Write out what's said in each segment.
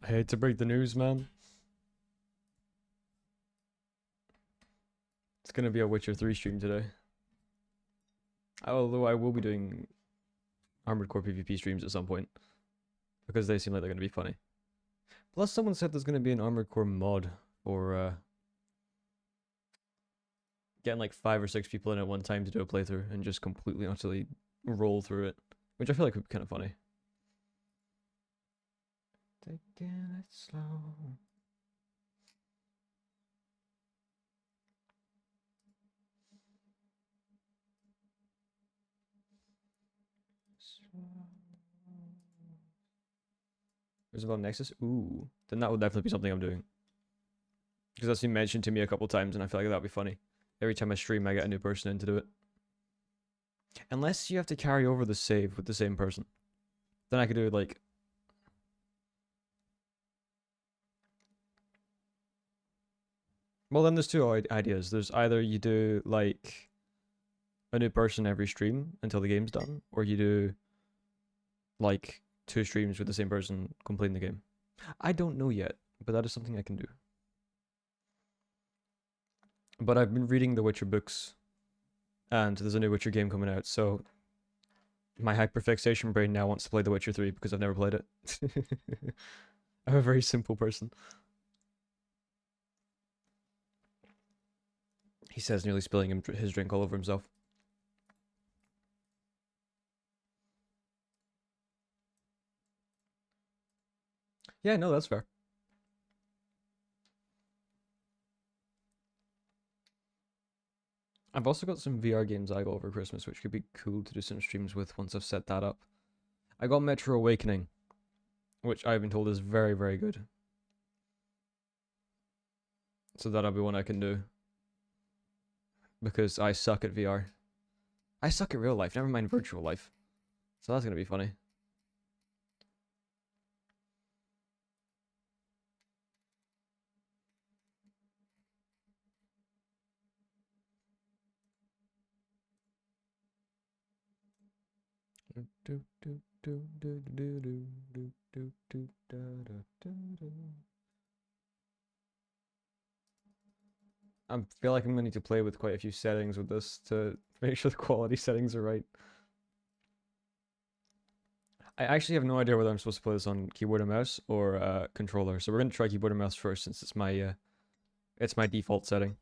I hate to break the news, man. It's gonna be a Witcher 3 stream today. Although I will be doing Armored Core PvP streams at some point. Because they seem like they're gonna be funny. Plus someone said there's gonna be an Armored Core mod for getting like 5 or 6 people in at one time to do a playthrough and just completely utterly roll through it. Which I feel like would be kind of funny. Taking it slow. Isabel Nexus? Ooh. Then that would definitely be something I'm doing. Because that's been mentioned to me a couple times and I feel like that'd be funny. Every time I stream I get a new person in to do it. Unless you have to carry over the save with the same person. Then I could do like... Well then there's two ideas. There's either you do like a new person every stream until the game's done. Or you do like 2 streams with the same person completing the game. I don't know yet, but that is something I can do. But I've been reading the Witcher books, and there's a new Witcher game coming out, so my hyperfixation brain now wants to play The Witcher 3 because I've never played it. I'm a very simple person. He says, nearly spilling his drink all over himself. Yeah, no, that's fair. I've also got some VR games I got over Christmas, which could be cool to do some streams with once I've set that up. I got Metro Awakening, which I've been told is very, very good. So that'll be one I can do. Because I suck at VR. I suck at real life, never mind virtual life. So that's gonna be funny. I feel like I'm gonna need to play with quite a few settings with this to make sure the quality settings are right. I actually have no idea whether I'm supposed to play this on keyboard and mouse or controller. So we're gonna try keyboard and mouse first since it's my default setting.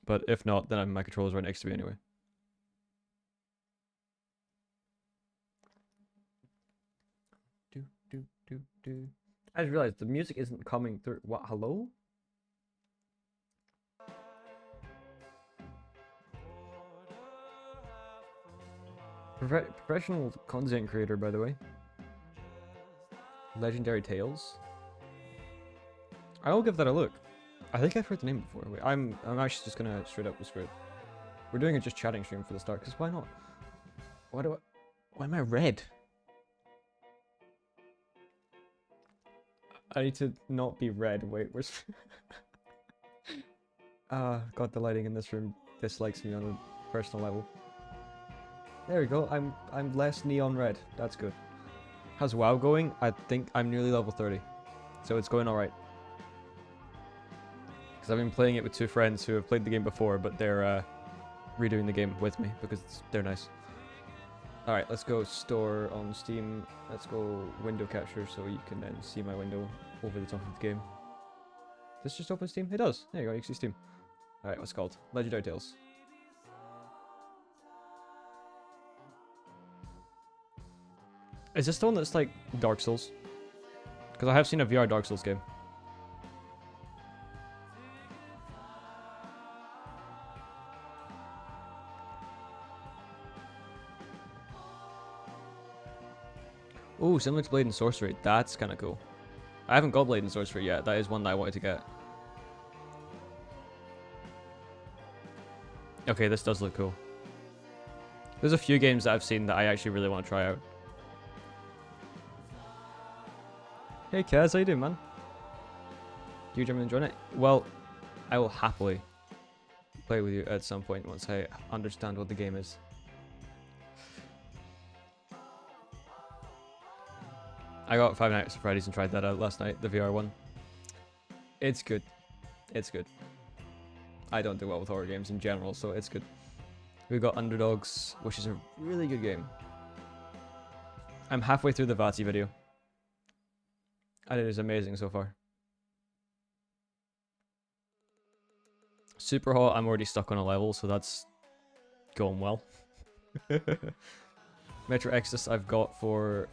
But if not, then my controller's right next to me anyway. I just realized the music isn't coming through. What? Hello? Professional content creator, by the way. Legendary Tales. I will give that a look. I think I've heard the name before. Wait, I'm actually just gonna straight up whisper it. We're doing a just chatting stream for the start, because why not? Why am I red? I need to not be red. Wait, where's... God, the lighting in this room dislikes me on a personal level. There we go, I'm less neon red. That's good. How's WoW going? I think I'm nearly level 30. So it's going alright. Because I've been playing it with 2 friends who have played the game before, but they're redoing the game with me because they're nice. Alright, let's go store on Steam. Let's go window capture so you can then see my window over the top of the game. Does this just open Steam? It does. There you go, you can see Steam. Alright, what's it called? Legendary Tales. Is this the one that's like Dark Souls? Because I have seen a VR Dark Souls game. Ooh, Simlix Blade and Sorcery. That's kind of cool. I haven't got Blade and Sorcery yet. That is one that I wanted to get. Okay, this does look cool. There's a few games that I've seen that I actually really want to try out. Hey Kaz, how you doing, man? You enjoying it? Well, I will happily play with you at some point once I understand what the game is. I got Five Nights at Freddy's and tried that out last night, the VR one. It's good. It's good. I don't do well with horror games in general, so it's good. We got Underdogs, which is a really good game. I'm halfway through the Vati video. And it is amazing so far. Super Hot, I'm already stuck on a level, so that's going well. Metro Exodus I've got for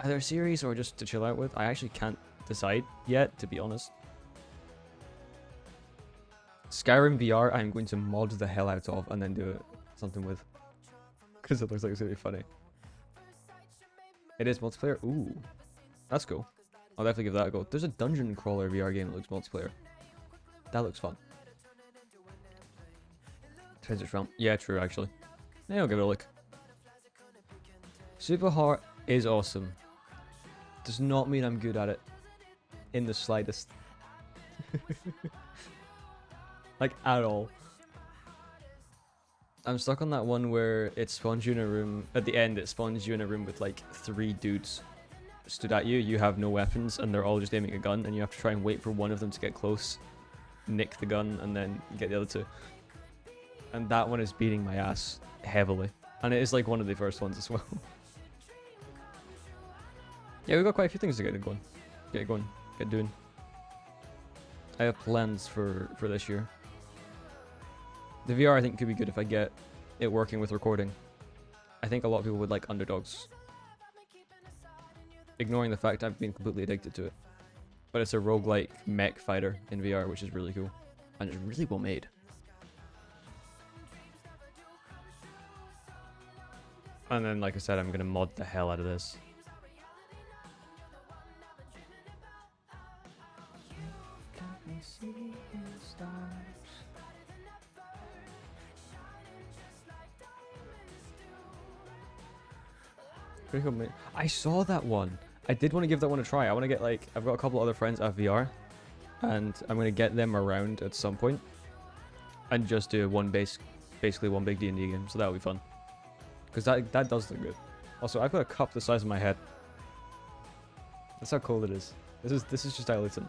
either a series or just to chill out with. I actually can't decide yet, to be honest. Skyrim VR, I'm going to mod the hell out of and then do something with. Because it looks like it's going to be funny. It is multiplayer? Ooh. That's cool. I'll definitely give that a go. There's a dungeon crawler VR game that looks multiplayer. That looks fun. Treasure Realm. Yeah, true, actually. Yeah, I'll give it a look. Super Hot is awesome. Does not mean I'm good at it. In the slightest. Like, at all. I'm stuck on that one where it spawns you in a room. At the end, it spawns you in a room with like 3 dudes stood at you. You have no weapons, and they're all just aiming a gun, and you have to try and wait for one of them to get close, nick the gun, and then you get the other 2. And that one is beating my ass heavily. And it is like one of the first ones as well. Yeah, we've got quite a few things to get going. Get doing. I have plans for this year. The VR I think could be good if I get it working with recording. I think a lot of people would like Underdogs. Ignoring the fact I've been completely addicted to it. But it's a roguelike mech fighter in VR, which is really cool. And it's really well made. And then, like I said, I'm going to mod the hell out of this. Pretty cool, mate. I saw that one. I did want to give that one a try. I want to get like, I've got a couple other friends at VR, and I'm going to get them around at some point and just do basically one big D&D game. So that'll be fun. Because that does look good. Also, I've got a cup the size of my head. That's how cold it is. This is just dilutant.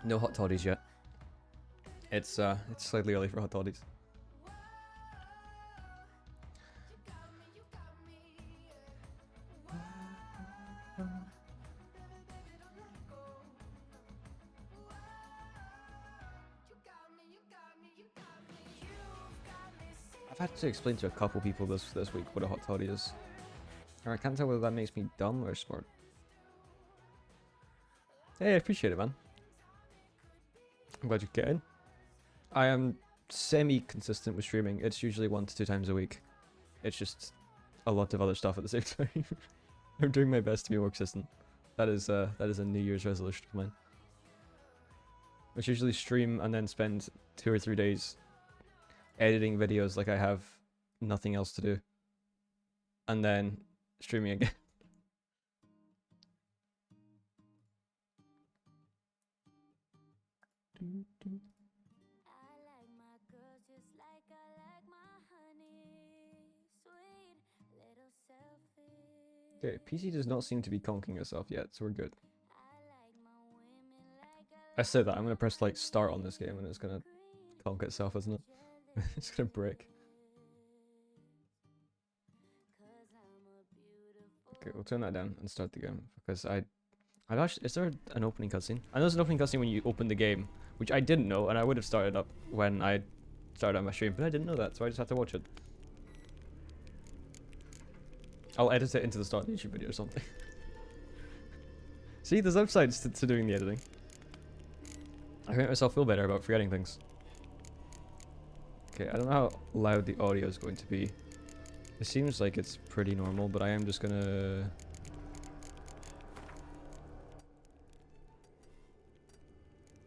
No hot toddies yet. It's slightly early for hot toddies. I've had to explain to a couple people this week what a hot toddy is. Or I can't tell whether that makes me dumb or smart. Hey, I appreciate it, man. I'm glad you get in. I am semi-consistent with streaming. It's usually 1 to 2 times a week. It's just a lot of other stuff at the same time. I'm doing my best to be more consistent. That is a New Year's resolution of mine. Which usually stream and then spend 2 or 3 days editing videos like I have nothing else to do. And then streaming again. Okay, PC does not seem to be conking itself yet, so we're good. I said that, I'm gonna press like start on this game and it's gonna conk itself, isn't it? It's gonna break. Okay, we'll turn that down and start the game because I've actually, is there an opening cutscene? I know there's an opening cutscene when you open the game, which I didn't know, and I would have started up when I started on my stream, but I didn't know that, so I just had to watch it. I'll edit it into the start of the YouTube video or something. See, there's upsides to doing the editing. I make myself feel better about forgetting things. Okay, I don't know how loud the audio is going to be. It seems like it's pretty normal, but I am just gonna...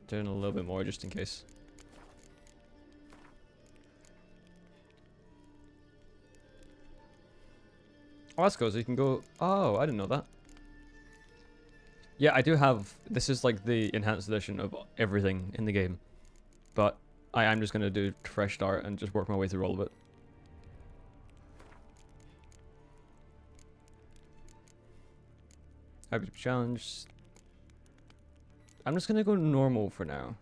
turn a little bit more just in case. Oh, that's cool, so you can go... Oh, I didn't know that. Yeah, I do have... This is like the enhanced edition of everything in the game. But I am just going to do fresh start and just work my way through all of it. Happy to be challenged. I'm just gonna go normal for now.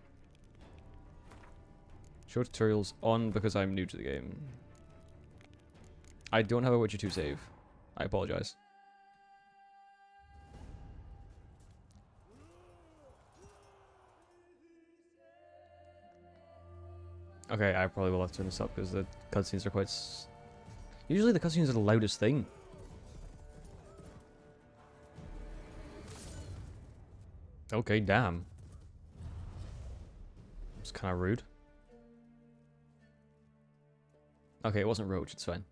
Show tutorials on because I'm new to the game. I don't have a Witcher 2 save. I apologize. Okay, I probably will have to turn this up because the cutscenes are quite... Usually the cutscenes are the loudest thing. Okay, damn. It's kind of rude. Okay, it wasn't Roach, it's fine.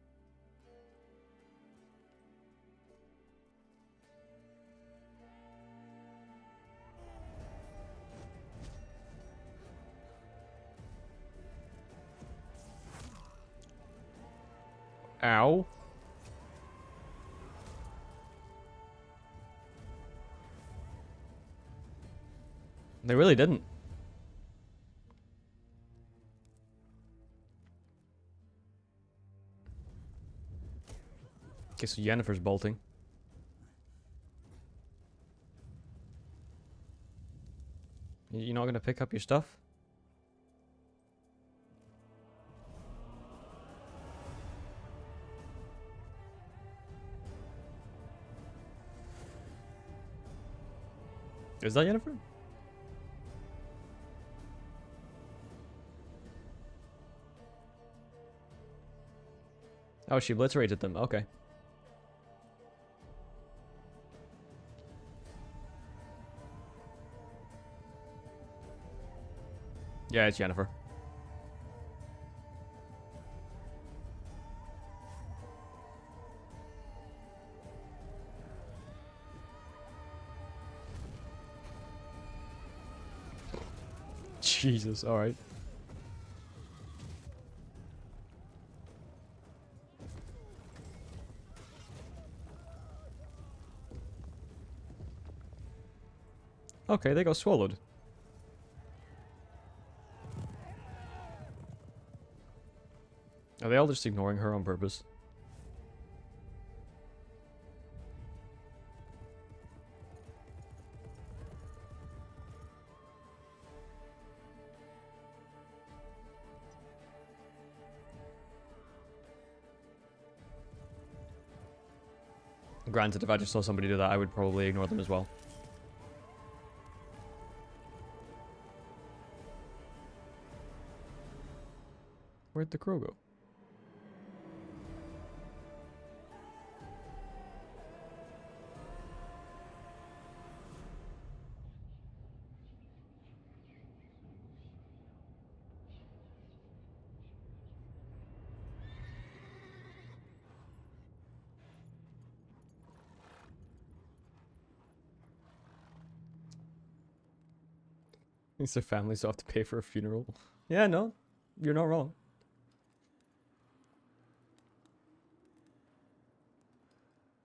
Ow. They really didn't. Okay, so Yennefer's bolting. You're not gonna pick up your stuff? Is that Yennefer? Oh, she obliterated them. Okay. Yeah, it's Yennefer. Jesus, alright. Okay, they got swallowed. Are they all just ignoring her on purpose? Granted, if I just saw somebody do that, I would probably ignore them as well. Where'd the crow go? Means their families have to pay for a funeral. Yeah, no, you're not wrong.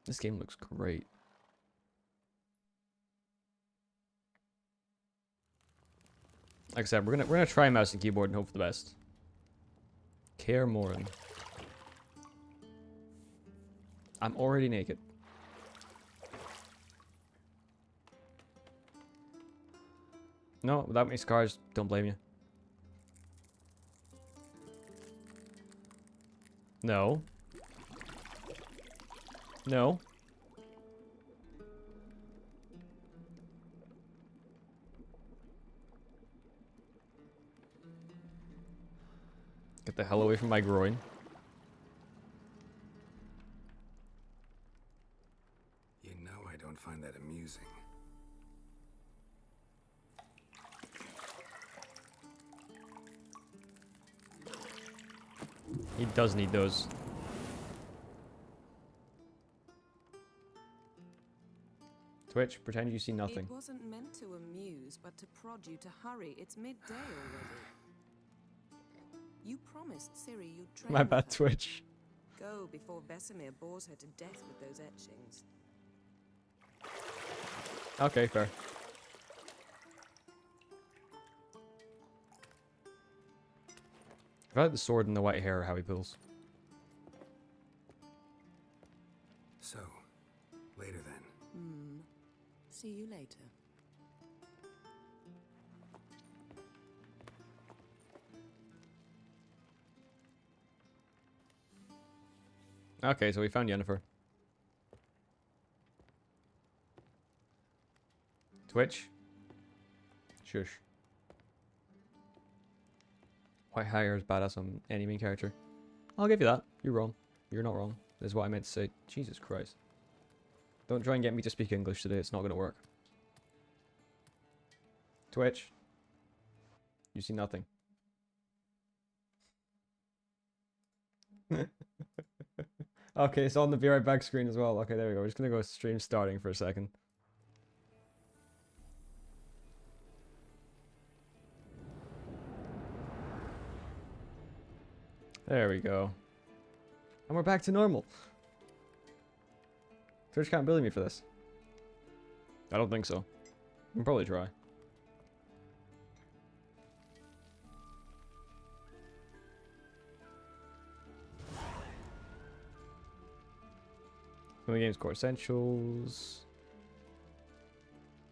This game looks great. Like I said, we're gonna try mouse and keyboard and hope for the best. Kaer Morhen. I'm already naked. No, without many scars, don't blame you. No. No. Get the hell away from my groin. You know I don't find that amusing. He does need those. Twitch, pretend you see nothing. It wasn't meant to amuse, but to prod you to hurry. It's midday already. You promised Ciri you'd train My with bad, her. Twitch. Go before Vesemir bores her to death with those etchings. Okay, fair. If I had the sword and the white hair, how he pulls. So, later then. Okay, so we found Yennefer. Twitch. Shush. White Hire is badass on any main character. I'll give you that. You're wrong. You're not wrong. That's what I meant to say. Jesus Christ. Don't try and get me to speak English today. It's not going to work. Twitch. You see nothing. Okay, it's on the Be Right Back screen as well. Okay, there we go. We're just going to go stream starting for a second. There we go. And we're back to normal. Twitch can't bully me for this. I don't think so. I can probably try. Some of the game's core essentials.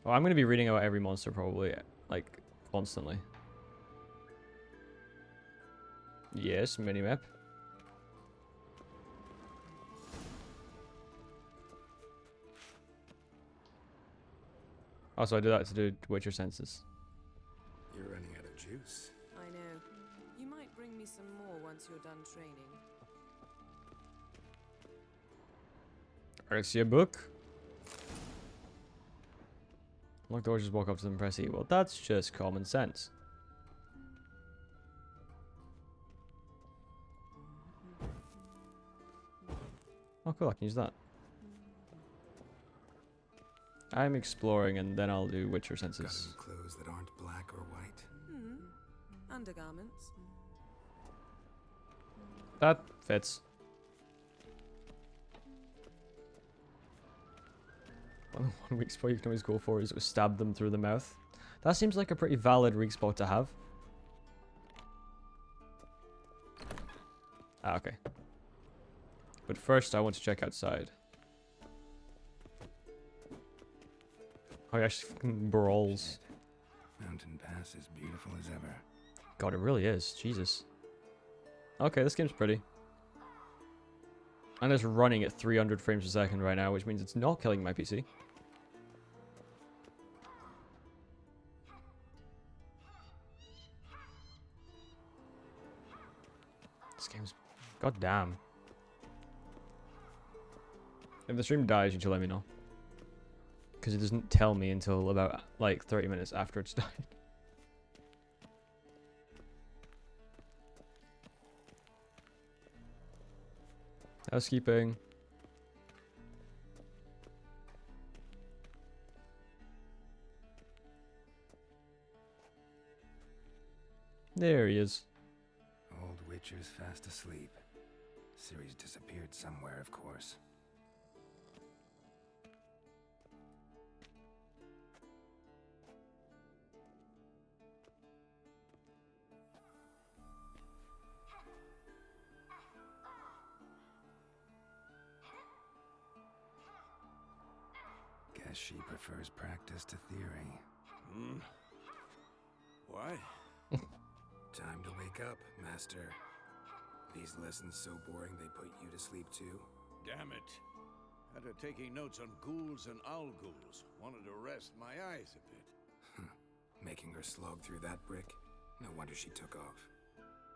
Oh, I'm going to be reading out every monster probably, like, constantly. Yes, minimap. Also, I did that to do Witcher senses. You're running out of juice. I know. You might bring me some more once you're done training. I see a book. Lock doors, just walk up to them and press E. Well, that's just common sense. Oh, cool. I can use that. I'm exploring, and then I'll do Witcher Got senses. any clothes that aren't black or white? Undergarments. That fits. One weak spot you can always go for is to stab them through the mouth. That seems like a pretty valid weak spot to have. Ah, okay. But first, I want to check outside. Oh, he actually fucking brawls. Mountain Pass is beautiful as ever. God, it really is. Jesus. Okay, this game's pretty. I'm just running at 300 frames per second right now, which means it's not killing my PC. This game's... God damn. If the stream dies, you should let me know. Because it doesn't tell me until about, like, 30 minutes after it's died. Housekeeping. There he is. Old Witcher's fast asleep. Ciri's disappeared somewhere, of course. Guess she prefers practice to theory. Hmm? What? Time to wake up, Master. These lessons so boring they put you to sleep too? Damn it. Had her taking notes on ghouls and owl ghouls. Wanted to rest my eyes a bit. Making her slog through that brick? No wonder she took off.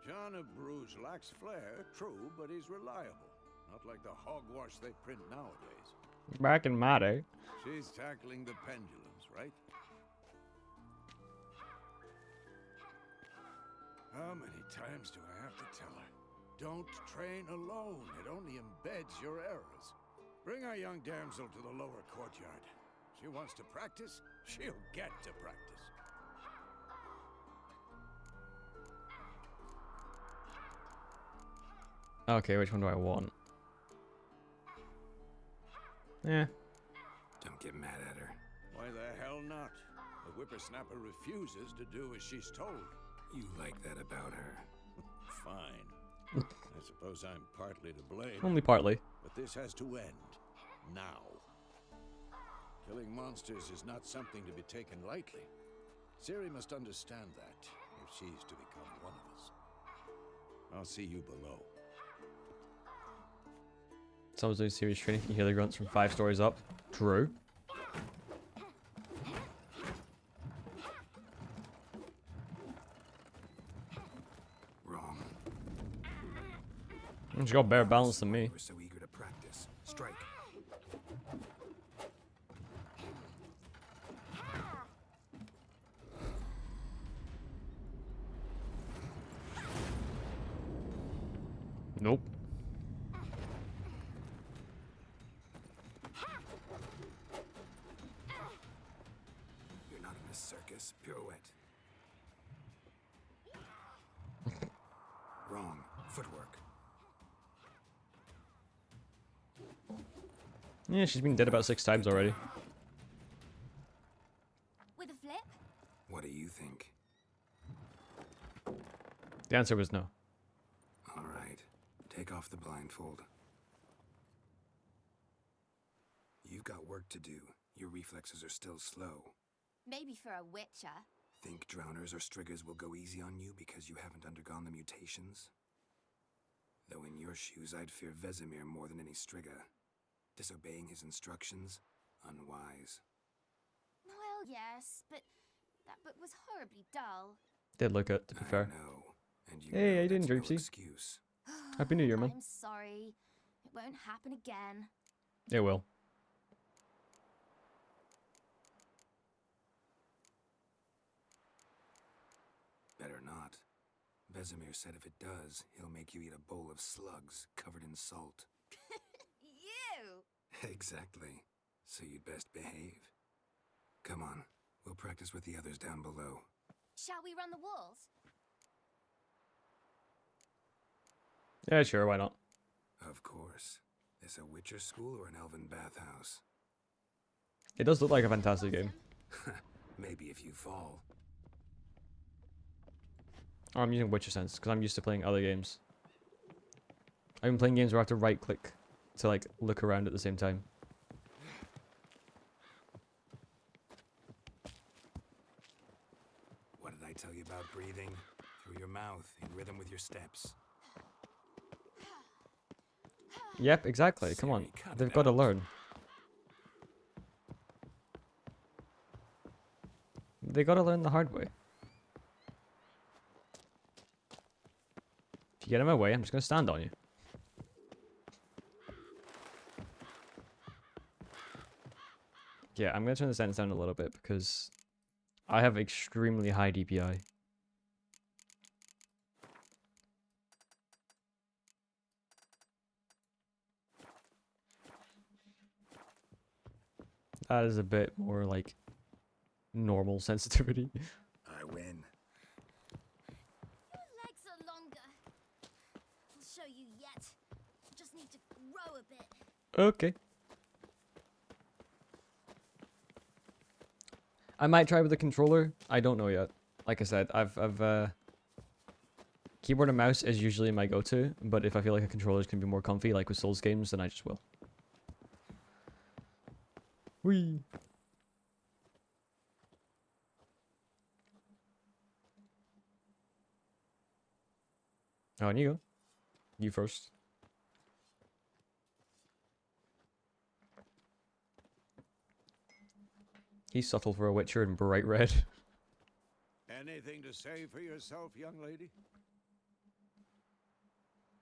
John of Bruges lacks flair, true, but he's reliable. Not like the hogwash they print nowadays. Back in my day. She's tackling the pendulums, right? How many times do I have to tell her? Don't train alone. It only embeds your errors. Bring our young damsel to the lower courtyard. She wants to practice, she'll get to practice. Okay, which one do I want? Yeah. Don't get mad at her. Why the hell not? The whippersnapper refuses to do as she's told. You like that about her. Fine. I suppose I'm partly to blame. Only partly. But this has to end. Now. Killing monsters is not something to be taken lightly. Ciri must understand that, if she's to become one of us. I'll see you below. Someone's doing serious training. You can hear the grunts from 5 stories up. True. Wrong. She's got better balance than me. We're so eager to practice. Strike. Nope. You're not in a circus. Pirouette. Wrong. Footwork. Yeah, she's been dead about 6 times already. With a flip? What do you think? The answer was no. All right. Take off the blindfold. You've got work to do. Your reflexes are still slow. Maybe for a witcher. Think drowners or striggers will go easy on you because you haven't undergone the mutations? Though in your shoes, I'd fear Vesemir more than any strigger. Disobeying his instructions? Unwise. Well, yes, but that book was horribly dull. Did look it, to be fair. I know. And you Hey, know how you doing, that's no Dreamsy? excuse. Happy New Year, man. I'm sorry. It won't happen again. It will. Better not. Vesemir said if it does, he'll make you eat a bowl of slugs covered in salt. You! Exactly. So you'd best behave. Come on, we'll practice with the others down below. Shall we run the walls? Yeah, sure, why not? Of course. This a Witcher school or an elven bathhouse? It does look like a fantastic game. Maybe if you fall. Oh, I'm using Witcher Sense because I'm used to playing other games. I've been playing games where I have to right click to like look around at the same time. What did I tell you about breathing? Through your mouth, in rhythm with your steps. Yep, exactly. Come on. Siri, cut They've it got to out. learn. They got to learn the hard way. If you get in my way, I'm just going to stand on you. Yeah, I'm going to turn the sense down a little bit because I have extremely high DPI. That is a bit more like normal sensitivity. I win. Your legs are longer. I'll show you yet. Just need to grow a bit. Okay. I might try with the controller. I don't know yet. Like I said, I've keyboard and mouse is usually my go-to, but if I feel like a controller is gonna be more comfy, like with Souls games, then I just will. Whee! Oh, and you go. You first. He's subtle for a Witcher and bright red. Anything to say for yourself, young lady?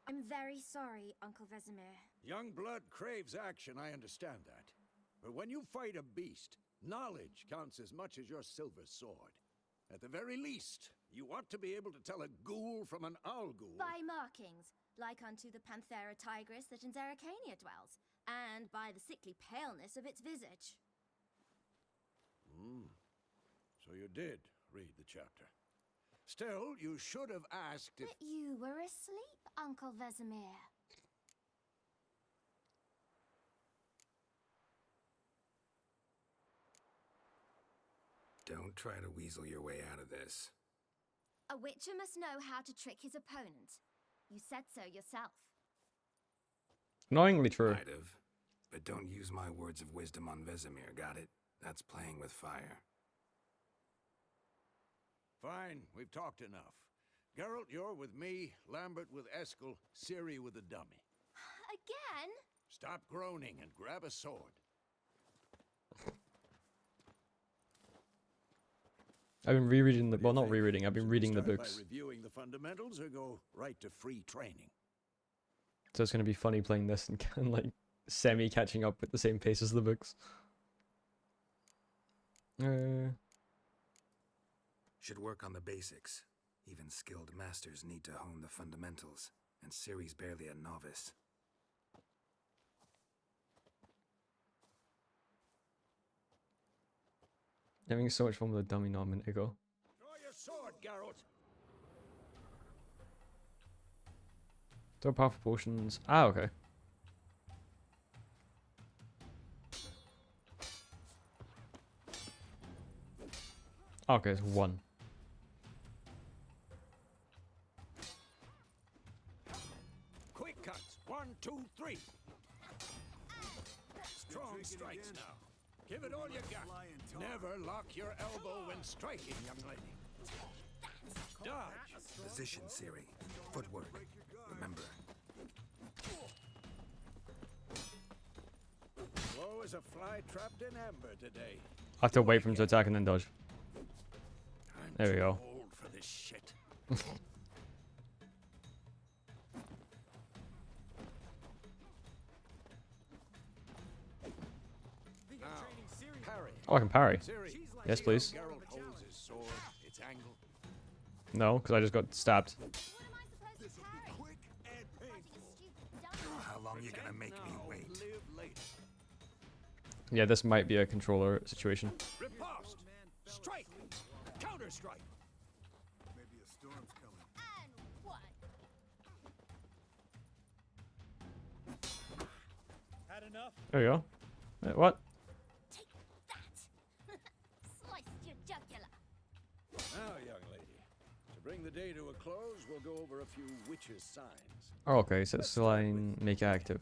I'm very sorry, Uncle Vesemir. Young blood craves action, I understand that. But when you fight a beast, knowledge counts as much as your silver sword. At the very least, you ought to be able to tell a ghoul from an owl ghoul. By markings, like unto the Panthera tigris that in Zerrikania dwells, and by the sickly paleness of its visage. So you did read the chapter. Still, you should have asked if... But you were asleep, Uncle Vesemir. Don't try to weasel your way out of this. A witcher must know how to trick his opponent. You said so yourself. Annoyingly true. Might have. But don't use my words of wisdom on Vesemir, got it? That's playing with fire. Fine, we've talked enough. Geralt, you're with me, Lambert with Eskel, Ciri with the dummy. Again? Stop groaning and grab a sword. I've been rereading the, well, not rereading, I've been Should we reading the start books. by reviewing the fundamentals or go right to free training? So it's going to be funny playing this and kind of like semi-catching up with the same pace as the books. Should work on the basics. Even skilled masters need to hone the fundamentals, and Ciri's barely a novice. Having so much fun with a dummy not a minute ago. Draw your sword, Geralt. Throw powerful potions. Ah, okay. Okay, it's one. Quick cuts. 1, 2, 3. Strong strikes now. Give it all you got. Never lock your elbow when striking, young lady. Dodge. Position, Ciri. Footwork. Remember. Woe is a fly trapped in amber today. I have to wait for him to attack and then dodge. I'm There we too go. old for this shit. Now, parry. Oh, I can parry. Ciri, Yes, see how please. Geralt holds his sword, its angle. No, because I just got stabbed. What am I supposed to parry? Quick and Fighting painful. a stupid dummy. How long you gonna make me Now, wait? live later. Yeah, this might be a controller situation. Riposte. Strike. Counter strike. Maybe a storm's coming. And what? Had enough? There you go. What? Take that! Sliced your jugular. Now, young lady, to bring the day to a close, we'll go over a few witches' signs. Oh, okay, so it's line make active.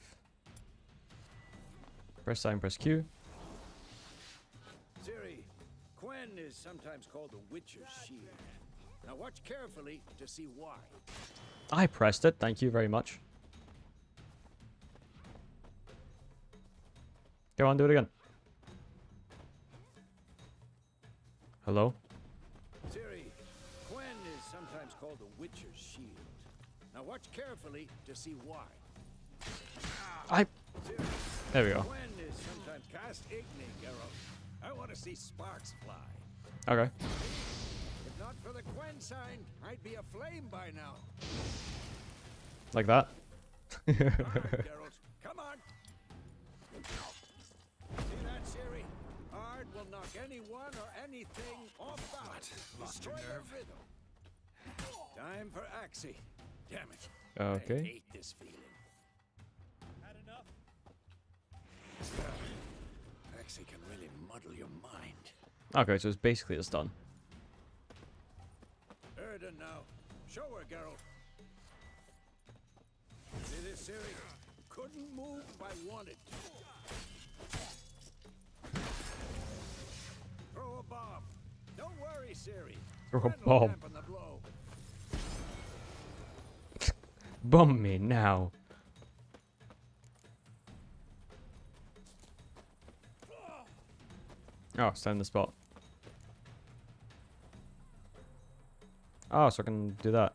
Press sign, press Q. Ciri, Quen is sometimes called the Witcher's Shield. Now watch carefully to see why. I pressed it, thank you very much. Go on, do it again. Hello? Ciri, Quen is sometimes called the Witcher's Shield. Now watch carefully to see why. Ciri, There we go. Quen is sometimes cast igni, Geralt. I want to see sparks fly. Okay. If not for the Quen sign, I'd be aflame by now. Like that. All right, Geralt, come on. See that, Ciri? Ard will knock anyone or anything off balance. Lost your Destroy nerve? rhythm. Time for Axie. Damn it. I Okay. hate this feeling. Had enough? Axie can really muddle your mind. Okay, so it's basically it's done. Erden now. Show her, Geralt. See this, Ciri? Couldn't move if I wanted to. Throw a bomb. Don't worry, Ciri. Throw a Quen will bomb. dampen the blow. Bum me now. Oh, stand in the spot. Oh, so I can do that.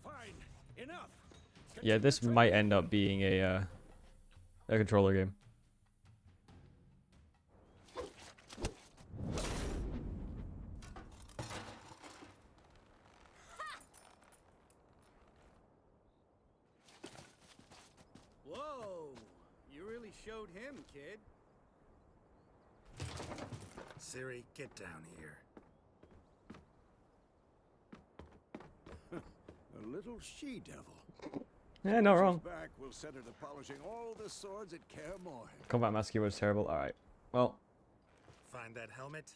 Fine. Enough. Yeah, Continue this training. might end up being a controller game. Whoa! You really showed him, kid. Ciri, get down here. A little she-devil. Yeah, not She's wrong. back, we'll set her to polishing all the swords at Kaer Morhen. Combat Master was terrible. Alright. Well, Find that helmet?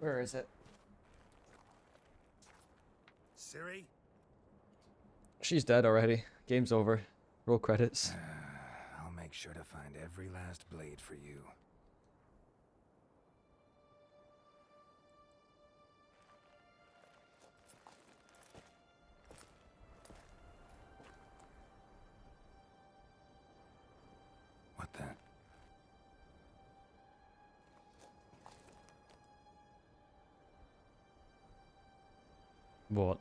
where is it? Ciri? She's dead already. Game's over. Roll credits. I'll make sure to find every last blade for you. What?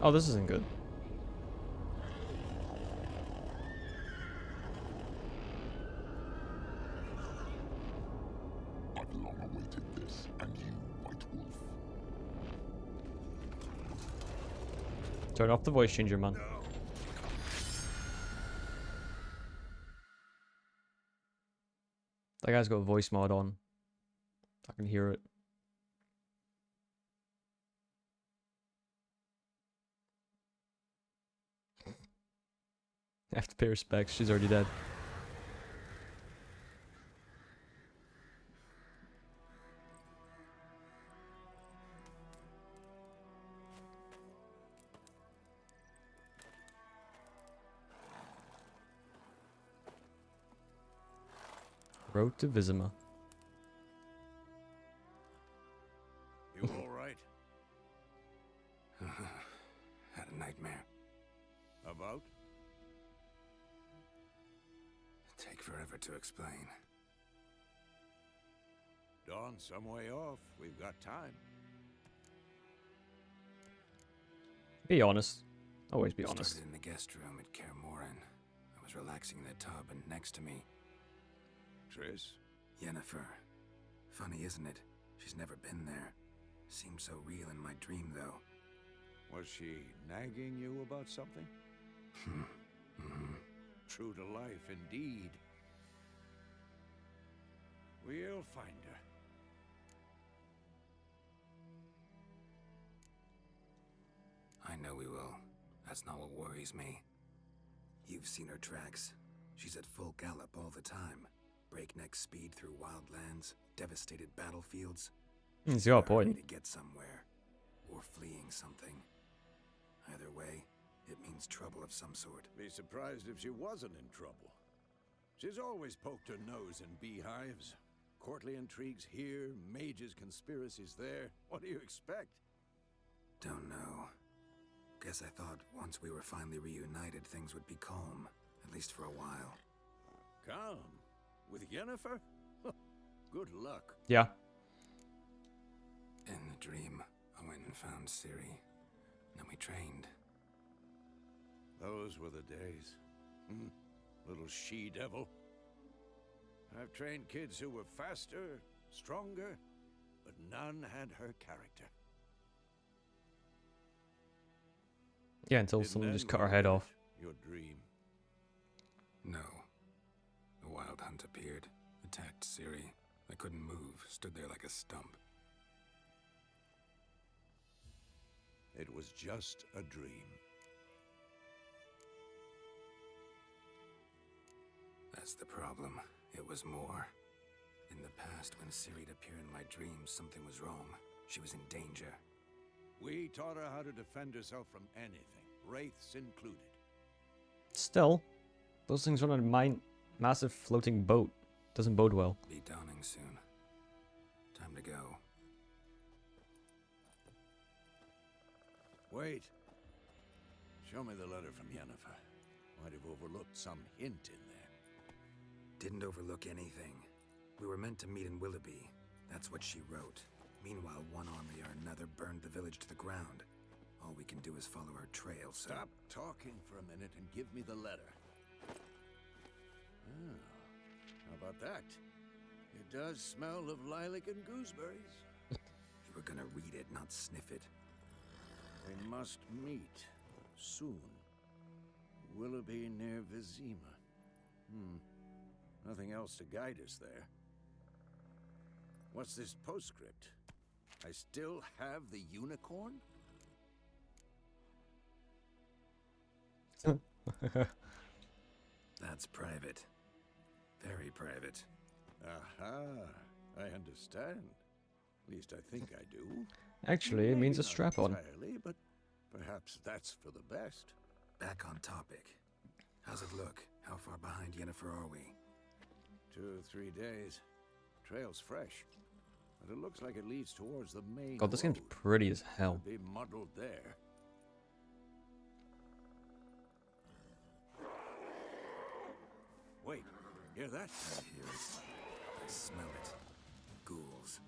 Oh, this isn't good. I've long awaited this, and you, White Wolf. Turn off the voice changer, man. That guy's got voice mod on. I can hear it. I have to pay respects. She's already dead. Road to Vizima. You all right? Had a nightmare. About? Take forever to explain. Dawn's some way off. We've got time. Be honest. Always be honest. Started in the guest room at Kaer Morhen. I was relaxing in the tub, and next to me, Triss? Yennefer. Funny, isn't it? She's never been there. Seemed so real in my dream, though. Was she nagging you about something? True to life, indeed. We'll find her. I know we will. That's not what worries me. You've seen her tracks. She's at full gallop all the time. Breakneck speed through wildlands, devastated battlefields. He's got a point. To get somewhere, or fleeing something. Either way, it means trouble of some sort. Be surprised if she wasn't in trouble. She's always poked her nose in beehives. Courtly intrigues here, mages' conspiracies there. What do you expect? Don't know. Guess I thought once we were finally reunited, things would be calm, at least for a while. Calm? With Yennefer? Good luck. Yeah. In the dream, I went and found Ciri. Then we trained. Those were the days. Little she-devil. I've trained kids who were faster, stronger, but none had her character. Yeah, until Didn't someone end just cut her well, head did off. it? Your dream. No. The Wild Hunt appeared, attacked Ciri. I couldn't move, stood there like a stump. It was just a dream. That's the problem. It was more. In the past, when Ciri'd appear in my dreams, something was wrong. She was in danger. We taught her how to defend herself from anything, wraiths included. Still, those things run on a massive floating boat. Doesn't bode well. Be dawning soon. Time to go. Wait. Show me the letter from Yennefer. Might have overlooked some hint in there. Didn't overlook anything. We were meant to meet in Willoughby. That's what she wrote. Meanwhile, one army or another burned the village to the ground. All we can do is follow her trail, so... Stop talking for a minute and give me the letter. Ah, how about that? It does smell of lilac and gooseberries. You were gonna read it, not sniff it. We must meet soon. Willoughby near Vizima. Nothing else to guide us there. What's this postscript? I still have the unicorn? That's private. Very private. Aha, I understand. At least I think I do. Actually, it means a Maybe not strap-on. entirely, but perhaps that's for the best. Back on topic. How's it look? How far behind Yennefer are we? 2 or 3 days. Trail's fresh, but it looks like it leads towards the main God, this game's road. pretty as hell. Could be muddled there. Hear that? I hear it. I smell it. Ghouls.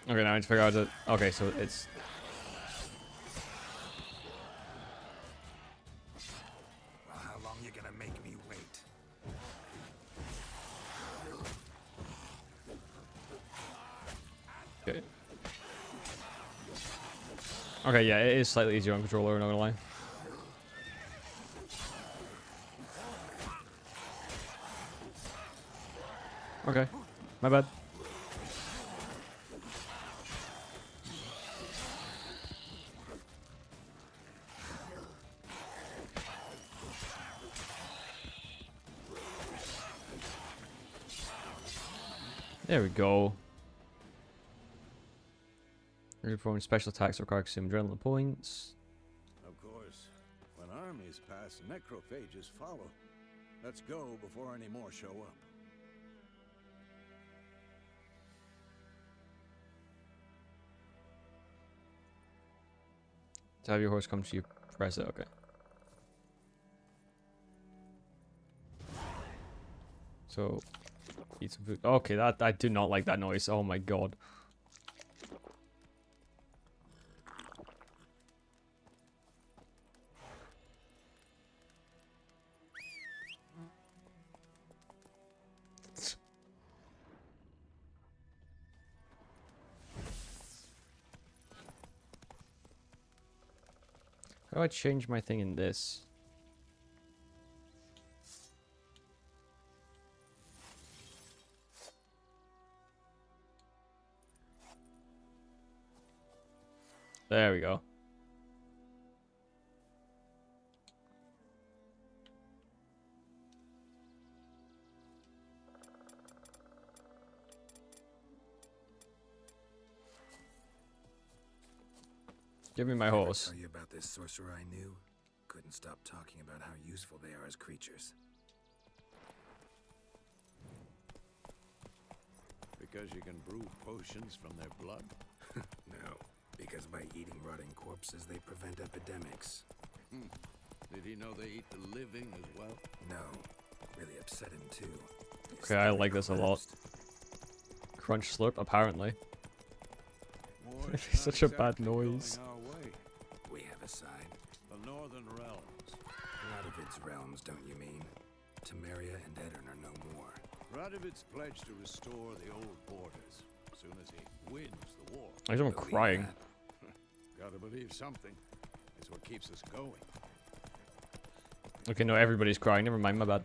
Okay, now I need to figure out that. Okay, so it's. Well, how long you gonna make me wait? Okay. Okay, yeah, it is slightly easier on controller, not gonna lie. Okay, my bad. There we go. Performing special attacks require some adrenaline points. Of course. When armies pass, necrophages follow. Let's go before any more show up. To have your horse come to you, press it. Okay. So, eat some food. Okay, that I do not like that noise. Oh my god. How do I change my thing in this? There we go. Give me my Ever horse. tell you about this sorcerer I knew? Couldn't stop talking about how useful they are as creatures. Because you can brew potions from their blood? No, because by eating rotting corpses, they prevent epidemics. Did he know they eat the living as well? No, really upset him too. His Okay, I stomach like this a lot. collapsed. Crunch slurp, apparently. War's It's not such a bad exactly going noise. our way. We have a side. The Northern Realms. Radovid's realms, don't you mean? Temeria and Edirn are no more. Radovid's pledged to restore the old borders as soon as he wins the war. I am Believe crying. that. Gotta believe something. It's what keeps us going. Okay, no, everybody's crying. Never mind, my bad.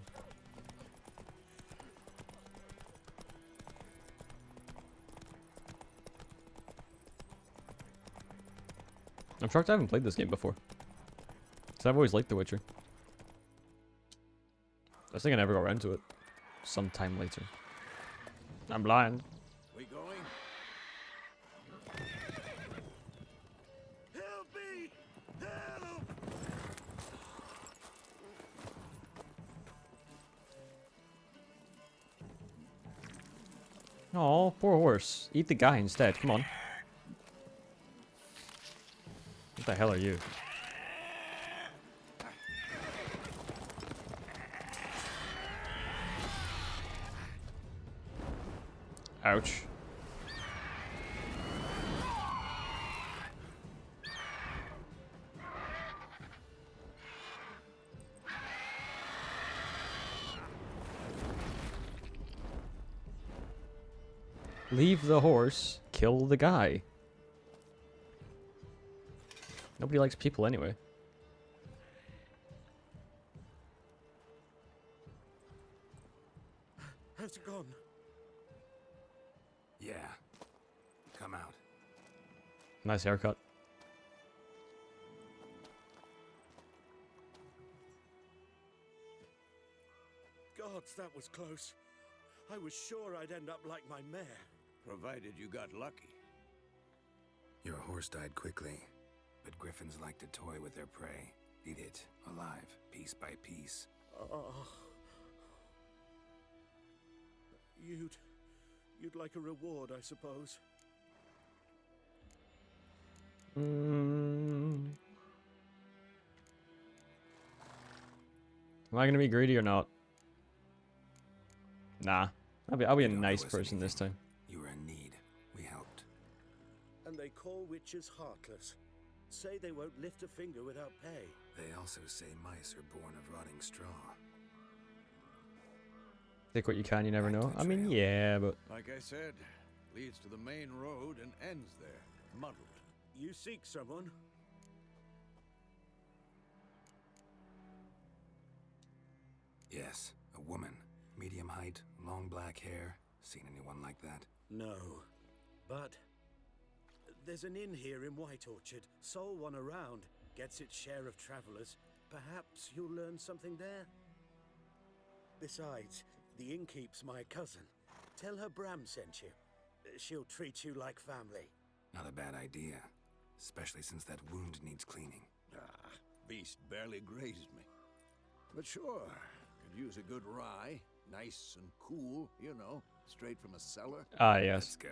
I'm shocked I haven't played this game before. Because I've always liked The Witcher. I think I never got around to it. Sometime later. I'm blind. We going? Help me! Help! Oh, poor horse. Eat the guy instead. Come on. What the hell are you? Ouch. Leave the horse, kill the guy. Nobody likes people anyway. Has it gone? Yeah. Come out. Nice haircut. Gods, that was close. I was sure I'd end up like my mare. Provided you got lucky. Your horse died quickly, but griffins like to toy with their prey. Eat it, alive, piece by piece. Oh. You'd like a reward, I suppose. Am I gonna be greedy or not? Nah. I'll be a You don't nice owe us person this anything. time. You were in need. We helped. And they call witches heartless. Say they won't lift a finger without pay. They also say mice are born of rotting straw. Take what you can, you never Back to know. the I mean, trail. yeah, but Like I said, leads to the main road and ends there, muddled. You seek someone? Yes, a woman. Medium height, long black hair. Seen anyone like that? No. But there's an inn here in White Orchard. Sole one around. Gets its share of travelers. Perhaps you'll learn something there? Besides, the innkeep's my cousin. Tell her Bram sent you. She'll treat you like family. Not a bad idea. Especially since that wound needs cleaning. Ah, beast barely grazed me. But sure, could use a good rye. Nice and cool, you know, straight from a cellar. ah, Let's yes. go.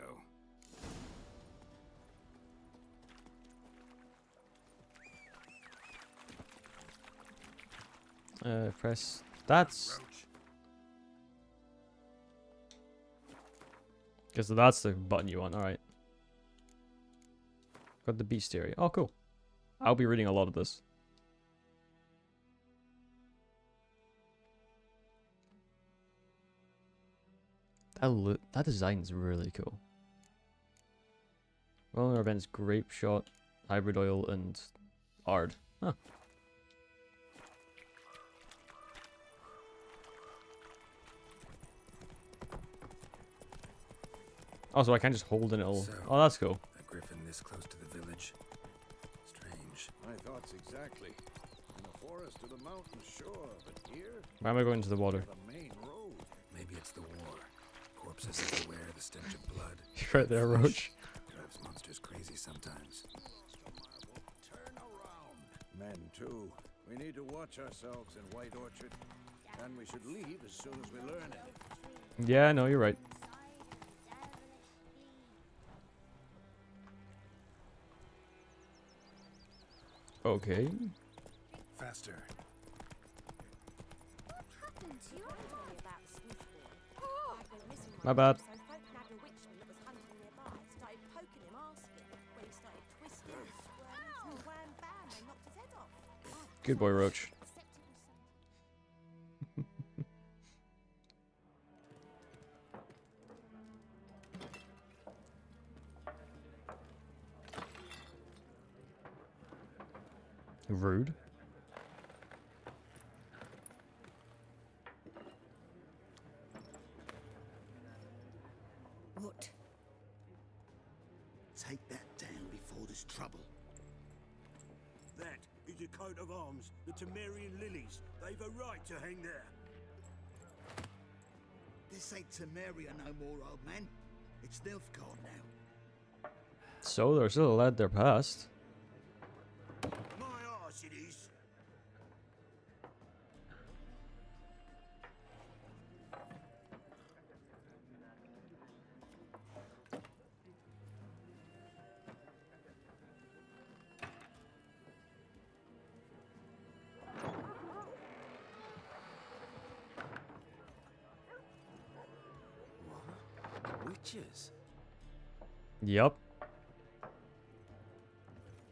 Press. That's Roach. because that's the button you want. All right. Got the bestiary. Oh, cool. I'll be reading a lot of this. That design's really cool. Well, our events: grape shot, hybrid oil, and ard. Huh. Oh, so I can just hold an L. So- Oh, that's cool. A griffin this close to the village. Strange. My thoughts exactly. In the forest or the mountain, sure, but here, Why am I going to the water? the main road. Maybe it's the war. Corpses everywhere, the stench of blood. Right there, Roach. Drives monsters crazy sometimes. Turn around. Men, too. We need to watch ourselves in White Orchard. And we should leave as soon as we learn it. Yeah, no, you're right. Okay. Faster. What happened to you? About the Smith boy. I've been missing My bad. So folk nabbed a witchman that was hunting nearby. Started poking him, asking. When he started twisting and squirming, and wham bam, they knocked his head off. Good boy, Roach. Rude. What? Take that down before there's trouble. That is a coat of arms, the Temerian lilies. They've a right to hang there. This ain't Temeria no more, old man. It's Nilfgaard now. So they're still led their past. My arse it is. What? Witches? Yup.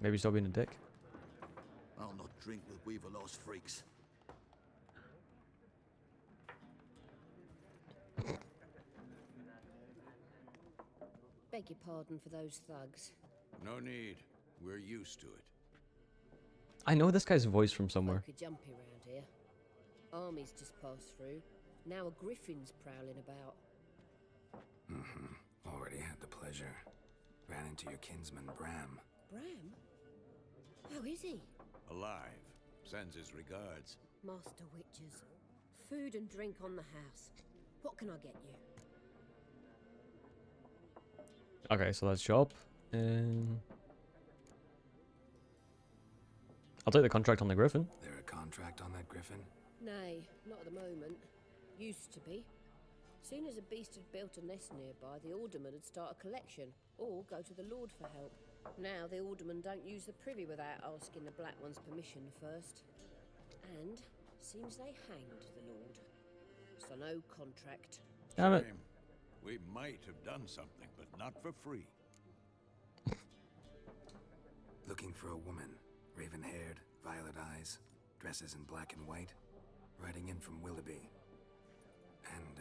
Maybe stop being a dick. I'll not drink with Weaverlost freaks. Beg your pardon for those thugs. No need. We're used to it. I know this guy's voice from somewhere. Folk are jumpy round here. Armies just passed through. Now a griffin's prowling about. Mm-hmm. Already had the pleasure. Ran into your kinsman, Bram. Bram? How is he? Alive. Sends his regards. Master witches. Food and drink on the house. What can I get you? Okay, so let's shop. I'll take the contract on the griffin. There a contract on that griffin? Nay, not at the moment. Used to be. Soon as a beast had built a nest nearby, the alderman would start a collection, or go to the lord for help. Now the alderman don't use the privy without asking the black one's permission first. And Seems they hanged the Lord. So no contract. Damn it. Shame. We might have done something, but not for free. Looking for a woman. Raven-haired, violet eyes, dresses in black and white. Riding in from Willoughby. And,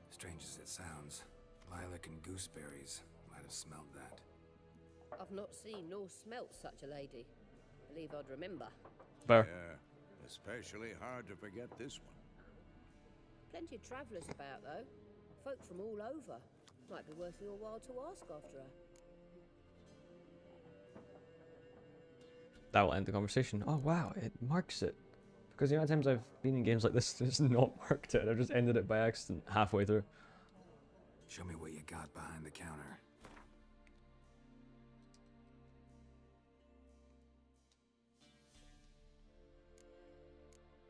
strange as it sounds, lilac and gooseberries might have smelled that. I've not seen nor smelt such a lady. Believe I'd remember. Fair. Yeah, especially hard to forget this one. Plenty of travellers about, though. Folk from all over. Might be worth your while to ask after her. That will end the conversation. Oh wow, it marks it. Because the amount of times I've been in games like this, it's not marked it. I've just ended it by accident halfway through. Show me what you got behind the counter.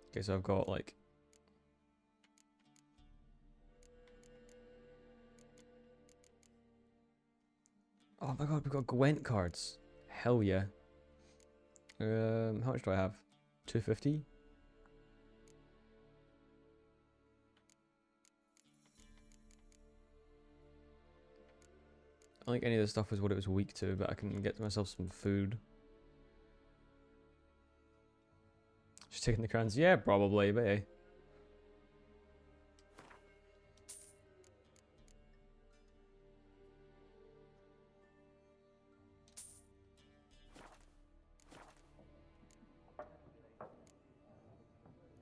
Okay, so I've got like... Oh my god, we've got Gwent cards. Hell yeah. How much do I have? 250? I don't think any of this stuff was what it was weak to, but I can get myself some food. Just taking the crowns? Yeah, probably, but hey.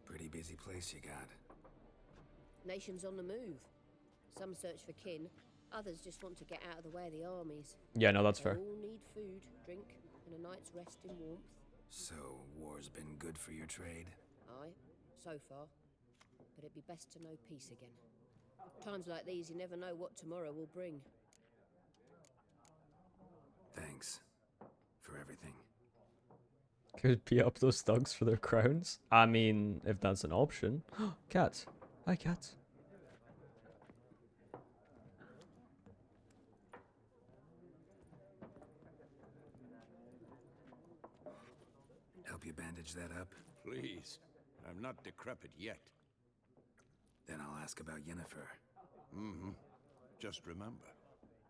Pretty busy place you got. Nations on the move. Some search for kin, others just want to get out of the way of the armies. Yeah, no, that's They fair. all need food, drink, and a night's rest in warmth. So, war's been good for your trade? Aye, so far. But it'd be best to know peace again. Times like these, you never know what tomorrow will bring. Thanks. For everything. Could beat up those thugs for their crowns. I mean, if that's an option. Cat. Hi, cat. Help you bandage that up? Please. I'm not decrepit yet. Then I'll ask about Yennefer. Mm-hmm. Just remember,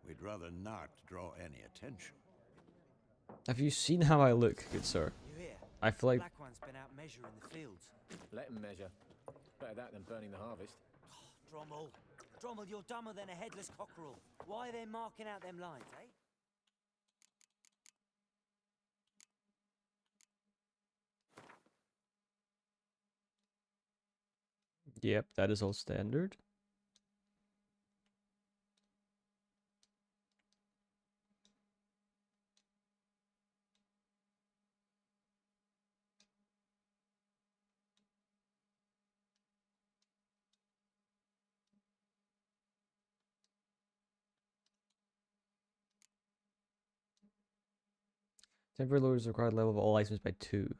we'd rather not draw any attention. Have you seen how I look, good sir? You hear? I feel like... Black one's been out measuring the fields. Let him measure. Better that than burning the harvest. Drommel. Drommel, you're dumber than a headless cockerel. Why are they marking out them lines, eh? Yep, that is all standard. Temporary lowers the required level of all items by 2.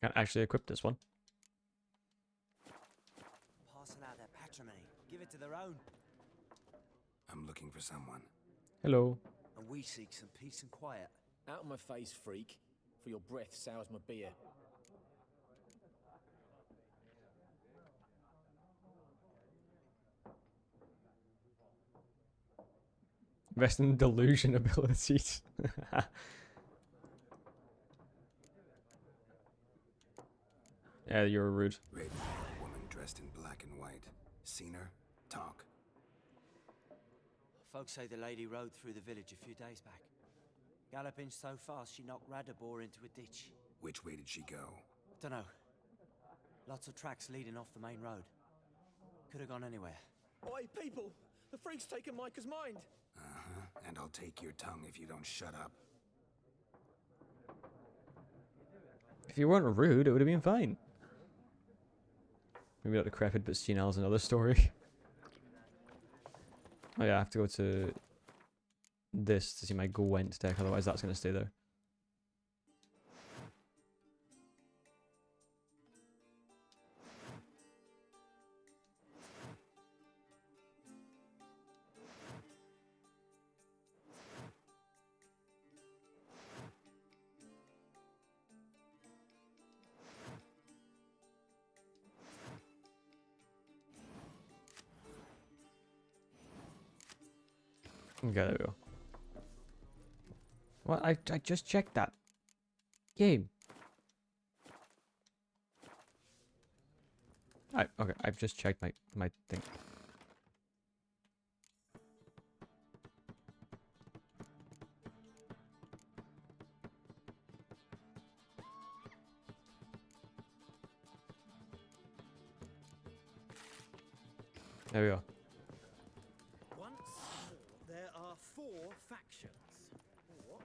Can't actually equip this one. Parcel out their patrimony. Give it to their own. I'm looking for someone. Hello. And we seek some peace and quiet. Out of my face, freak. For your breath sours my beer. Invest in delusion abilities. Yeah, you're rude. Raven-haired woman dressed in black and white. Seen her? Talk. Folks say the lady rode through the village a few days back. Galloping so fast she knocked Radabor into a ditch. Which way did she go? Dunno. Lots of tracks leading off the main road. Could have gone anywhere. Oi, people! The freak's taken Micah's mind! Uh-huh. And I'll take your tongue if you don't shut up. If you weren't rude, it would have been fine. Maybe not decrepit, but senile is another story. Oh yeah, I have to go to this to see my Gwent deck, otherwise that's going to stay there. Okay, there we go. What? I just checked that. Game. Okay, I've just checked my thing. There we go. Once more, there are 4 factions. What?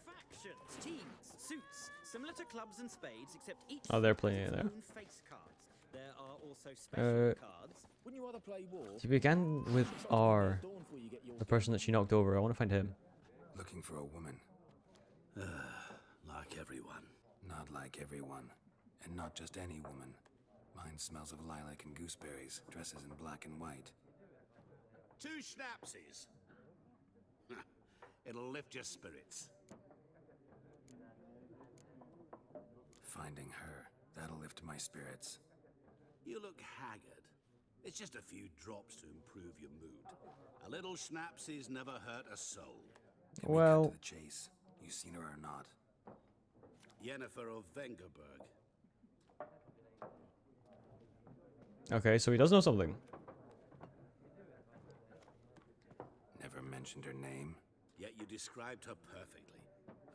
Factions, teams, suits, similar to clubs and spades, except each Oh, they're suit playing has it its there. own face cards. There are also special cards. Wouldn't you rather play war? She began with R. The person that she knocked over. I want to find him. Looking for a woman. Like everyone. Not like everyone. And not just any woman. Mine smells of lilac and gooseberries, dresses in black and white. 2 schnapsies. It'll lift your spirits. Finding her, that'll lift my spirits. You look haggard. It's just a few drops to improve your mood. A little schnapsies never hurt a soul. Can we cut to the chase? You seen her or not? Yennefer of Vengerberg. Okay, so he does know something. Never mentioned her name. Yet you described her perfectly.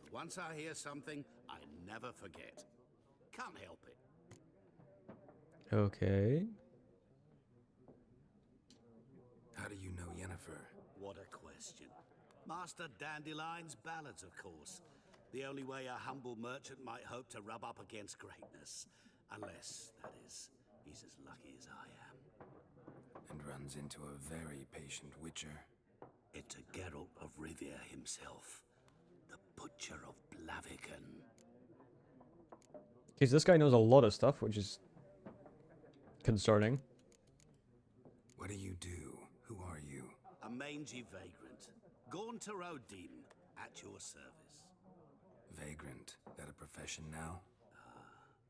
And once I hear something, I never forget. Can't help it. Okay. How do you know Yennefer? What a question. Master Dandelion's ballads, of course. The only way a humble merchant might hope to rub up against greatness. Unless, that is, he's as lucky as I am. And runs into a very patient witcher. It's a Geralt of Rivia himself. The Butcher of Blaviken. Because this guy knows a lot of stuff, which is concerning. What do you do? Who are you? A mangy vagrant. Gone to Odin, at your service. Vagrant. That a profession now?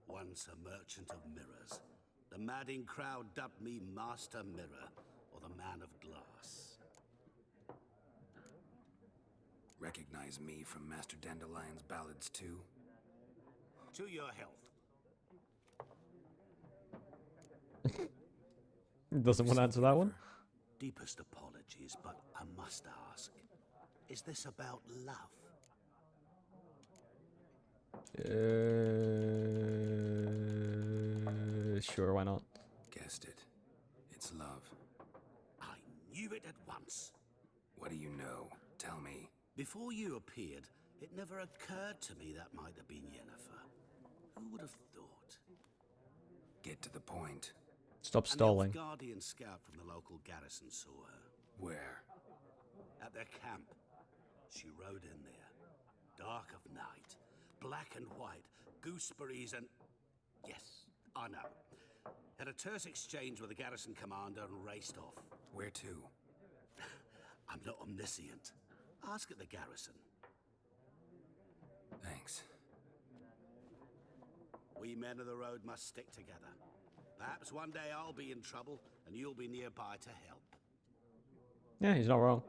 Once a merchant of mirrors. The madding crowd dubbed me Master Mirror, or the Man of Glass. Recognize me from Master Dandelion's ballads too? To your health. Doesn't want to answer that one. Deepest apologies, but I must ask. Is this about love? Sure, why not? Guessed it. It's love. I knew it at once. What do you know? Tell me. Before you appeared, it never occurred to me that might have been Yennefer. Who would have thought? Get to the point. Stop stalling. An Guardian scout from the local garrison saw her. Where? At their camp. She rode in there. Dark of night. Black and white. Gooseberries and... Yes, I know. Had a terse exchange with the garrison commander and raced off. Where to? I'm not omniscient. Ask at the garrison. Thanks. We men of the road must stick together. Perhaps one day I'll be in trouble and you'll be nearby to help. Yeah, he's not wrong.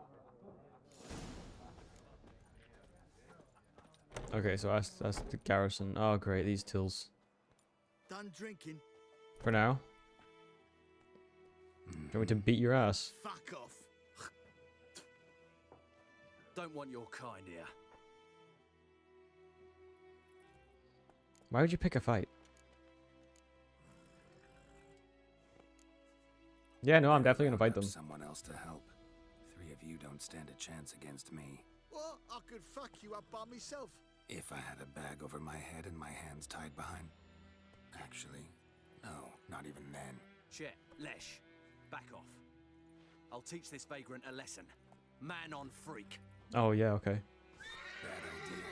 Okay, so that's the garrison. Oh, great, these tills. Done drinking. For now. Going to beat your ass. Fuck off. Don't want your kind here. Why would you pick a fight? Yeah, no, I'm definitely gonna fight them. Someone else to help. 3 of you don't stand a chance against me. Well, I could fuck you up by myself. If I had a bag over my head and my hands tied behind... Actually, no, not even then. Shit, Lesh, back off. I'll teach this vagrant a lesson. Man on freak. Oh, yeah, okay. Bad idea.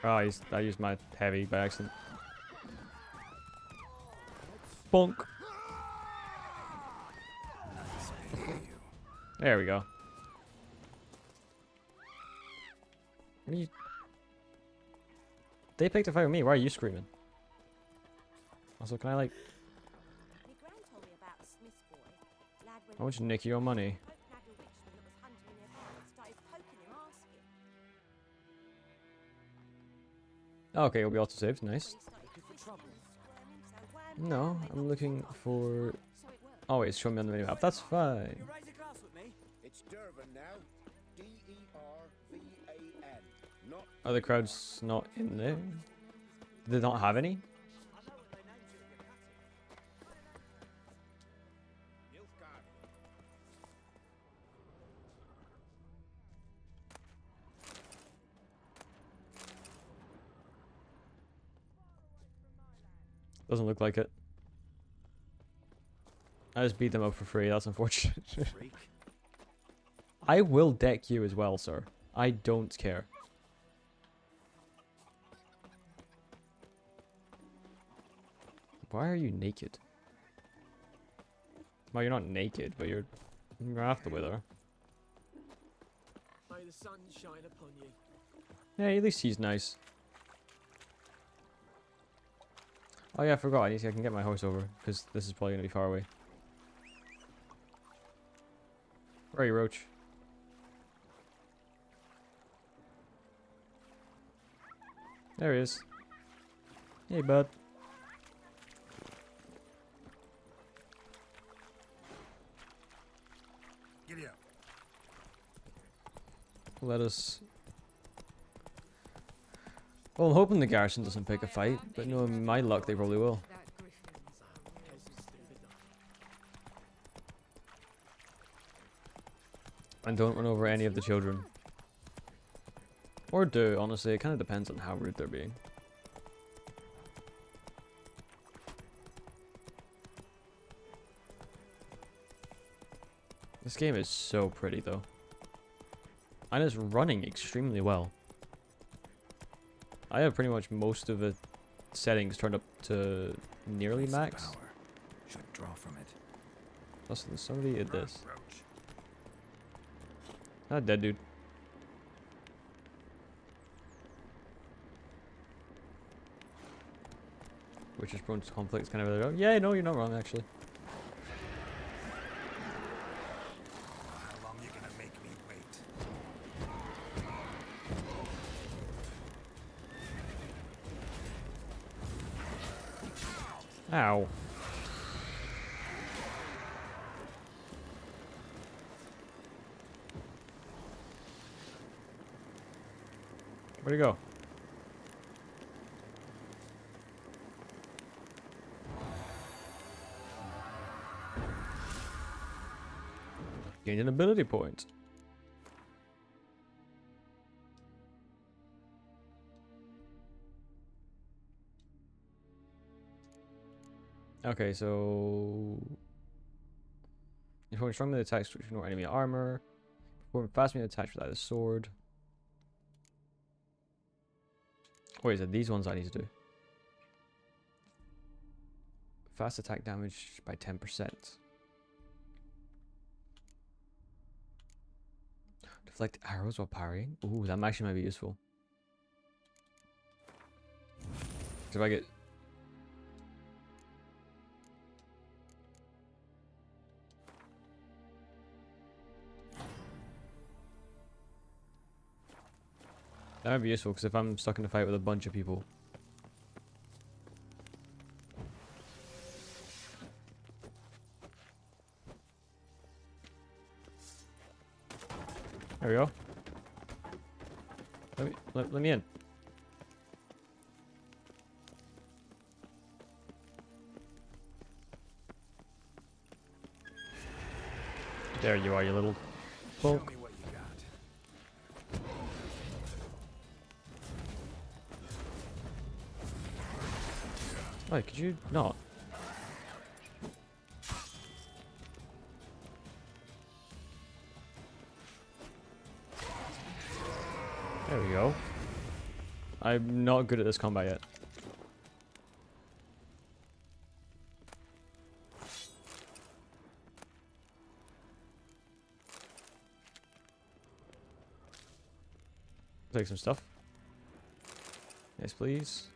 Oh, I used my heavy by accident. Bonk. There we go. What are you... They picked a fight with me. Why are you screaming? Also, can I like... My gran told me about a Smith's boy. Lad went I want you to nick your money. poke nagger witchman that was hunting nearby and started poking him, asking. Okay, you'll be auto-saved. Nice. Looking for trouble? So No, I'm looking for... Oh wait, it's showing me on the minimap. That's fine. You raise a glass with me? It's Dervan now. D-E-R-V-A-N. Not Are the crowds not in there? Do they not have any? I know what they named you at your cutting. Nilfgaard. Doesn't look like it. I just beat them up for free. That's unfortunate. Freak. I will deck you as well, sir. I don't care. Why are you naked? Well, you're not naked, but you're after with her. May the sun shine upon you. Yeah, at least he's nice. Oh yeah, I forgot. I can get my horse over because this is probably gonna be far away. Where are you, Roach? There he is. Hey, bud. Giddy up. Let us... Well, I'm hoping the garrison doesn't pick a fight, but knowing my luck, they probably will. And don't run over any of the children. Or do, honestly. It kind of depends on how rude they're being. This game is so pretty, though. And it's running extremely well. I have pretty much most of the settings turned up to nearly max. Power. Should draw from it. Listen, somebody did this. Roach. Ah, dead dude. Which is prone to conflicts, kind of. Like, yeah, no, you're not wrong, actually. How long you gonna make me wait? Ow. Where'd he go? Gained an ability point. Okay, so... Perform strong melee attacks to ignore enemy armor. Perform fast melee attacks without a sword. Wait, is it these ones I need to do? Fast attack damage by 10%. Deflect arrows while parrying. Ooh, that actually might be useful. If I get... That might be useful, because if I'm stuck in a fight with a bunch of people... There we go. Let me in. There you are, you little bulk. Show me what you got. Wait, could you not? There we go. I'm not good at this combat yet. Take some stuff. Yes, please.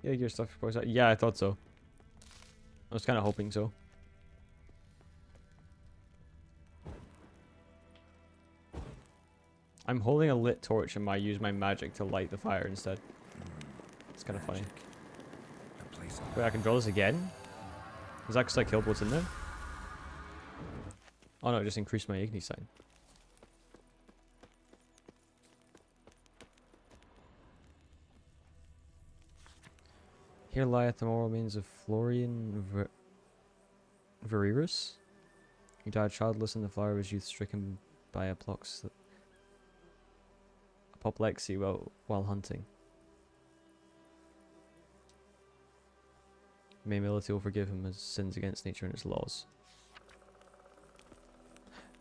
Yeah, your stuff reports out. Yeah, I thought so. I was kind of hoping so. I'm holding a lit torch and I use my magic to light the fire instead. It's kind of funny. Wait, I can draw this again? Is that because I killed what's in there? Oh no, it just increased my igni sign. Here lieth the moral remains of Florian Verirus. He died childless in the flower of his youth, stricken by apoplexy while hunting. May Mility will forgive him his sins against nature and its laws.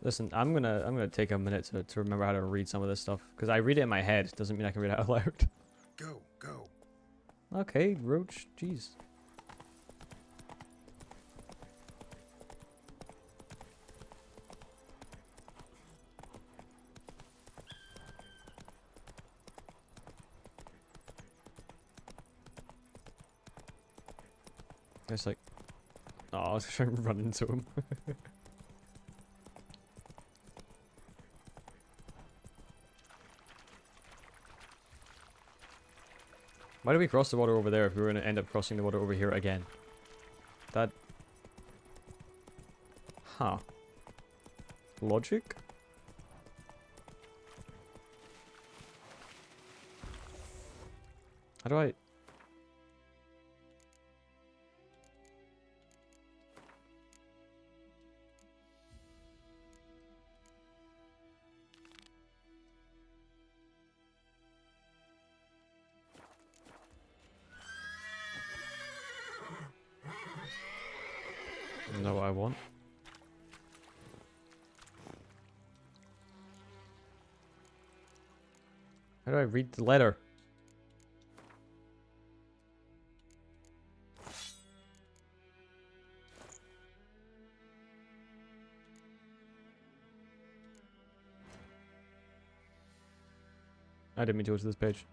Listen, I'm gonna take a minute to remember how to read some of this stuff, because I read it in my head. Doesn't mean I can read it out loud. Go. Okay, Roach. Jeez. It's like, oh, I was trying to run into him. Why did we cross the water over there if we were going to end up crossing the water over here again? That... Huh. Logic? How do I... know what I want? How do I read the letter? I didn't mean to go to this page.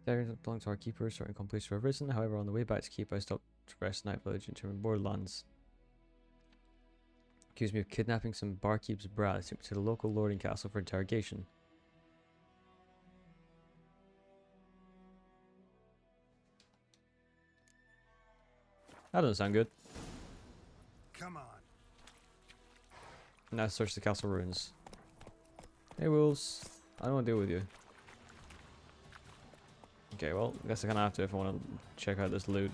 There belongs to our keeper, certain completions have arisen. However, on the way back to keep, I stopped to rest Night Village and turn Borderlands. Accused me of kidnapping some barkeep's brat, took me to the local lording castle for interrogation. That doesn't sound good. Come on. Now search the castle ruins. Hey wolves, I don't want to deal with you. Okay, well, I guess I kind of have to if I want to check out this loot.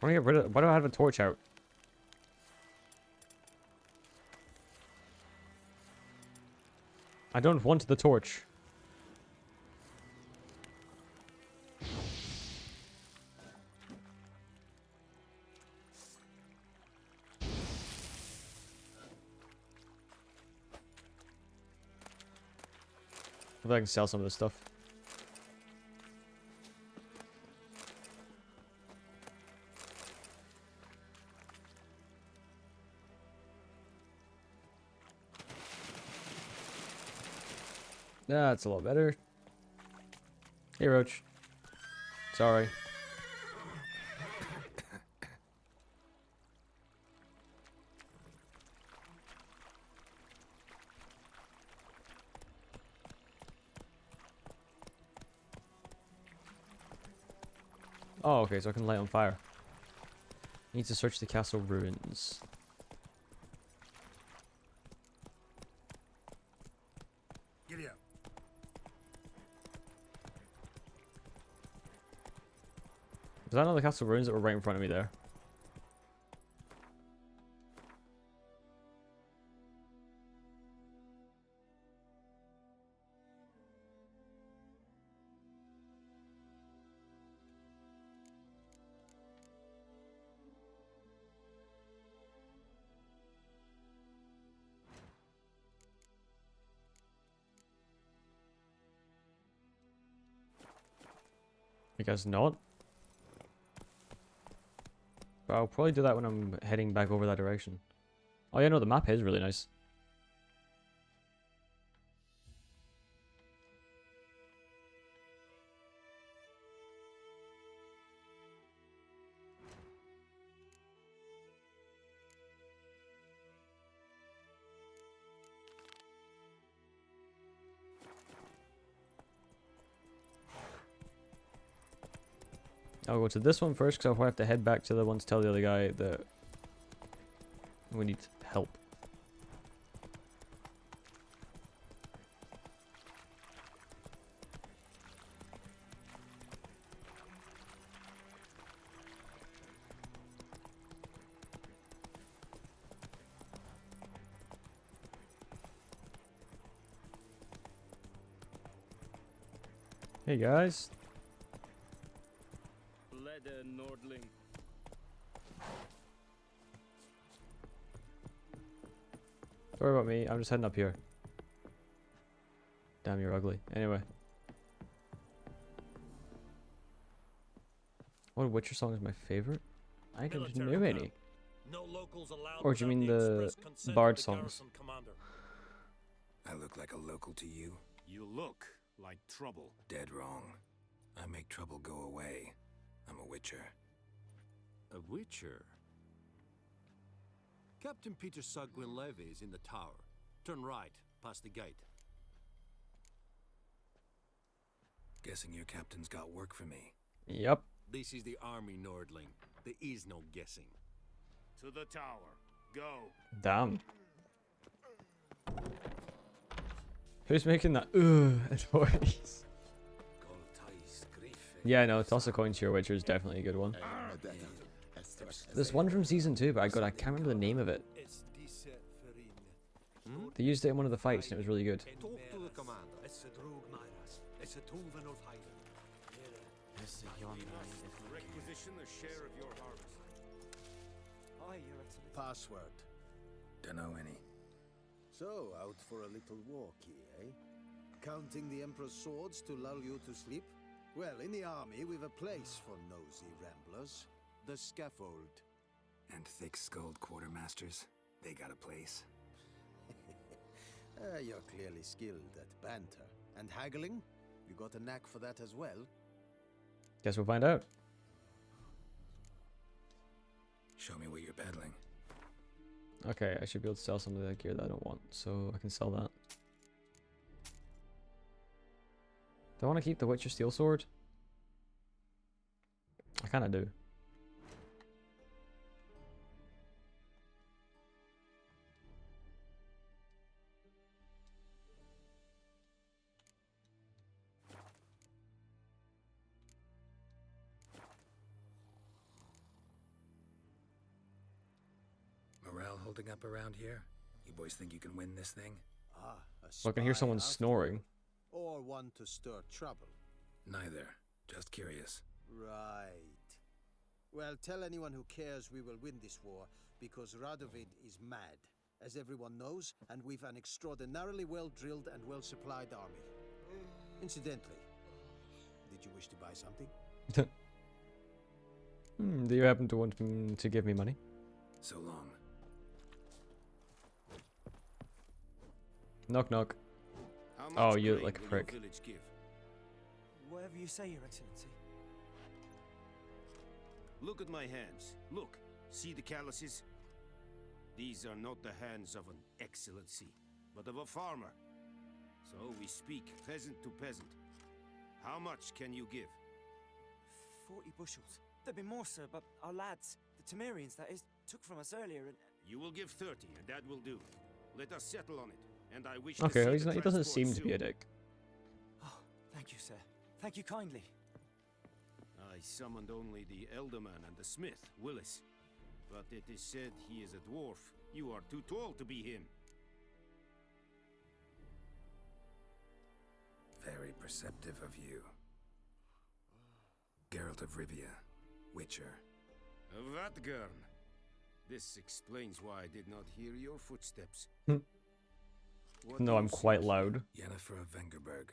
I want to get rid of... Why do I have a torch out? I don't want the torch. If I can sell some of this stuff. That's a lot better. Hey, Roach. Sorry. Oh, okay, so I can light on fire. Need to search the castle ruins. Giddy up. Was that not the castle ruins that were right in front of me there? I guess not. But I'll probably do that when I'm heading back over that direction. Oh yeah, no, the map is really nice. I'll go to this one first because I'll have to head back to the one to tell the other guy that we need help. Hey guys. Nordling. Sorry about me, I'm just heading up here. Damn, you're ugly. Anyway. What Witcher song is my favorite? I didn't know any. No locals allowed. Or do you mean the Bard songs? I look like a local to you? You look like trouble. Dead wrong. I make trouble go away. I'm a Witcher. A Witcher? Captain Peter Sugwin Levy is in the tower. Turn right, past the gate. Guessing your captain's got work for me. Yep. This is the army, Nordling. There is no guessing. To the tower. Go. Damn. Who's making that voice? Yeah, no, toss a coin to your Witcher is definitely a good one. There's one from season 2, but I can't remember the name of it. They used it in one of the fights and it was really good. Talk to the commander. Requisition a share of your harvest. Aye, Your Excellency. Password. Dunno any. So, out for a little walkie, eh? Counting the Emperor's swords to lull you to sleep? Well, in the army, we've a place for nosy ramblers. The scaffold. And thick-skulled quartermasters. They got a place. You're clearly skilled at banter. And haggling? You got a knack for that as well? Guess we'll find out. Show me what you're peddling. Okay, I should be able to sell some of the gear that I don't want, so I can sell that. Do I want to keep the Witcher Steel Sword? I kind of do. Morale holding up around here? You boys think you can win this thing? Ah, a Well, I can hear spy someone after snoring. all? Or one to stir trouble? Neither. Just curious. Right. Well, tell anyone who cares we will win this war, because Radovid is mad, as everyone knows, and we've an extraordinarily well-drilled and well-supplied army. Incidentally, did you wish to buy something? Do you happen to want to give me money? So long. Knock knock. How much Oh, you grain like a will prick. your village give? Whatever you say, Your Excellency. Look at my hands. Look. See the calluses? These are not the hands of an excellency, but of a farmer. So we speak peasant to peasant. How much can you give? 40 bushels. There'd be more, sir, but our lads, the Temerians, that is, took from us earlier and... You will give 30, and that will do. Let us settle on it, and I wish Okay, to well, see the he doesn't transport seem to be a soon. dick. Oh, thank you, sir. Thank you kindly. I summoned only the Elderman and the smith, Willis. But it is said he is a dwarf. You are too tall to be him. Very perceptive of you. Geralt of Rivia, Witcher. Vatgern. This explains why I did not hear your footsteps. Hmm. What No, do I'm you quite seek? loud. Yennefer of Vengerberg.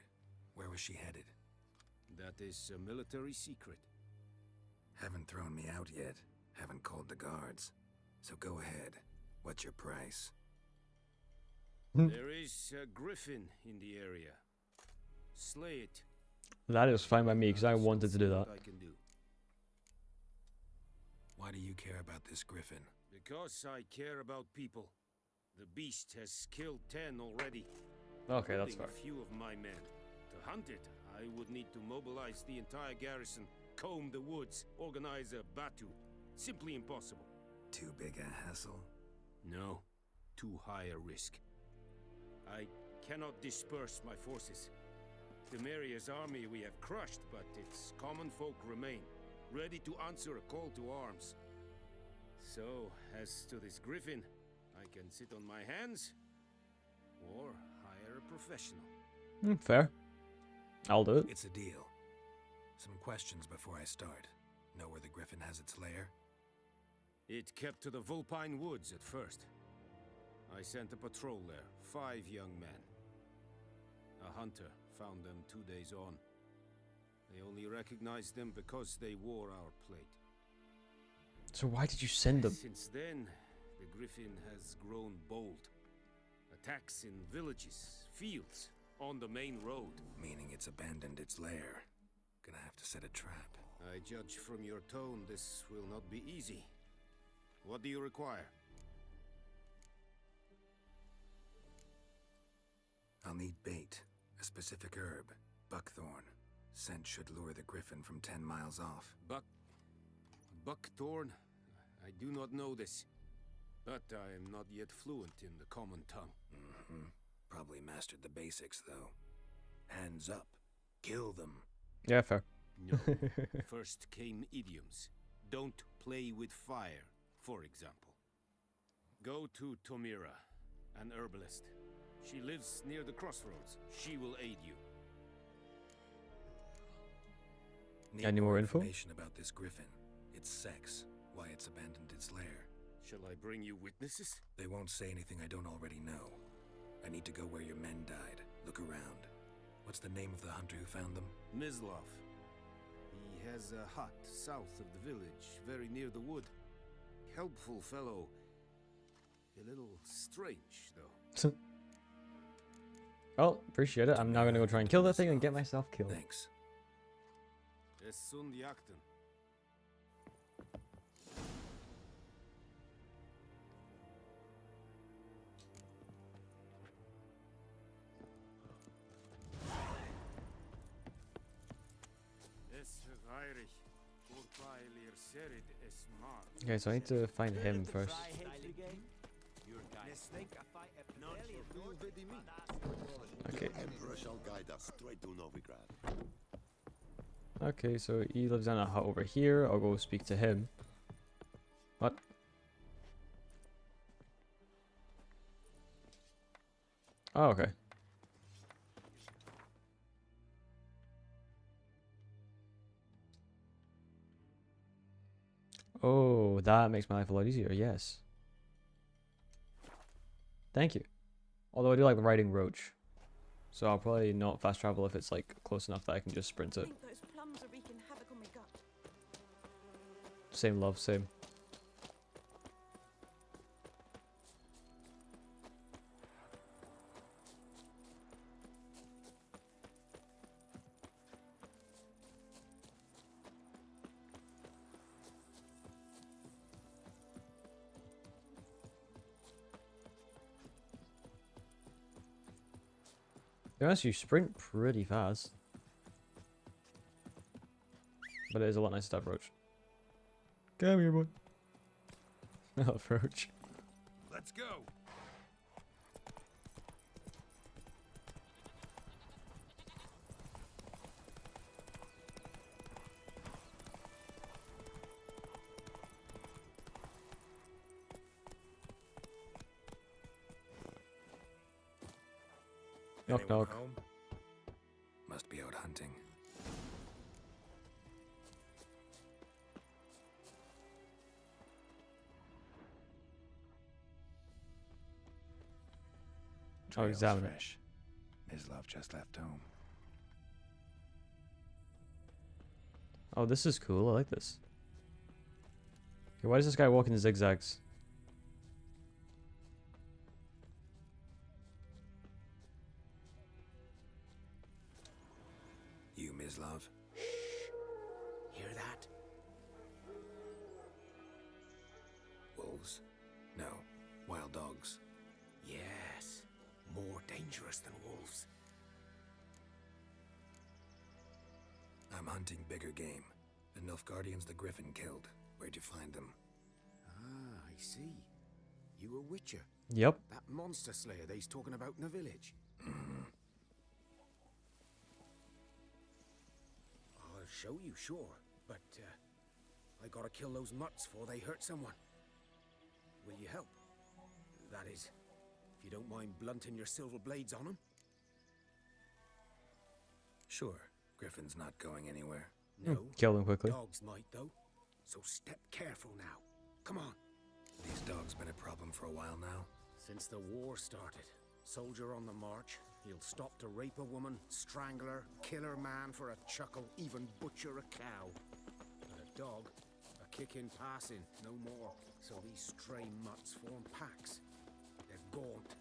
Where was she headed? That is a military secret. Haven't thrown me out yet. Haven't called the guards. So go ahead. What's your price? There is a griffin in the area. Slay it. That is fine by me, because I wanted to do that. I can do. Why do you care about this griffin? Because I care about people. The beast has killed 10 already. Okay, that's including fair. a few of my men. To hunt it, I would need to mobilize the entire garrison, comb the woods, organize a batu. Simply impossible. Too big a hassle? No, too high a risk. I cannot disperse my forces. Temeria's army we have crushed, but its common folk remain, ready to answer a call to arms. So, as to this griffin, I can sit on my hands, or hire a professional. Fair. I'll do it. It's a deal. Some questions before I start. Know where the griffin has its lair? It kept to the Vulpine Woods at first. I sent a patrol there, 5 young men. A hunter found them 2 days on. They only recognized them because they wore our plate. So why did you send them? Since then, the griffin has grown bold. Attacks in villages, fields, on the main road. Meaning it's abandoned its lair. Gonna have to set a trap. I judge from your tone this will not be easy. What do you require? I'll need bait. A specific herb. Buckthorn. Scent should lure the griffin from 10 miles off. Buckthorn? I do not know this. But I am not yet fluent in the common tongue. Probably mastered the basics, though. Hands up. Kill them. Yeah, fair. No. First came idioms. Don't play with fire, for example. Go to Tomira, an herbalist. She lives near the crossroads. She will aid you. Need Any more info? information about this griffin. Its sex. Why it's abandoned its lair. Shall I bring you witnesses? They won't say anything I don't already know. I need to go where your men died. Look around. What's the name of the hunter who found them? Mislav. He has a hut south of the village, very near the wood. Helpful fellow. A little strange, though. Well, appreciate it. I'm now gonna go try and kill that thing and get myself killed. Thanks. Es sunt jakten. Okay, so I need to find him first. Okay. Emperor shall guide us straight to Novigrad. Okay, so he lives in a hut over here. I'll go speak to him. What? Oh, okay. Oh, that makes my life a lot easier, yes. Thank you. Although I do like riding Roach. So I'll probably not fast travel if it's like close enough that I can just sprint it. I think those plums are wreaking havoc on my gut. Same love, same. To be honest, you sprint pretty fast. But it is a lot nicer to have Roach. Come here, boy. Oh, Roach. Let's go. Knock, Anyone knock. home? Must be out hunting. I'll Trail's examine it. fresh. Mislav just left home. Oh, this is cool. I like this. Okay, why does this guy walk in zigzags? You, Mislav? Hear that? Wolves? No. Wild dogs. Yes. More dangerous than wolves. I'm hunting bigger game. The Nilfgaardians the Griffin killed. Where'd you find them? Ah, I see. You a witcher? Yep. That monster slayer they's talking about in the village. I'll show you, sure. But, I gotta kill those mutts before they hurt someone. Will you help? That is, if you don't mind blunting your silver blades on them. Sure. Griffin's not going anywhere. No. Kill them quickly. Dogs might, though. So step careful now. Come on. These dogs been a problem for a while now. Since the war started. Soldier on the march. He'll stop to rape a woman, strangle her, kill her man for a chuckle, even butcher a cow. But a dog, a kick in passing, no more. So these stray mutts form packs. They're gaunt,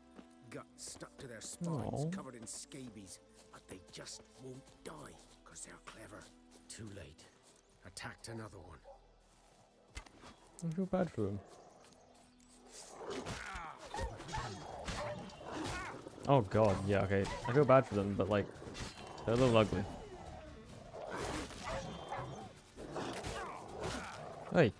guts stuck to their spines, Aww. covered in scabies. But they just won't die, because they're clever. Too late. Attacked another one. I feel bad for them. Oh god, yeah, okay. I feel bad for them, but like, they're a little ugly. Hey.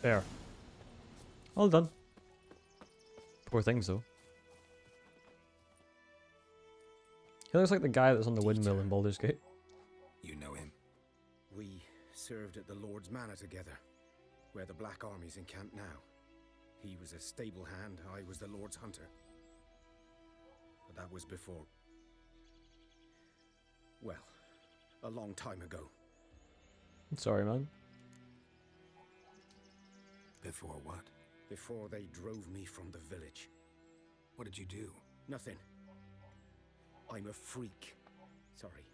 There. All done. Poor things though. He looks like the guy that's on the windmill in Baldur's Gate. You know him? We served at the Lord's Manor together, where the Black Army's encamped now. He was a stable hand, I was the Lord's hunter. But that was before... well, a long time ago. Sorry, man. Before what? Before they drove me from the village. What did you do? Nothing. I'm a freak. Sorry.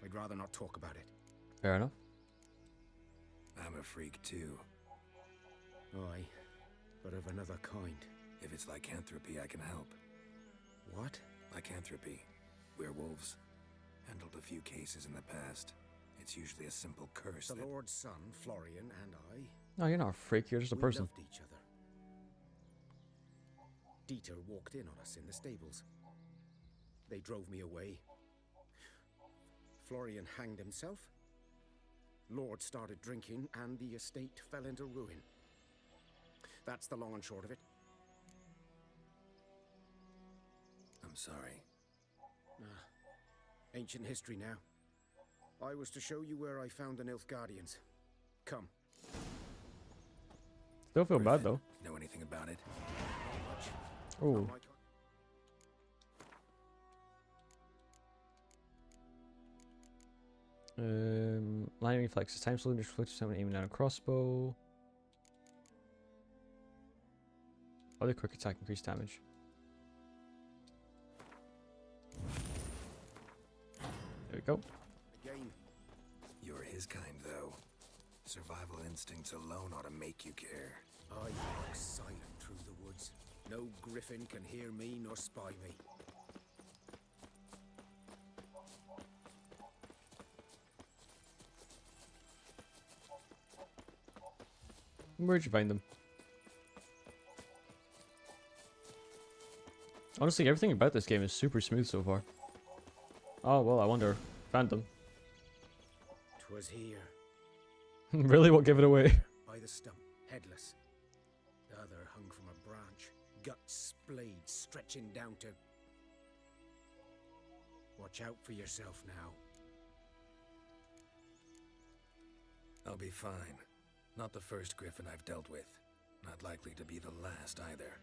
I'd rather not talk about it. Fair enough. I'm a freak too. Aye, but of another kind. If it's lycanthropy, I can help. What? Lycanthropy. Werewolves. Handled a few cases in the past. It's usually a simple curse The that... Lord's son, Florian, and I... No, you're not a freak, you're just a we person. loved each other. Dieter walked in on us in the stables. They drove me away. Florian hanged himself. Lord started drinking, and the estate fell into ruin. That's the long and short of it. I'm sorry. Ancient history now. I was to show you where I found the Nilfgaardians. Come. Still feel bad though. Know anything about it? Oh. Line reflexes. Time slowly reflects someone aiming down a crossbow. Other quick attack increased damage. There we go. Again. You're his kind, though. Survival instincts alone ought to make you care. I walk silent through the woods. No griffin can hear me nor spy me. Where'd you find them? Honestly, everything about this game is super smooth so far. Oh, well, I wonder. Found them. 'Twas here, Really? What gave it away? by the stump, headless. The other hung from a branch, guts splayed, stretching down to... Watch out for yourself now. I'll be fine. Not the first griffin I've dealt with. Not likely to be the last either.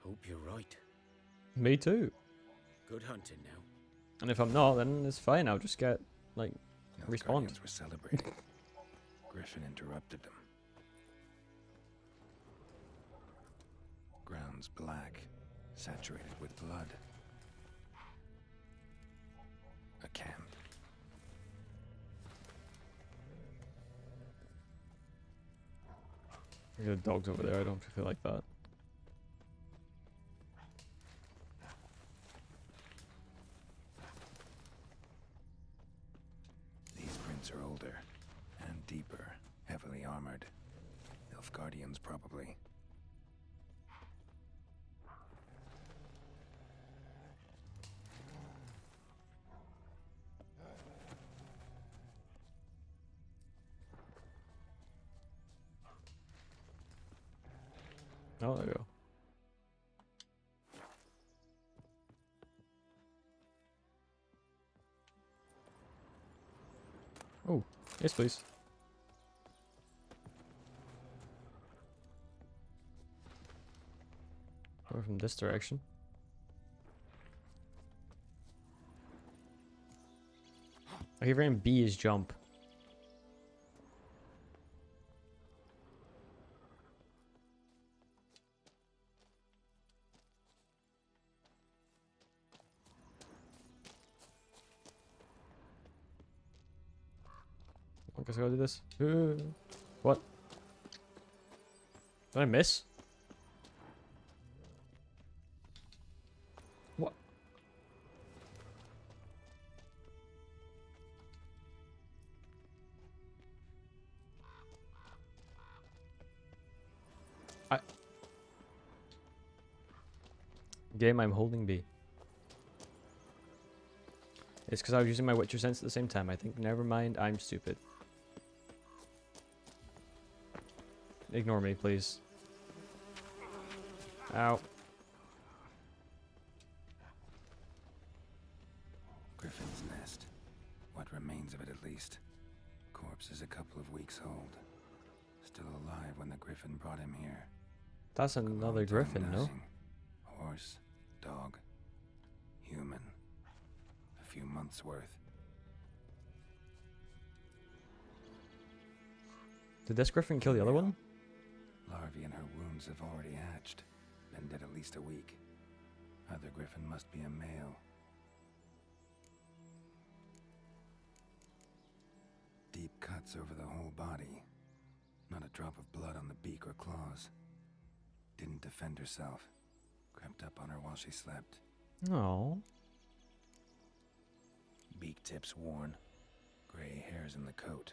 Hope you're right. Me too. Good hunting now. And if I'm not, then it's fine. I'll just get, like, No, respawned. Guardians were celebrating. Griffin interrupted them. Ground's black, saturated with blood. A camp. The dog's over there. I don't feel like that. These prints are older and deeper, heavily armored. Elf Guardians, probably. Oh, there you go. Oh, yes, please. Or from this direction. I keep hearing B is jump. I guess I gotta do this. What? Did I miss? What? Game, I'm holding B. It's because I was using my Witcher sense at the same time. I think, never mind, I'm stupid. Ignore me, please. Ow. Griffin's nest. What remains of it, at least. Corpse is a couple of weeks old. Still alive when the Griffin brought him here. That's another Griffin, no? Horse, dog, human. A few months' worth. Did this Griffin kill the other one? Larvae in her wounds have already hatched. Been dead at least a week. Other Griffin must be a male. Deep cuts over the whole body. Not a drop of blood on the beak or claws. Didn't defend herself. Crept up on her while she slept. No. Beak tips worn. Gray hairs in the coat.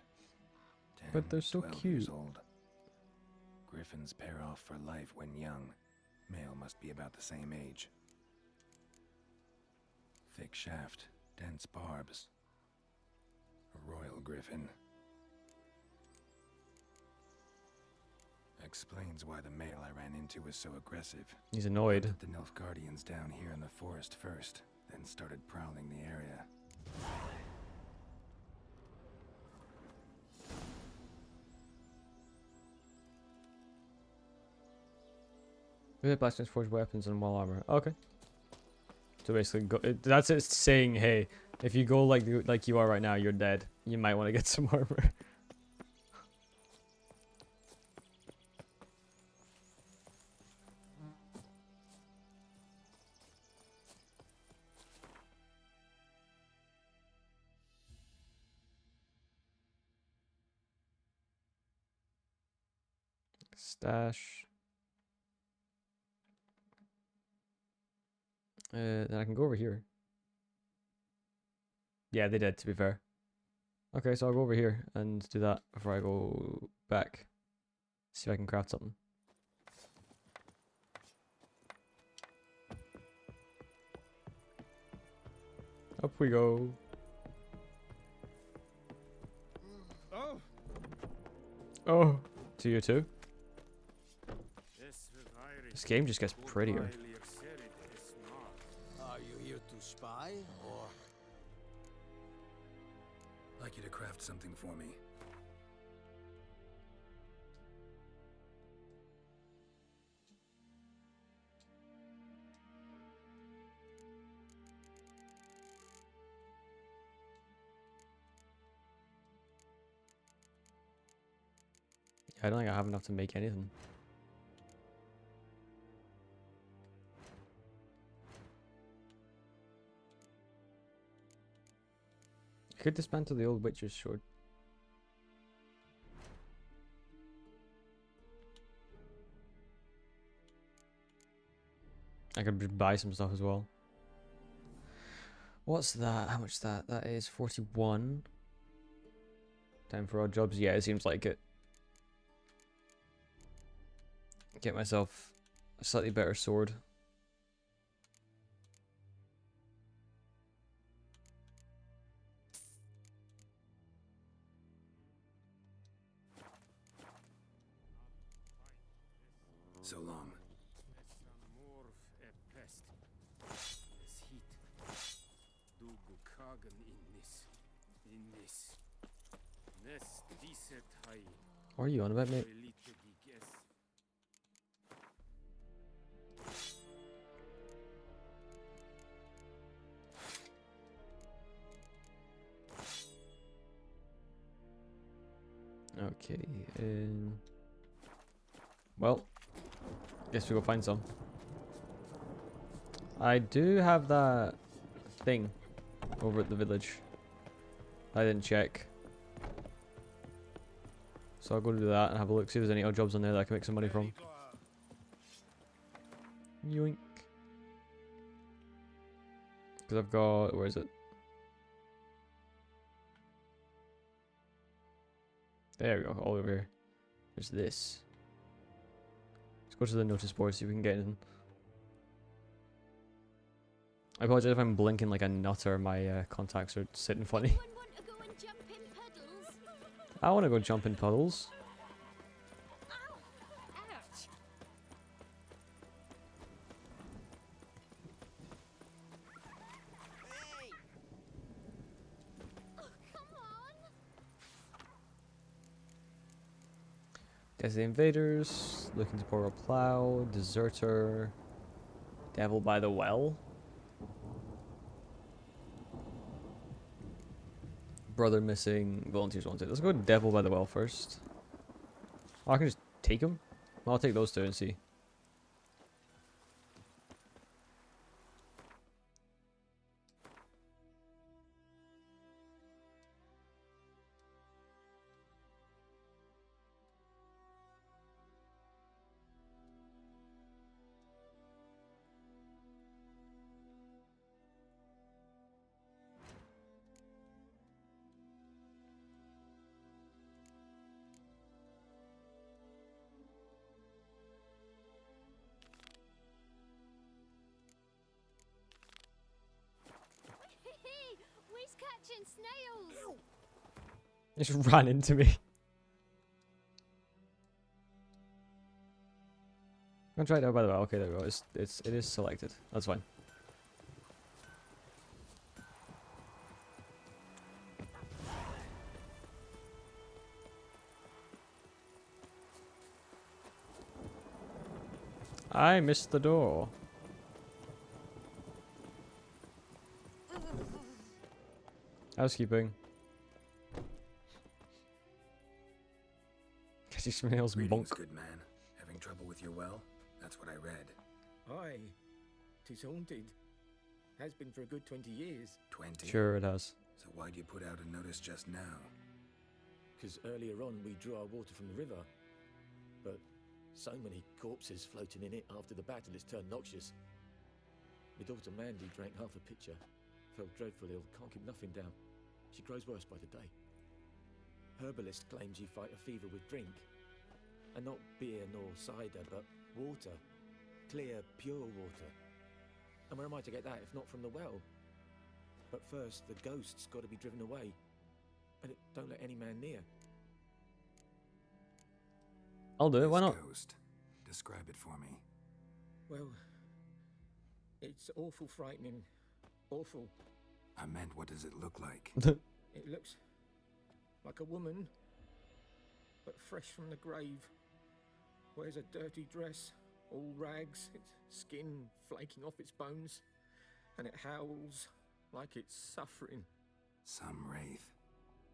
10, But they're so 12 cute. years old. Griffins pair off for life when young. Male must be about the same age. Thick shaft, dense barbs. A royal griffin. Explains why the male I ran into was so aggressive. He's annoyed. Put the Nilfgaardians down here in the forest first, then started prowling the area. We have blacksmiths, forged weapons, and wall armor. Okay. So basically, that's it saying, hey, if you go like you are right now, you're dead. You might want to get some armor. Stash. Then I can go over here. Yeah, they did, to be fair. Okay, so I'll go over here and do that before I go back. See if I can craft something. Up we go. Oh! Oh, to you too. This game just gets prettier. Are you here to spy, or...? Like you to craft something for me. I don't think I have enough to make anything. I could dismantle the old witch's sword. I could buy some stuff as well. What's that? How much is that? That is 41. Time for odd jobs. Yeah, it seems like it. Get myself a slightly better sword. So long. What are you on about, mate? Okay, well, guess we go find some. I do have that thing over at the village. I didn't check. So I'll go do that and have a look, see if there's any odd jobs on there that I can make some money from. Yoink. Because I've got, where is it? There we go, all over here. There's this. Let's go to the notice board, see if we can get anything. I apologize if I'm blinking like a nutter, my contacts are sitting funny. I want to go jump in puddles. There's the invaders, looking to pour a plow, deserter, devil by the well. Brother missing, volunteers wanted. Let's go to devil by the well first. Oh, I can just take them? Well, I'll take those two and see. We's catching snails. It just ran into me. I'm trying to, by the way, okay, there we go. It is selected. That's fine. I missed the door. Housekeeping. Catchy smells bonk. Good man. Having trouble with your well? That's what I read. Aye. 'Tis haunted. Has been for a good 20 years. 20? Sure it has. So why'd you put out a notice just now? 'Cause earlier on we drew our water from the river. But so many corpses floating in it after the battle it's turned noxious. My daughter Mandy drank half a pitcher. Felt dreadful ill, can't keep nothing down. She grows worse by the day. Herbalist claims you fight a fever with drink. And not beer nor cider, but water. Clear, pure water. And where am I to get that if not from the well? But first, the ghost's got to be driven away. And it don't let any man near. I'll do it, why This not? Ghost. Describe it for me. Well, it's awful frightening. Awful. I meant, what does it look like? It looks like a woman, but fresh from the grave. Wears a dirty dress, all rags, its skin flaking off its bones, and it howls like it's suffering. Some wraith.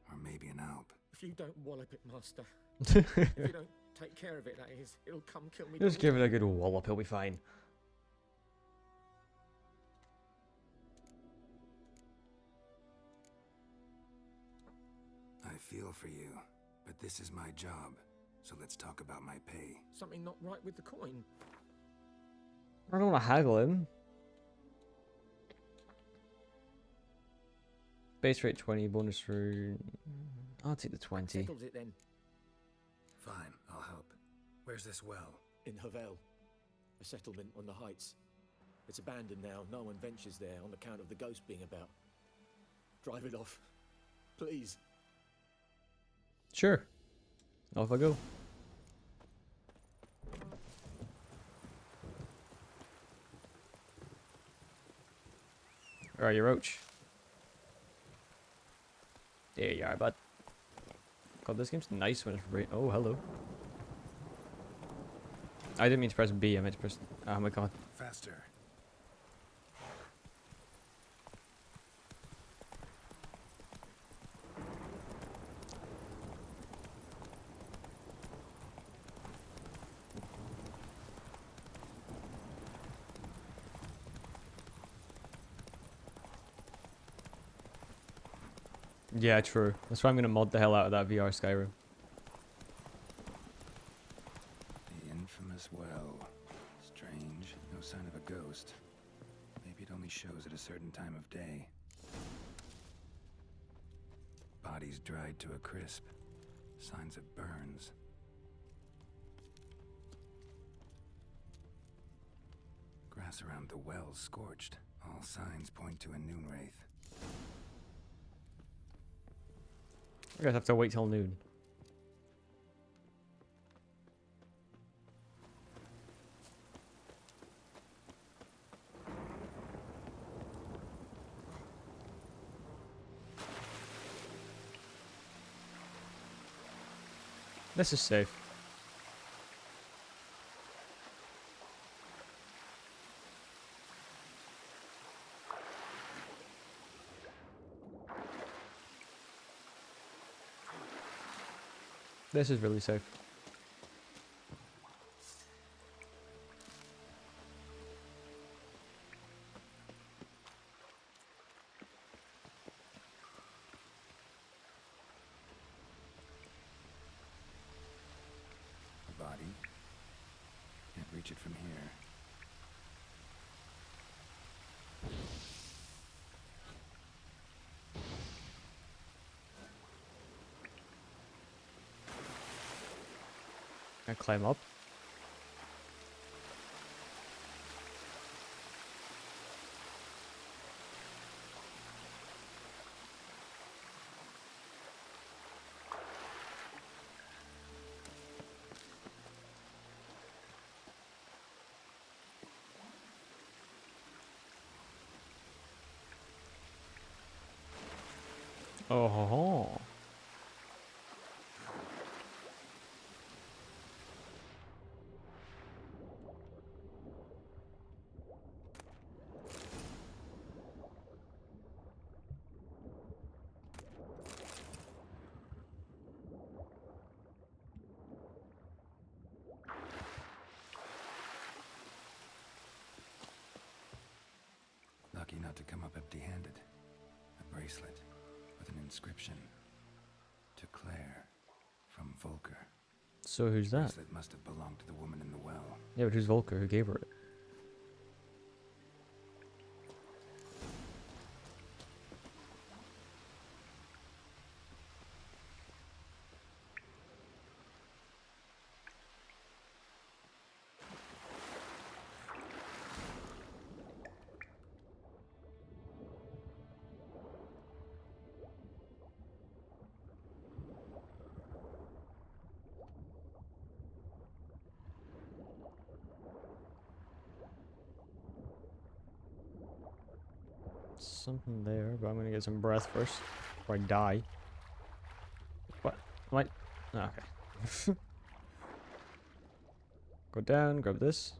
Or maybe an alp. If you don't wallop it, Master, If you don't take care of it, that is, it'll come kill me. Just give it a good wallop, he'll be fine. I feel for you, but this is my job, so let's talk about my pay. Something not right with the coin. I don't want to haggle him. Base rate 20, bonus for... I'll take the 20. Settles it then. Fine, I'll help. Where's this well? In Havel, a settlement on the heights. It's abandoned now. No one ventures there on account of the ghost being about. Drive it off, please. Sure. Off I go. Where are you, Roach? There you are, bud. God, this game's nice when it's rain. Oh, hello. I didn't mean to press B, I meant to press... Oh my god. Faster. Yeah, true. That's why I'm gonna mod the hell out of that VR Skyrim. The infamous well. Strange. No sign of a ghost. Maybe it only shows at a certain time of day. Bodies dried to a crisp. Signs of burns. Grass around the well scorched. All signs point to a noon wraith. I guess I have to wait till noon. This is safe. This is really safe. A body. Can't reach it from here. Can I climb up? Oh ho ho. Lucky not to come up empty-handed. A bracelet with an inscription. To Claire, from Volker. So who's that? Bracelet must have belonged to the woman in the well. Yeah, but who's Volker? Who gave her it? Something there, but I'm gonna get some breath first before I die. What? What? Oh, okay. Go down, grab this.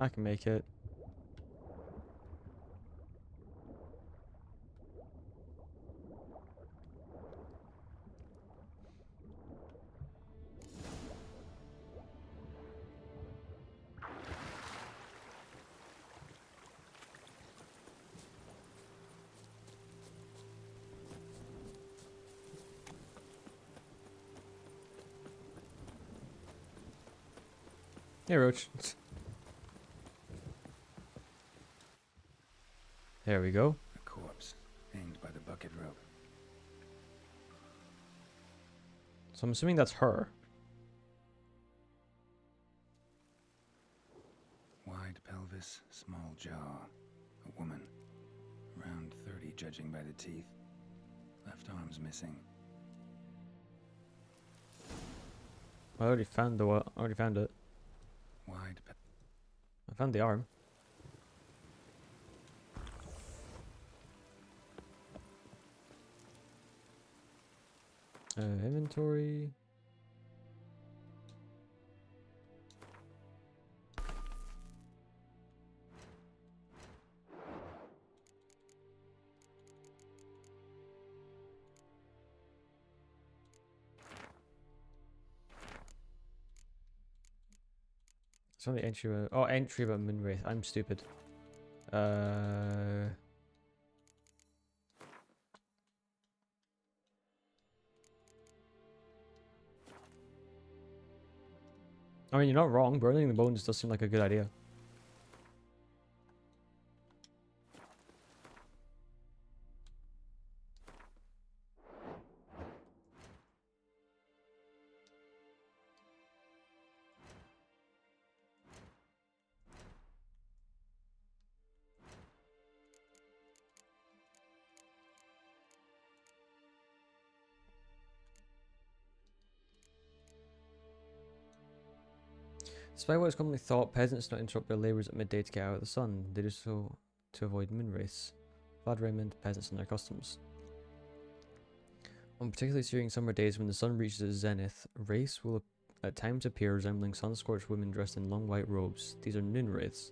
I can make it. Hey, Roach. There we go. A corpse, hanged by the bucket rope. So I'm assuming that's her. Wide pelvis, small jaw. A woman. Around 30, judging by the teeth. Left arm's missing. I already found the I already found it. Wide. I found the arm. Inventory. It's only entry. Oh, entry about Moonwraith. I'm stupid. I mean, you're not wrong. Burning the bones does seem like a good idea. Despite what is commonly thought, peasants do not interrupt their labours at midday to get out of the sun. They do so to avoid moonwraiths. Clad raiment, peasants and their customs. On particularly searing summer days when the sun reaches its zenith, wraiths will at times appear resembling sun-scorched women dressed in long white robes. These are noonwraiths.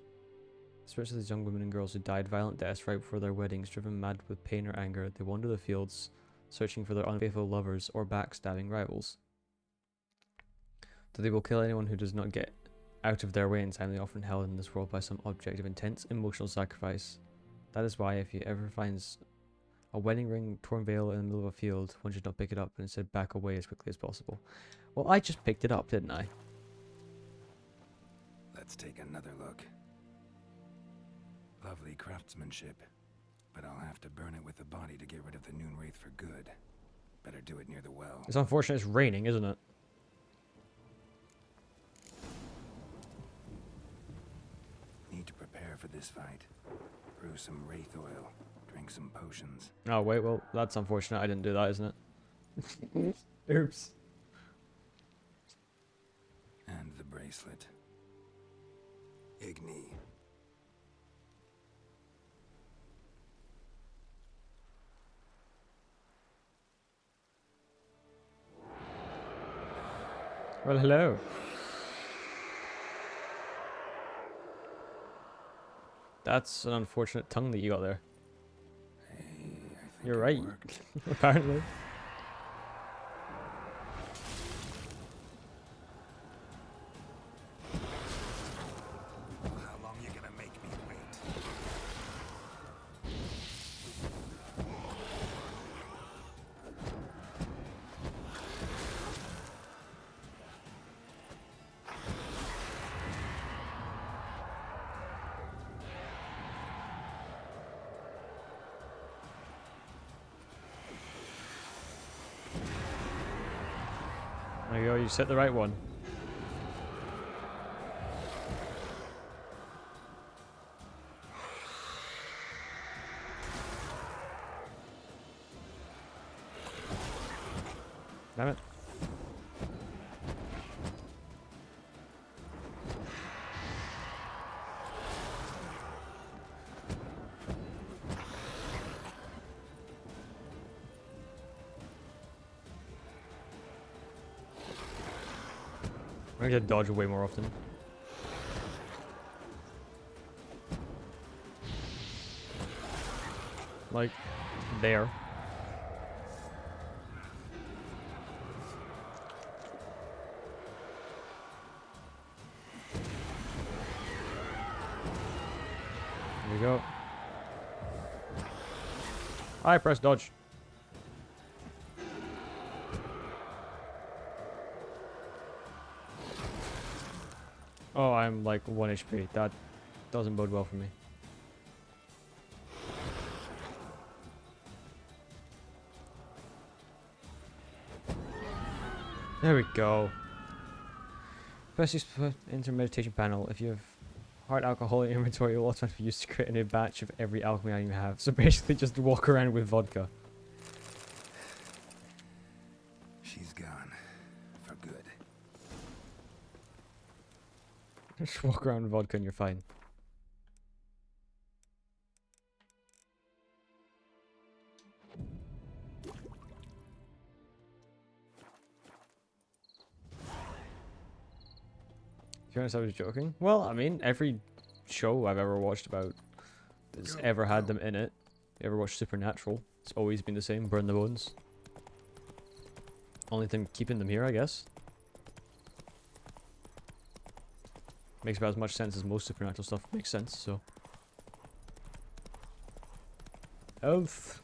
Spirits of these young women and girls who died violent deaths right before their weddings, driven mad with pain or anger, they wander the fields, searching for their unfaithful lovers or backstabbing rivals. Though they will kill anyone who does not get out of their way in time, they often held in this world by some object of intense emotional sacrifice. That is why if you ever finds a wedding ring, torn veil in the middle of a field, one should not pick it up and instead back away as quickly as possible. Well, I just picked it up, didn't I? Let's take another look. Lovely craftsmanship, but I'll have to burn it with the body to get rid of the Noonwraith for good. Better do it near the well. It's unfortunate it's raining, isn't it? Need to prepare for this fight. Brew some wraith oil. Drink some potions. Oh, wait, well, that's unfortunate. I didn't do that, isn't it? Oops. And the bracelet. Igni. Well, hello. That's an unfortunate tongue that you got there. Hey, I think You're it right. worked. Apparently. How long you gonna make me wait? There you go, you set the right one. Damn it. I need to dodge way more often. like, there. There we go. I press dodge. Oh, I'm like 1 HP. That doesn't bode well for me. There we go. Press this into meditation panel. If you have hard alcohol in your inventory, you'll automatically use to create a new batch of every alchemy item you have. So basically just walk around with vodka. She's gone. For good. Just walk around with vodka and you're fine. To be honest, I was joking. Well, I mean, every show I've ever watched about that's ever had them in it. You ever watched Supernatural? It's always been the same, burn the bones. Only thing keeping them here, I guess. Makes about as much sense as most Supernatural stuff makes sense, so. Health.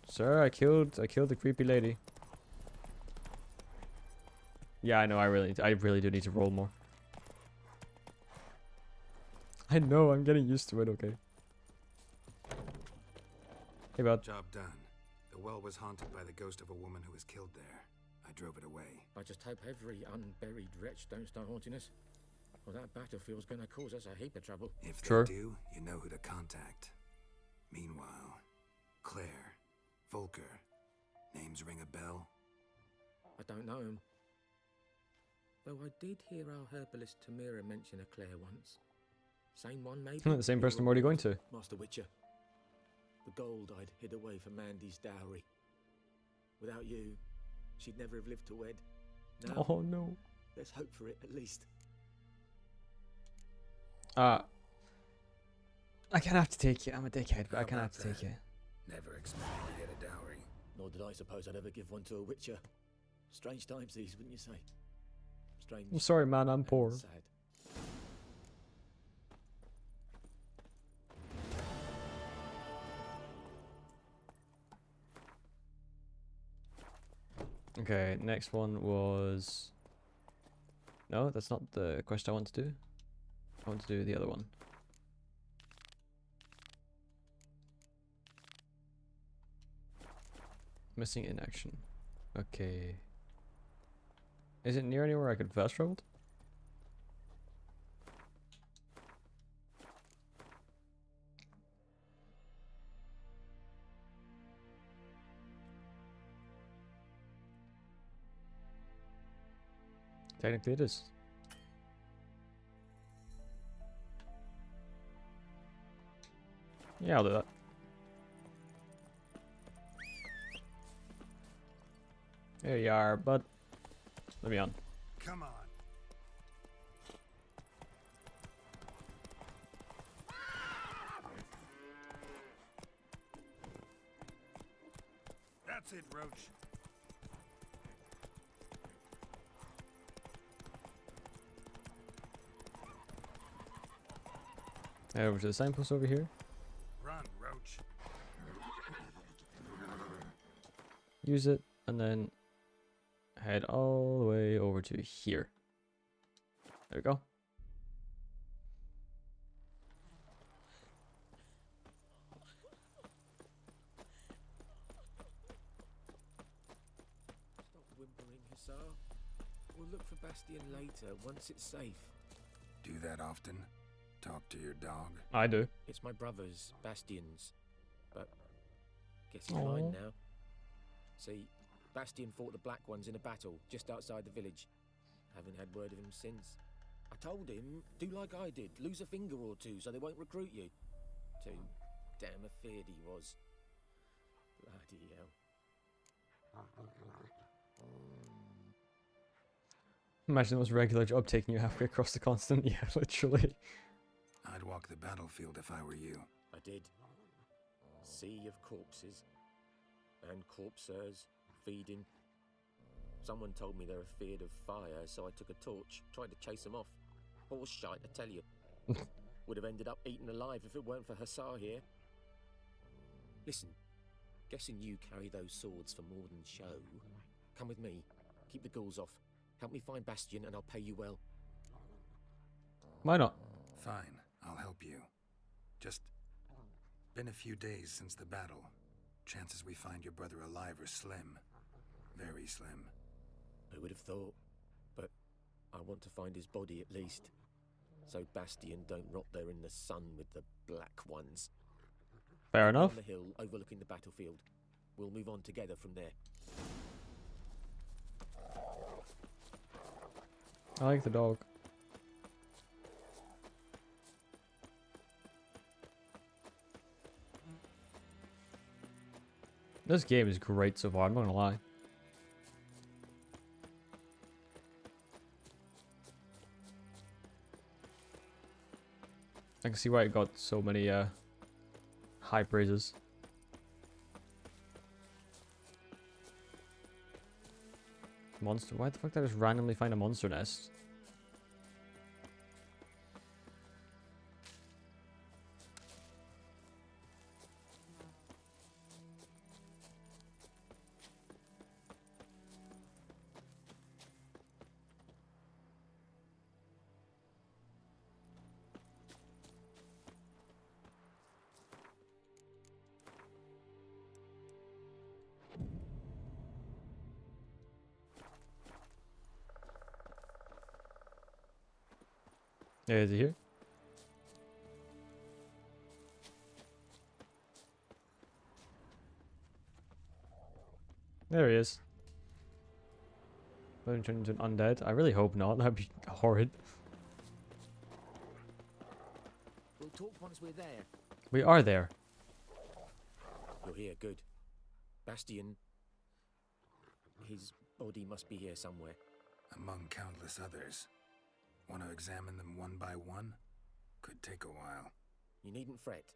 Sir, I killed the creepy lady. Yeah, I know, I really do need to roll more. I know, I'm getting used to it, okay. Hey, bud. Job done. The well was haunted by the ghost of a woman who was killed there. I drove it away. I just hope every unburied wretch don't start haunting us. Well, that battlefield's gonna cause us a heap of trouble. If Sure. they do, you know who to contact. Meanwhile, Claire, Volker, names ring a bell? I don't know him. Though I did hear our herbalist Tamira mention a Claire once. Same one, maybe? The same person I'm already going to. Master Witcher. The gold I'd hid away for Mandy's dowry. Without you, she'd never have lived to wed. Now, Oh no. let's hope for it, at least. I kinda have to take it. I'm a dickhead, but I kinda have to take it. Never expected to get a dowry. Nor did I suppose I'd ever give one to a Witcher. Strange times these, wouldn't you say? Strange. I'm sorry, man, I'm and poor. Sad. Okay, next one was... No, that's not the quest I want to do. I want to do the other one. Missing in action. Okay. Is it near anywhere I could fast travel? Technically it is. Yeah, I'll do that. There you are, bud. Let me on. Come on. That's it, Roach. Head over to the signpost over here. Run, Roach. Use it, and then head all the way over to here. There we go. Stop whimpering, Hussar. We'll look for Bastion later, once it's safe. Do that often? Talk to your dog? I do. It's my brother's, Bastion's. But guess he's Aw. mine now. See, Bastion fought the Black Ones in a battle just outside the village. Haven't had word of him since. I told him, do like I did, lose a finger or two so they won't recruit you. Too damn afeard he was. Bloody hell. Imagine the most regular job taking you halfway across the continent. Yeah, literally. I'd walk the battlefield if I were you. I did. Sea of corpses. And corpsers feeding. Someone told me they're afeard of fire, so I took a torch, tried to chase them off. Horse shite, I tell you. Would have ended up eaten alive if it weren't for Hussar here. Listen, guessing you carry those swords for more than show. Come with me. Keep the ghouls off. Help me find Bastion and I'll pay you well. Why not? Fine, I'll help you. Just been a few days since the battle. Chances we find your brother alive are slim. Very slim. Who would have thought? But I want to find his body at least. So Bastion don't rot there in the sun with the black ones. Fair enough. On the hill overlooking the battlefield. We'll move on together from there. I like the dog. This game is great so far, I'm not gonna lie. I can see why it got so many high praises. Monster? Why the fuck did I just randomly find a monster nest? Yeah, is he here? There he is. Going to turn into an undead. I really hope not. That'd be horrid. We'll talk once we're there. We are there. You're here, good. Bastion... His body must be here somewhere. Among countless others. Want to examine them one by one? Could take a while. You needn't fret.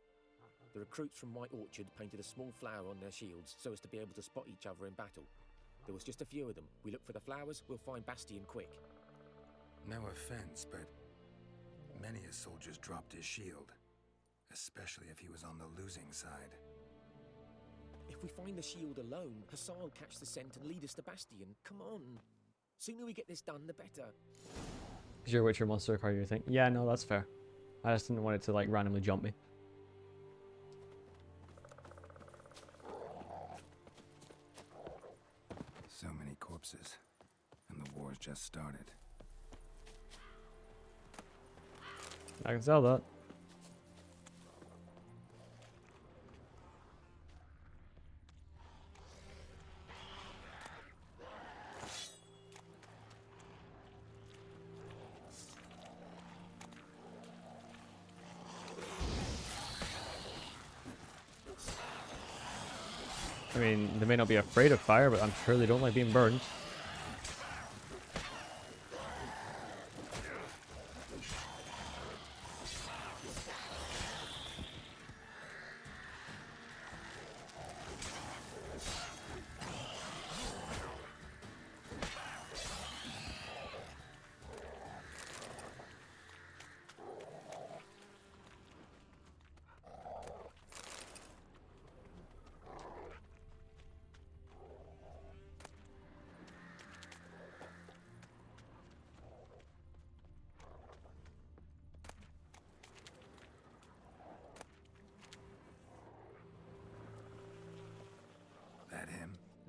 The recruits from White Orchard painted a small flower on their shields so as to be able to spot each other in battle. There was just a few of them. We look for the flowers, we'll find Bastion quick. No offense, but many a soldier's dropped his shield. Especially if he was on the losing side. If we find the shield alone, Hussar will catch the scent and lead us to Bastion. Come on. Sooner we get this done, the better. Is your Witcher monster card your thing? Yeah, no, that's fair. I just didn't want it to like randomly jump me. So many corpses. And the war's just started. I can sell that. I mean, they may not be afraid of fire, but I'm sure they don't like being burned.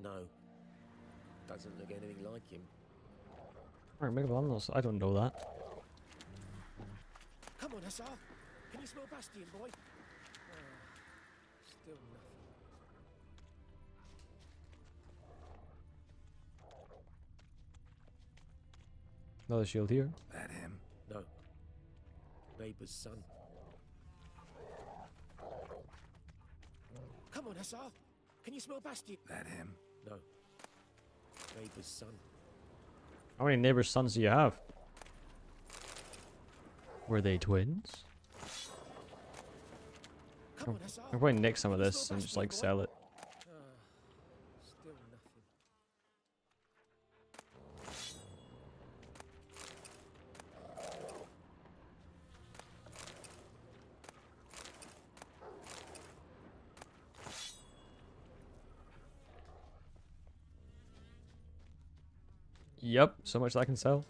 No. Doesn't look anything like him. Alright, make a I don't know that. Come on, Hussar. Can you smell Bastion, boy? Still nothing. Another shield here. That him? No. Neighbour's son. Come on, Hussar. Can you smell Bastion? That him? No. Neighbour's son. How many neighbors' sons do you have? Were they twins? Come on, Hussar. I'll probably nick some of this and just like sell it. Still nothing. Yep, so much that I can sell.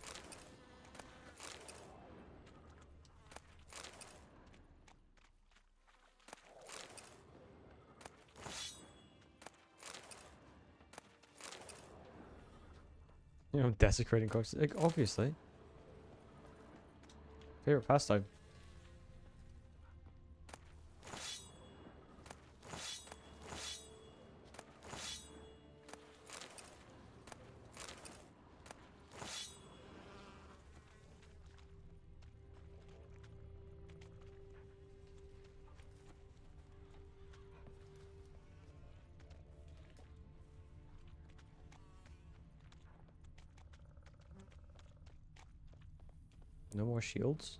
You know, desecrating corpses. Like, obviously. Favorite pastime. No more shields?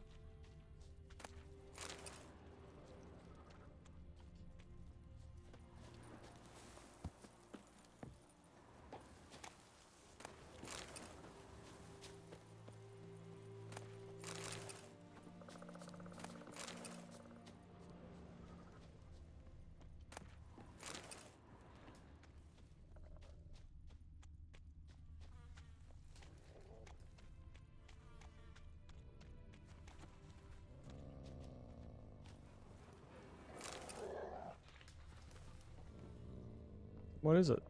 What is it?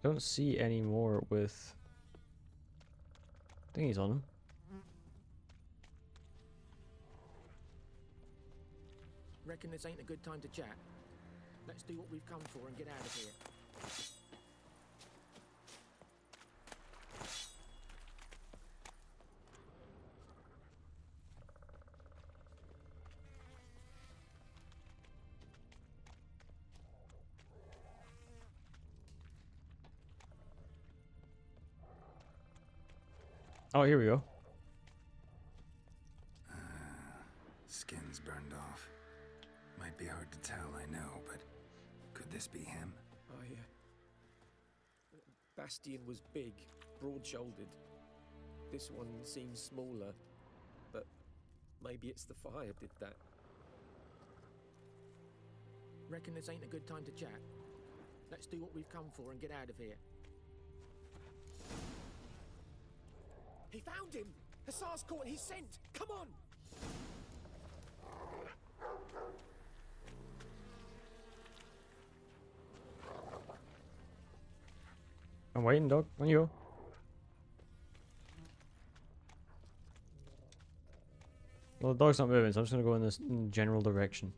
Don't see any more with thingies on them. Reckon this ain't a good time to chat. Let's do what we've come for and get out of here. Oh, here we go. Skin's burned off. Might be hard to tell, I know, but could this be him? Bastian was big, broad-shouldered. This one seems smaller, but maybe it's the fire did that. Reckon this ain't a good time to chat. Let's do what we've come for and get out of here. He found him! Hussar's caught his scent! Come on! I'm waiting, dog. On you go. Well, the dog's not moving, so I'm just gonna go in this general direction.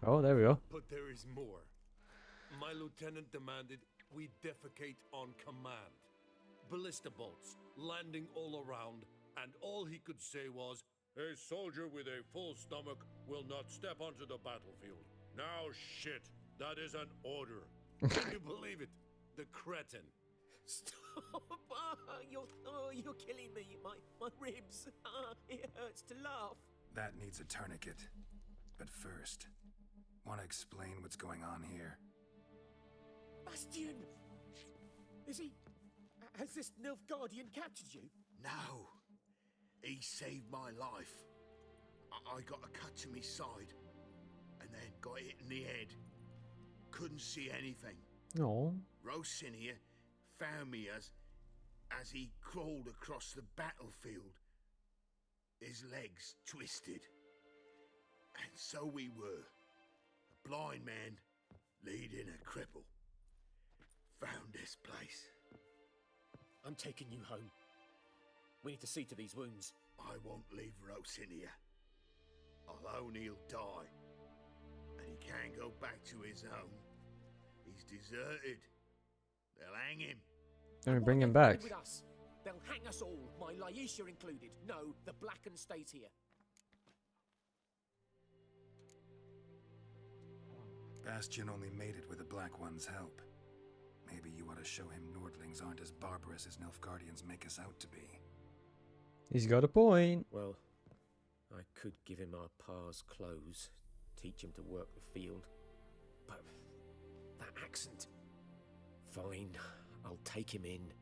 Oh, there we go. But there is more. My lieutenant demanded we defecate on command. Ballista bolts, landing all around, and all he could say was, "A soldier with a full stomach will not step onto the battlefield." Now shit, that is an order. Can you believe it? The cretin. Stop! You're killing me. My ribs. It hurts to laugh. That needs a tourniquet. But first, want to explain what's going on here? Bastian! Is he... Has this Nilfgaardian captured you? No. He saved my life. I got a cut to my side, and then got hit in the head. Couldn't see anything. No. Rosin here found me as he crawled across the battlefield. His legs twisted. And so we were. A blind man leading a cripple. Found this place. I'm taking you home. We need to see to these wounds. I won't leave Rose in here. Alone he'll die. And he can't go back to his home. He's deserted. They'll hang him. Let me bring him What are they back. doing with us? They'll hang us all, my Laisha included. No, the Blacken stays here. Bastion only made it with the Black One's help. Maybe you ought to show him Nordlings aren't as barbarous as Nilfgaardians make us out to be. He's got a point. Well, I could give him our pa's clothes, teach him to work the field. But that accent... Fine, I'll take him in.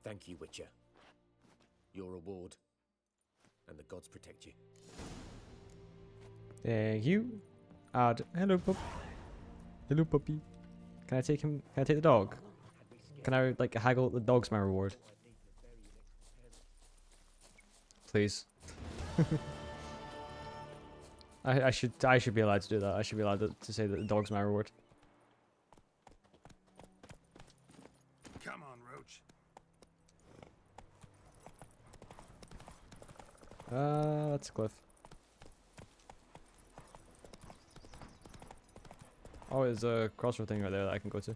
Thank you, Witcher. Your reward. And the gods protect you. Thank you. Hello, pup. Hello, puppy. Can I take him? Can I take the dog? Can I, like, haggle the dog's my reward? Please. I should be allowed to do that. I should be allowed to say that the dog's my reward. Come on, Roach. That's a cliff. Oh, there's a crossroad thing right there that I can go to.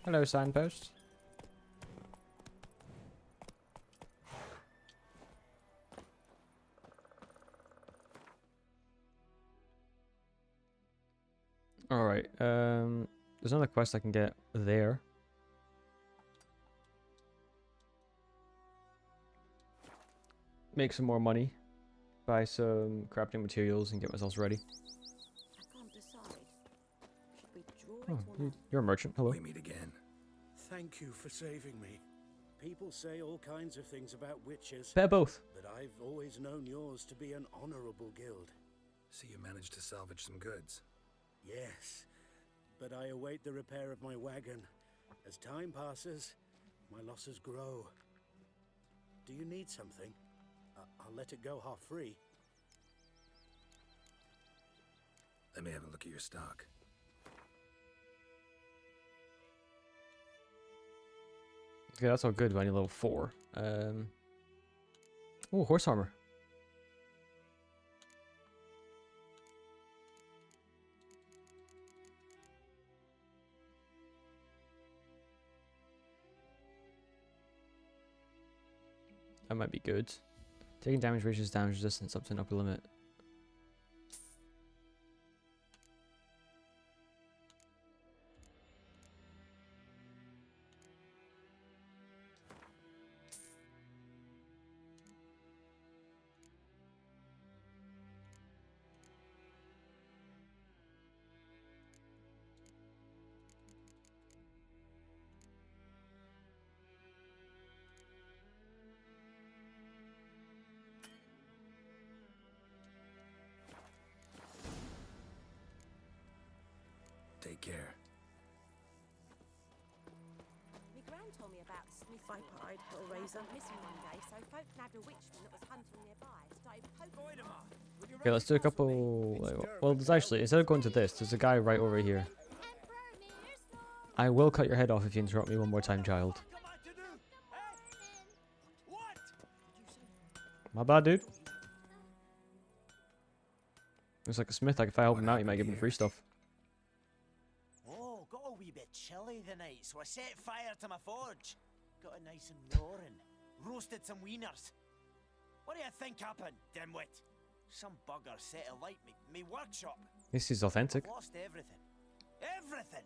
Hello, signpost. Alright, there's another quest I can get there. Make some more money. Buy some crafting materials and get myself ready. I can't decide. Should we draw Oh, it or not? you're a merchant. Hello. We meet again. Thank you for saving me. People say all kinds of things about witches, Better both. but I've always known yours to be an honorable guild. So you managed to salvage some goods. Yes, but I await the repair of my wagon. As time passes, my losses grow. Do you need something? I'll let it go half free. Let me have a look at your stock. Okay, that's all good. But I need level 4. Oh, horse armor. That might be good. Taking damage reaches damage resistance up to an upper limit. Take care. My gran told me about the smith pied hellraiser missing one day, so folk nabbed a witchman that was hunting nearby and started poking him off. Okay, let's do a couple. Well, there's actually, instead of going to this, there's a guy right over here. I will cut your head off if you interrupt me one more time, child. My bad, dude. Looks like a smith. Like if I help him out, he might give me free stuff. Oh, got a wee bit chilly the night, so I set fire to my forge. Got it nice and roaring. Roasted some wieners. What do you think happened, dimwit? Some bugger set alight me workshop. This is authentic. I've lost everything. Everything!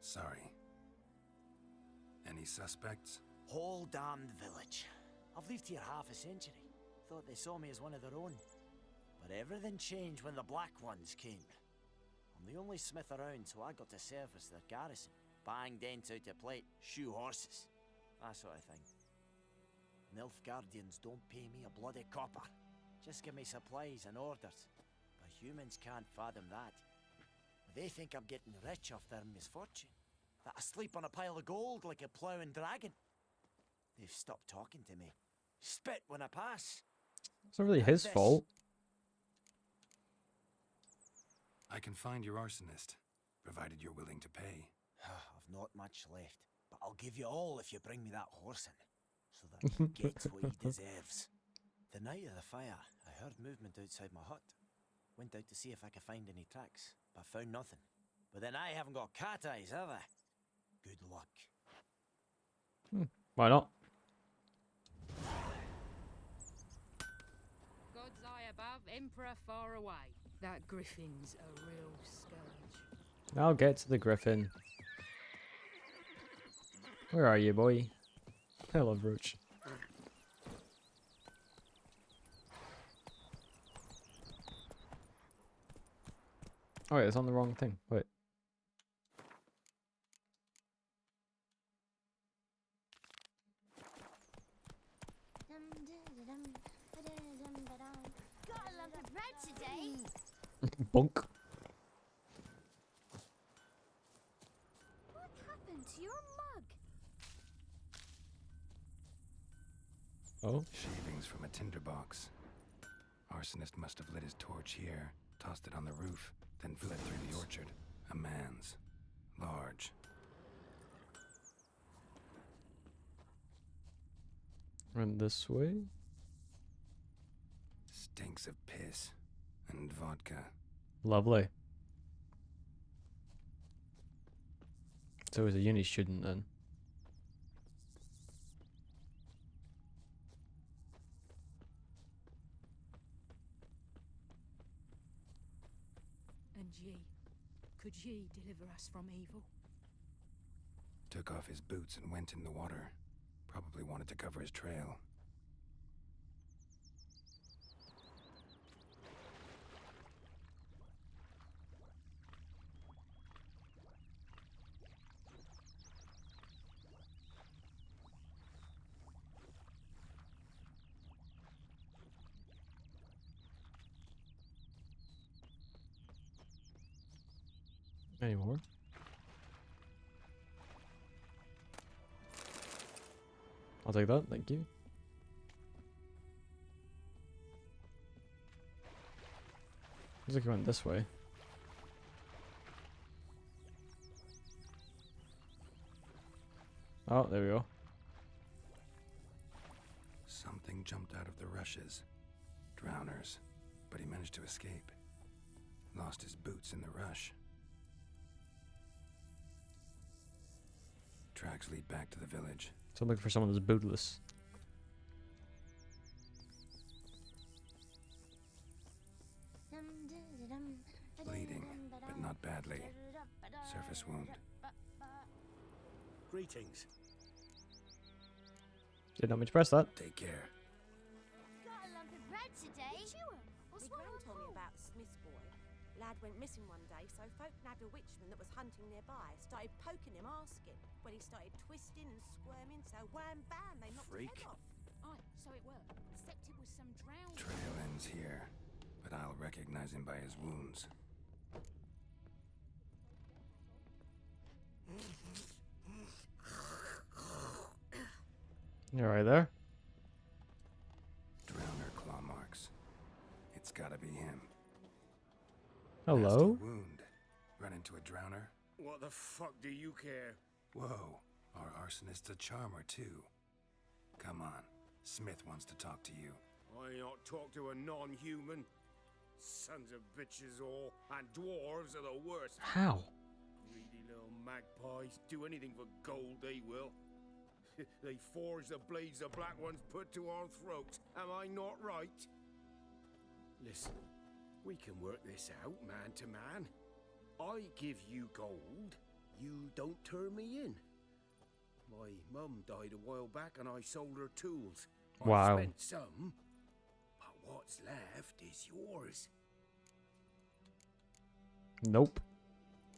Sorry. Any suspects? Whole damned village. I've lived here half a century. Thought they saw me as one of their own. But everything changed when the Black Ones came. I'm the only smith around, so I got to service their garrison. Bang dents out of plate, shoe horses. That sort of thing. Nilfgaardians don't pay me a bloody copper. Just give me supplies and orders. But humans can't fathom that. They think I'm getting rich off their misfortune. That I sleep on a pile of gold like a ploughing dragon. They've stopped talking to me. Spit when I pass. It's not really his fault. I can find your arsonist, provided you're willing to pay. I've not much left, but I'll give you all if you bring me that horse in, so that he gets what he deserves. The night of the fire, I heard movement outside my hut. Went out to see if I could find any tracks, but found nothing. But then I haven't got cat eyes, have I? Good luck. Why not? God's eye above, Emperor far away. That griffin's a real scourge. I'll get to the griffin. Where are you, boy? I love Roach. Oh wait, it's on the wrong thing. Wait. Got a lump of bread today. Bonk. What happened to your mug? Oh. Shavings from a tinderbox. Arsonist must have lit his torch here, tossed it on the roof, then fled through the orchard. A man's. Large. Run this way. Stinks of piss and vodka. Lovely. So he's a uni student then. And ye, could ye deliver us from evil? Took off his boots and went in the water. Probably wanted to cover his trail. Any more? I'll take that, thank you. Looks like he went this way. Oh, there we go. Something jumped out of the rushes. Drowners. But he managed to escape. Lost his boots in the rush. Tracks lead back to the village. So I'm looking for someone that's bootless. Bleeding, but not badly. Surface wound. Greetings. Did not mean to press that. Take care. Got a lump of bread today. What's My gran told me about the Smith's boy. Lad went missing one day, so folk nabbed a witchman that was hunting nearby. Started poking him, asking. When he started twisting and squirming, so wham bam, they knocked his head off. Aye, so it were. Except it was some drowned. Trail ends here, but I'll recognize him by his wounds. You're right there. Drowner claw marks. It's gotta be him. Hello? Nasty wound. Run into a drowner? What the fuck do you care? Whoa, our arsonist's a charmer too. Come on, Smith wants to talk to you. I not talk to a non-human. Sons of bitches all, and dwarves are the worst. How? Greedy little magpies. Do anything for gold, they will. They forge the blades the black ones put to our throats. Am I not right? Listen, we can work this out, man to man. I give you gold, you don't turn me in. My mum died a while back and I sold her tools. Wow. I spent some, but what's left is yours. Nope.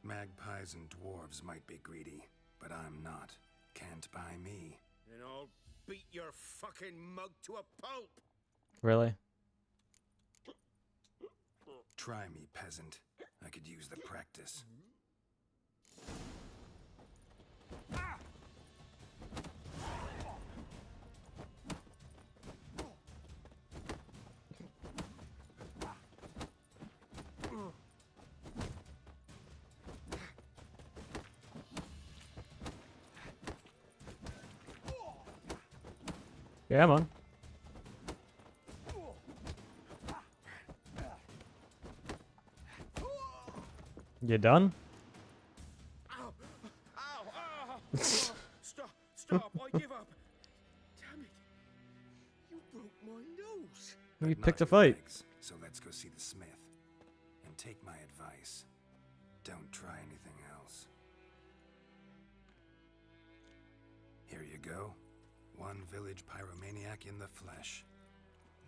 Magpies and dwarves might be greedy, but I'm not. Can't buy me. And I'll beat your fucking mug to a pulp. Really? Try me, peasant. I could use the practice. Yeah, man. You done? Ow! Ow! Ow! Stop! Stop! I give up! Damn it! You broke my nose! You But picked a not your fight. legs, so let's go see the smith. And take my advice. Don't try anything else. Here you go. One village pyromaniac in the flesh.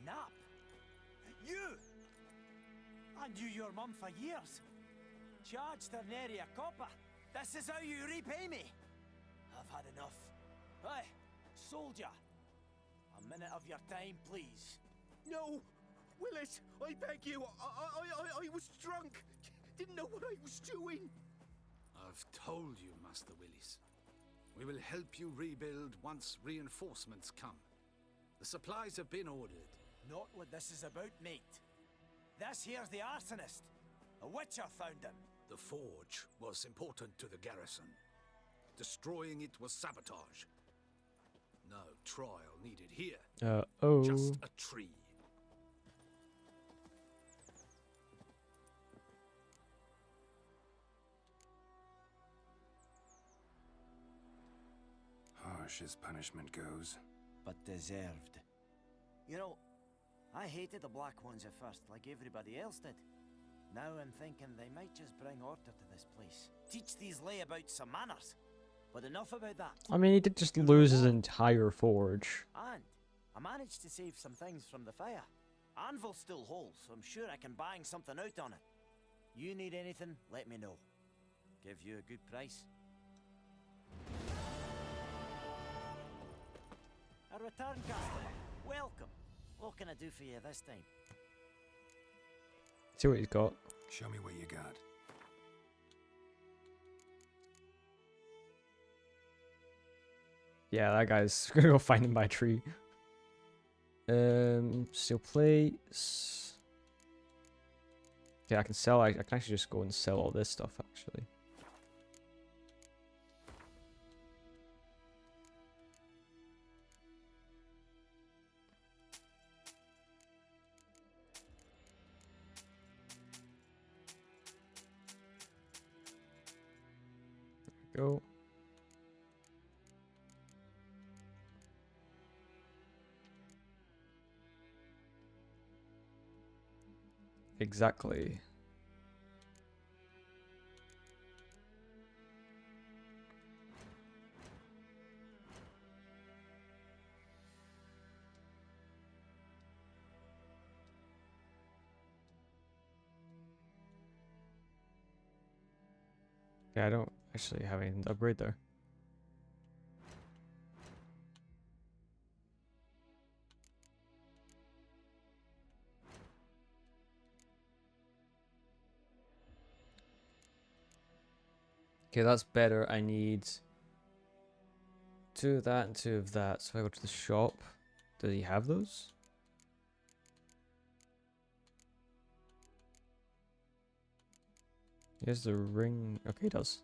Nap? You! I knew your mum for years. Charged her nary a copper. This is how you repay me. I've had enough. Hey, soldier. A minute of your time, please. No! Willis! I beg you! I was drunk! Didn't know what I was doing! I've told you, Master Willis. We will help you rebuild once reinforcements come. The supplies have been ordered. Not what this is about, mate. This here's the arsonist. A witcher found him. The forge was important to the garrison. Destroying it was sabotage. No trial needed here. Oh. Just a tree. Harsh as punishment goes. But deserved. You know, I hated the Black Ones at first, like everybody else did. Now I'm thinking they might just bring order to this place. Teach these layabouts some manners. But enough about that. I mean, he did just lose his entire forge. And I managed to save some things from the fire. Anvil's still whole, so I'm sure I can bang something out on it. You need anything, let me know. Give you a good price. A return customer. Welcome. What can I do for you this time? See what he's got. Show me what you got. Yeah, that guy's gonna go find him by a tree. Steel plates. Okay, I can sell. I can actually just go and sell all this stuff actually. Go. Exactly. Yeah, I don't actually have anything to upgrade there. Okay, that's better. I need 2 of that and 2 of that. So if I go to the shop, does he have those? Here's the ring. Okay, he does.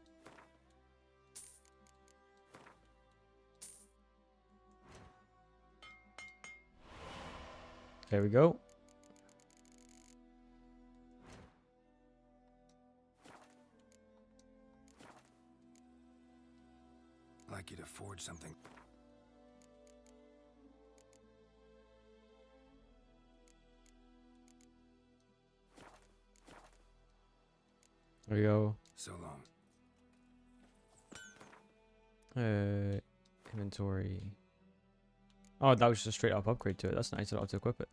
There we go. I'd like you to forge something. There we go. So long. Inventory. Oh, that was just a straight up upgrade to it. That's nice. I don't have to equip it.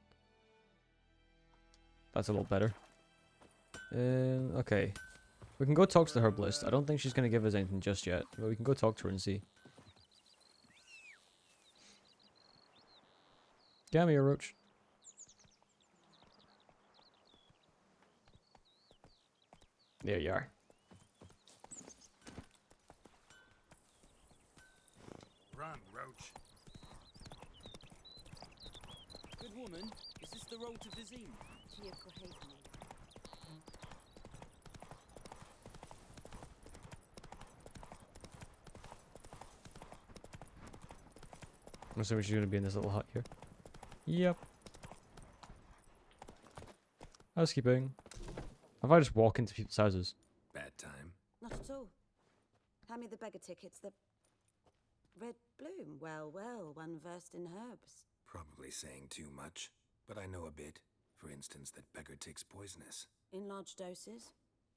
That's a little better. Okay. We can go talk to the herbalist. I don't think she's going to give us anything just yet. But we can go talk to her and see. Come here, Roach. There you are. Run, Roach. Good woman, is this the road to Vizim? I'm assuming she's gonna be in this little hut here. Yep. Housekeeping. How if I just walk into people's houses? Bad time. Not at all. Hand me the beggar tickets. The red bloom. Well, well, one versed in herbs. Probably saying too much, but I know a bit. For instance, that beggar tick's poisonous. In large doses.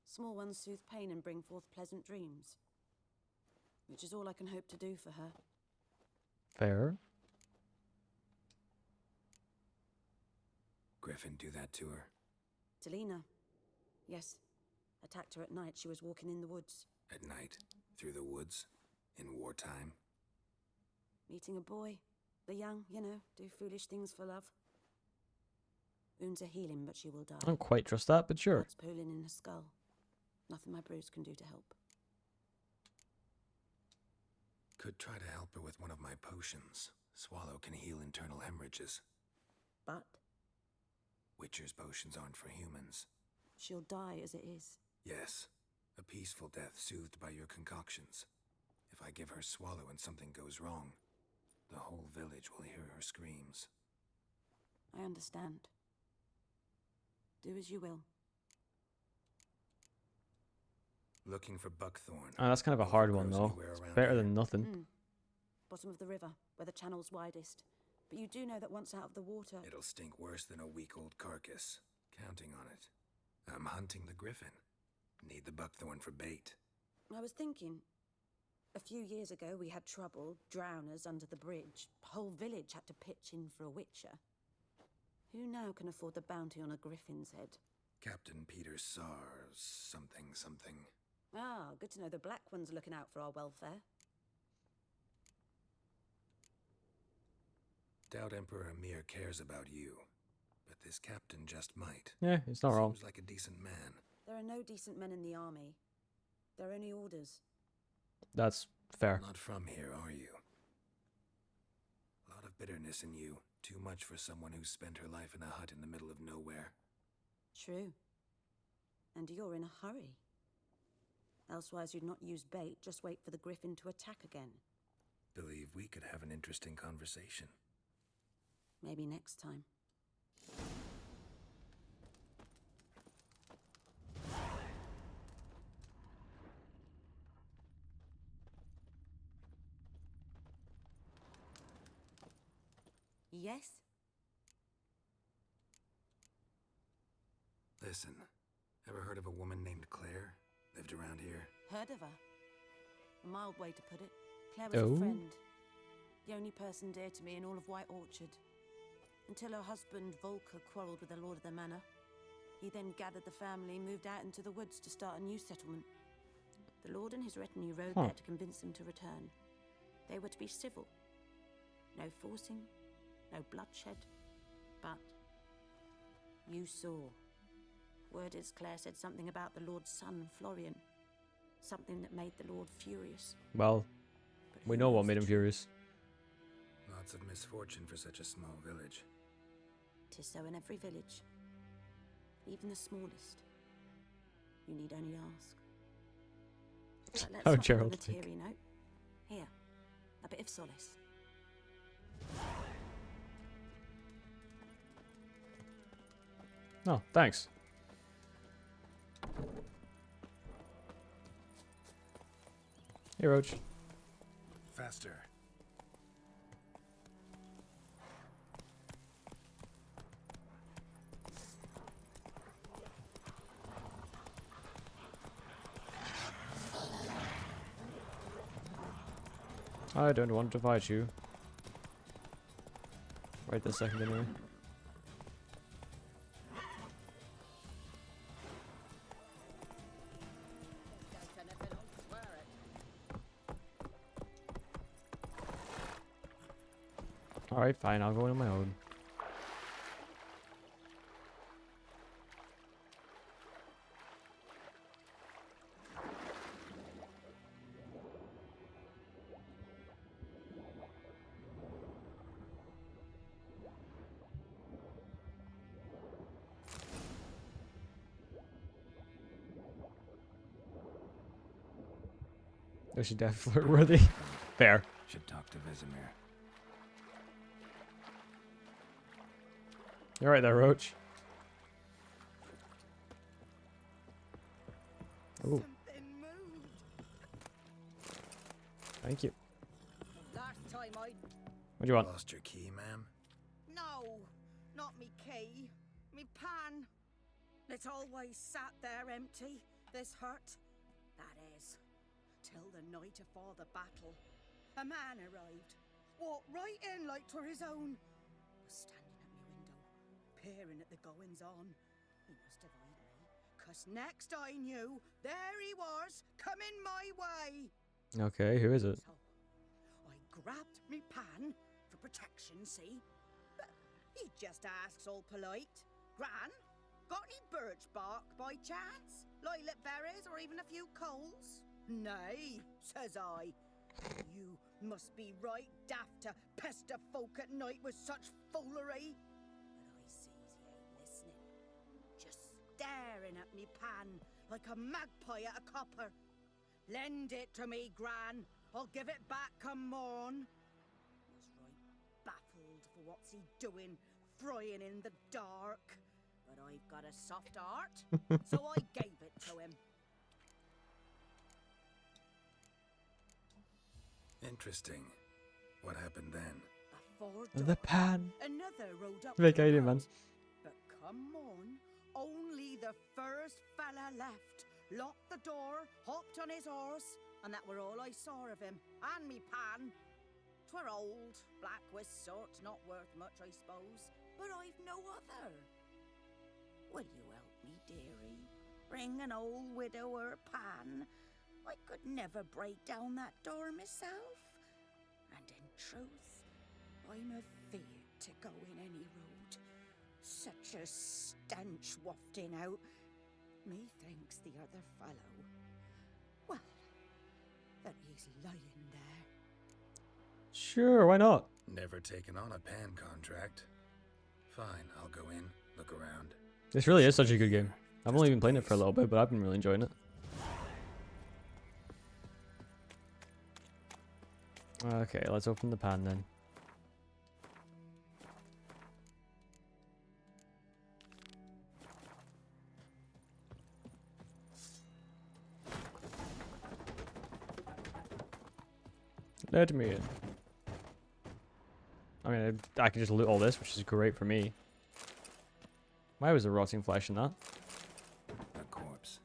Small ones soothe pain and bring forth pleasant dreams. Which is all I can hope to do for her. Fair. Griffin do that to her? Talina. Yes. Attacked her at night. She was walking in the woods. At night? Through the woods? In wartime? Meeting a boy. The young, you know, do foolish things for love. Wounds are healing, but she will die. I don't quite trust that, but sure. Blood's pooling in her skull. Nothing my bruise can do to help. Could try to help her with one of my potions. Swallow can heal internal hemorrhages. But? Witcher's potions aren't for humans. She'll die as it is. Yes. A peaceful death soothed by your concoctions. If I give her Swallow and something goes wrong, the whole village will hear her screams. I understand. Do as you will. Looking for buckthorn. Oh, that's kind of a hard one, though. It's better than nothing. Bottom of the river, where the channel's widest. But you do know that once out of the water... It'll stink worse than a week-old carcass. Counting on it. I'm hunting the griffin. Need the buckthorn for bait. I was thinking... A few years ago, we had trouble, drowners under the bridge. Whole village had to pitch in for a witcher. Who now can afford the bounty on a griffin's head? Captain Peter Sars, something. Ah, good to know the Black One's looking out for our welfare. Doubt Emperor Emir cares about you, but this captain just might. Yeah, it's not wrong. Seems like a decent man. There are no decent men in the army. They're only orders. That's fair. Not from here, are you? A lot of bitterness in you. Too much for someone who's spent her life in a hut in the middle of nowhere. True. And you're in a hurry. Elsewise you'd not use bait, just wait for the griffin to attack again. Believe we could have an interesting conversation. Maybe next time. Yes? Listen, ever heard of a woman named Claire? Lived around here? Heard of her? A mild way to put it. Claire was a friend. The only person dear to me in all of White Orchard. Until her husband, Volker, quarreled with the lord of the manor. He then gathered the family, moved out into the woods to start a new settlement. The lord and his retinue rode there to convince them to return. They were to be civil. No forcing, no bloodshed. But you saw. Word is Claire said something about the lord's son, Florian. Something that made the lord furious. Well, we know what made him furious. Lots of misfortune for such a small village. 'Tis so in every village. Even the smallest. You need only ask. But let's not Gerald on a teary note. Here, a bit of solace. Oh, thanks. Hey, Roach. Faster. I don't want to fight you. Right this second, anyway. Alright, fine, I'll go on my own. Is she definitely flirt worthy? Fair. Should talk to Vesemir. You're right there, Roach. Ooh. Thank you. Last time I... What do you want? Lost your key, ma'am? No, not me key. Me pan. It's always sat there empty, this hut. That is, till the night afore the battle. A man arrived, walked right in like 'twere his own. Was standing at me window, peering at the goings on. He must have eyed me, 'cause next I knew, there he was, coming my way. Okay, who is it? So, I grabbed me pan, for protection, see? But he just asks all polite, Gran, got any birch bark by chance? Lilac berries or even a few coals? Nay, says I. You must be right daft to pester folk at night with such foolery. But I sees he ain't listening. Just staring at me pan like a magpie at a copper. Lend it to me, Gran. I'll give it back come morn. Was right baffled for what's he doing, frying in the dark. But I've got a soft heart, so I gave it to him. Interesting. What happened then? Before The dark, pan. another rode up Big to idea, the man. house. But come on, only the first fella left. Locked the door, hopped on his horse, and that were all I saw of him. And me pan. 'Twere old, black with soot, not worth much, I suppose. But I've no other. Will you help me, dearie? Bring an old widower pan. I could never break down that door myself. And in truth, I'm afeard to go in any road. Such a stench wafting out. Methinks the other fellow, well, that he's lying there. Sure, why not? Never taken on a pan contract. Fine, I'll go in, look around. This really is such a good game. I've only been playing it for a little bit, but I've been really enjoying it. Okay, let's open the pan then. Let me in. I mean, I can just loot all this, which is great for me. Why was there rotting flesh in that? A corpse.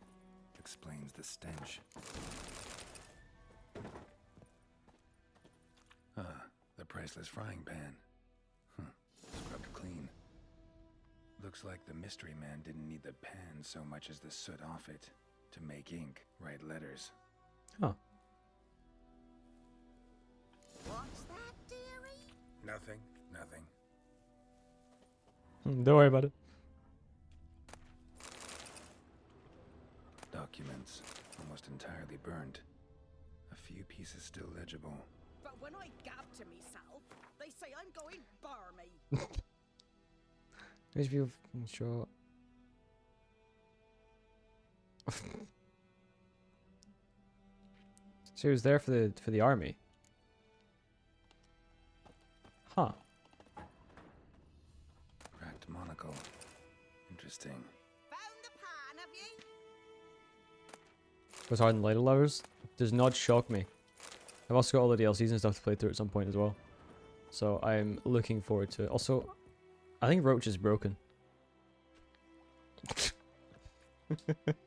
Explains the stench. Ah, the priceless frying pan. Scrubbed clean. Looks like the mystery man didn't need the pan so much as the soot off it to make ink, write letters. Huh. What's that, dearie? Nothing, nothing. Don't worry about it. Documents, almost entirely burnt. A few pieces still legible. But when I gab to myself, they say I'm going barmy. These people short. So he was there for the army. Huh. Cracked monocle. Interesting. Found the pan, have ye? Was hard and lighter lovers does not shock me. I've also got all the DLCs and stuff to play through at some point as well. So I'm looking forward to it. Also, I think Roach is broken.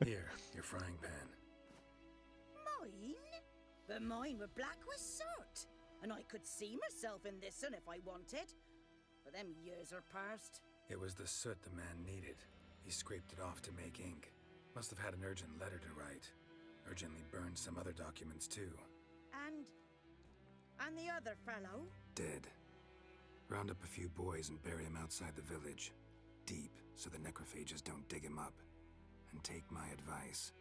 Here, your frying pan. Mine? But mine were black with soot. And I could see myself in this one if I wanted. But them years are past. It was the soot the man needed. He scraped it off to make ink. Must have had an urgent letter to write. Urgently burned some other documents too. And the other fellow? Dead. Round up a few boys and bury him outside the village. Deep, so the necrophages don't dig him up. And take my advice.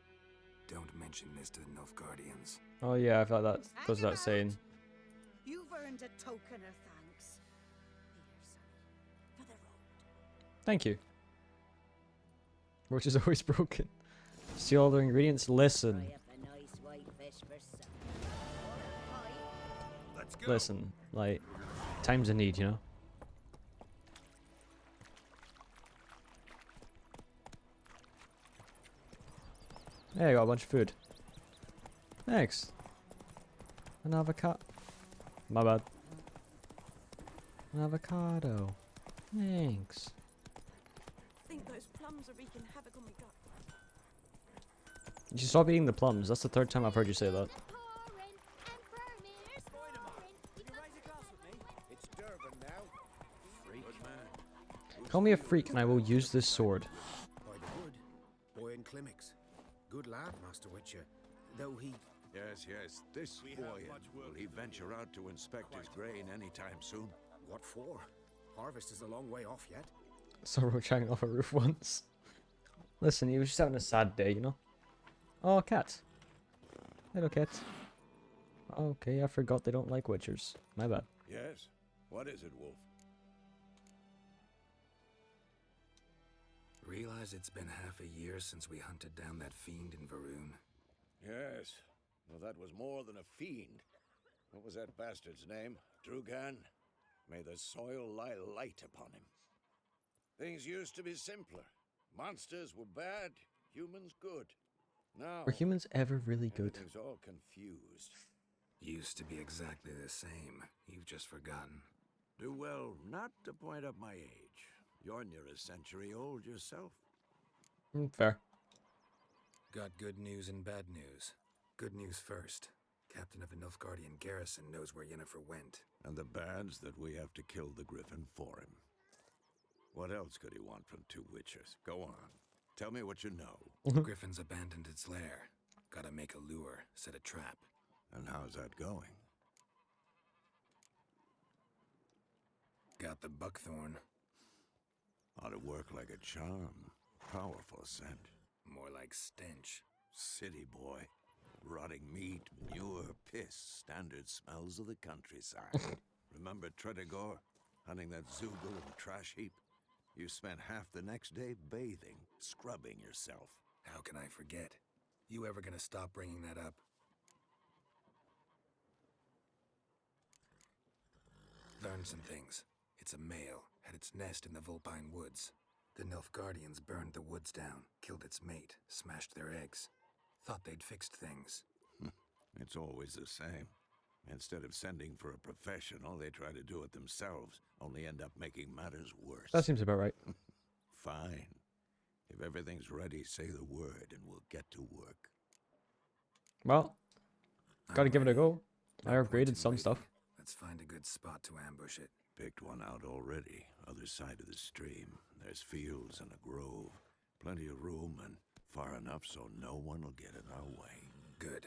Don't mention this to the Nilfgaardians. Oh yeah, I felt that goes without saying. You've earned a token of thanks. Here, sonny, for the road. Thank you. Roach is always broken. See all the ingredients. Listen. Fry up a nice white fish for supper. Let's go. Listen. Like, times a need, you know. Hey, I got a bunch of food. Thanks. An avocado. My bad. An avocado. Thanks. I think those plums are wreaking havoc on my gut. You should stop eating the plums. That's the third time I've heard you say that. It's Durban now. Freak. Good man. Call me a freak and I will use this sword. By the wood, boy in Climmix. Good lad, Master Witcher. Though he... Yes, yes. This boy, will he venture out to inspect his grain anytime soon? What for? Harvest is a long way off yet. Saw Roach hanging off a roof once. Listen, he was just having a sad day, you know? Oh, cat. Hello, cat. Okay, I forgot they don't like witchers. My bad. Yes. What is it, Wolf? Realize it's been half a year since we hunted down that fiend in Varoon. Yes. Well, that was more than a fiend. What was that bastard's name? Drugan? May the soil lie light upon him. Things used to be simpler. Monsters were bad, humans good. Now, Were humans ever really good? everything's all confused. Used to be exactly the same. You've just forgotten. Do well not to point up my age. You're near a century old yourself. Fair. Got good news and bad news. Good news first. Captain of the Nilfgaardian garrison knows where Yennefer went. And the bad's that we have to kill the griffin for him. What else could he want from two witchers? Go on. Tell me what you know. Griffin's abandoned its lair. Gotta make a lure, set a trap. And how's that going? Got the buckthorn. Ought to work like a charm. Powerful scent. More like stench. City boy. Rotting meat, manure, piss. Standard smells of the countryside. Remember Tredegor? Hunting that Zoogle in the trash heap? You spent half the next day bathing, scrubbing yourself. How can I forget? You ever gonna stop bringing that up? Learned some things. It's a male, had its nest in the Vulpine Woods. The Nilfgaardians burned the woods down, killed its mate, smashed their eggs. Thought they'd fixed things. It's always the same. Instead of sending for a professional, they try to do it themselves, only end up making matters worse. That seems about right. Fine. If everything's ready, say the word and we'll get to work. Well, gotta give it a go. I upgraded some stuff. Let's find a good spot to ambush it. Picked one out already. Other side of the stream. There's fields and a grove. Plenty of room and far enough so no one will get in our way. Good.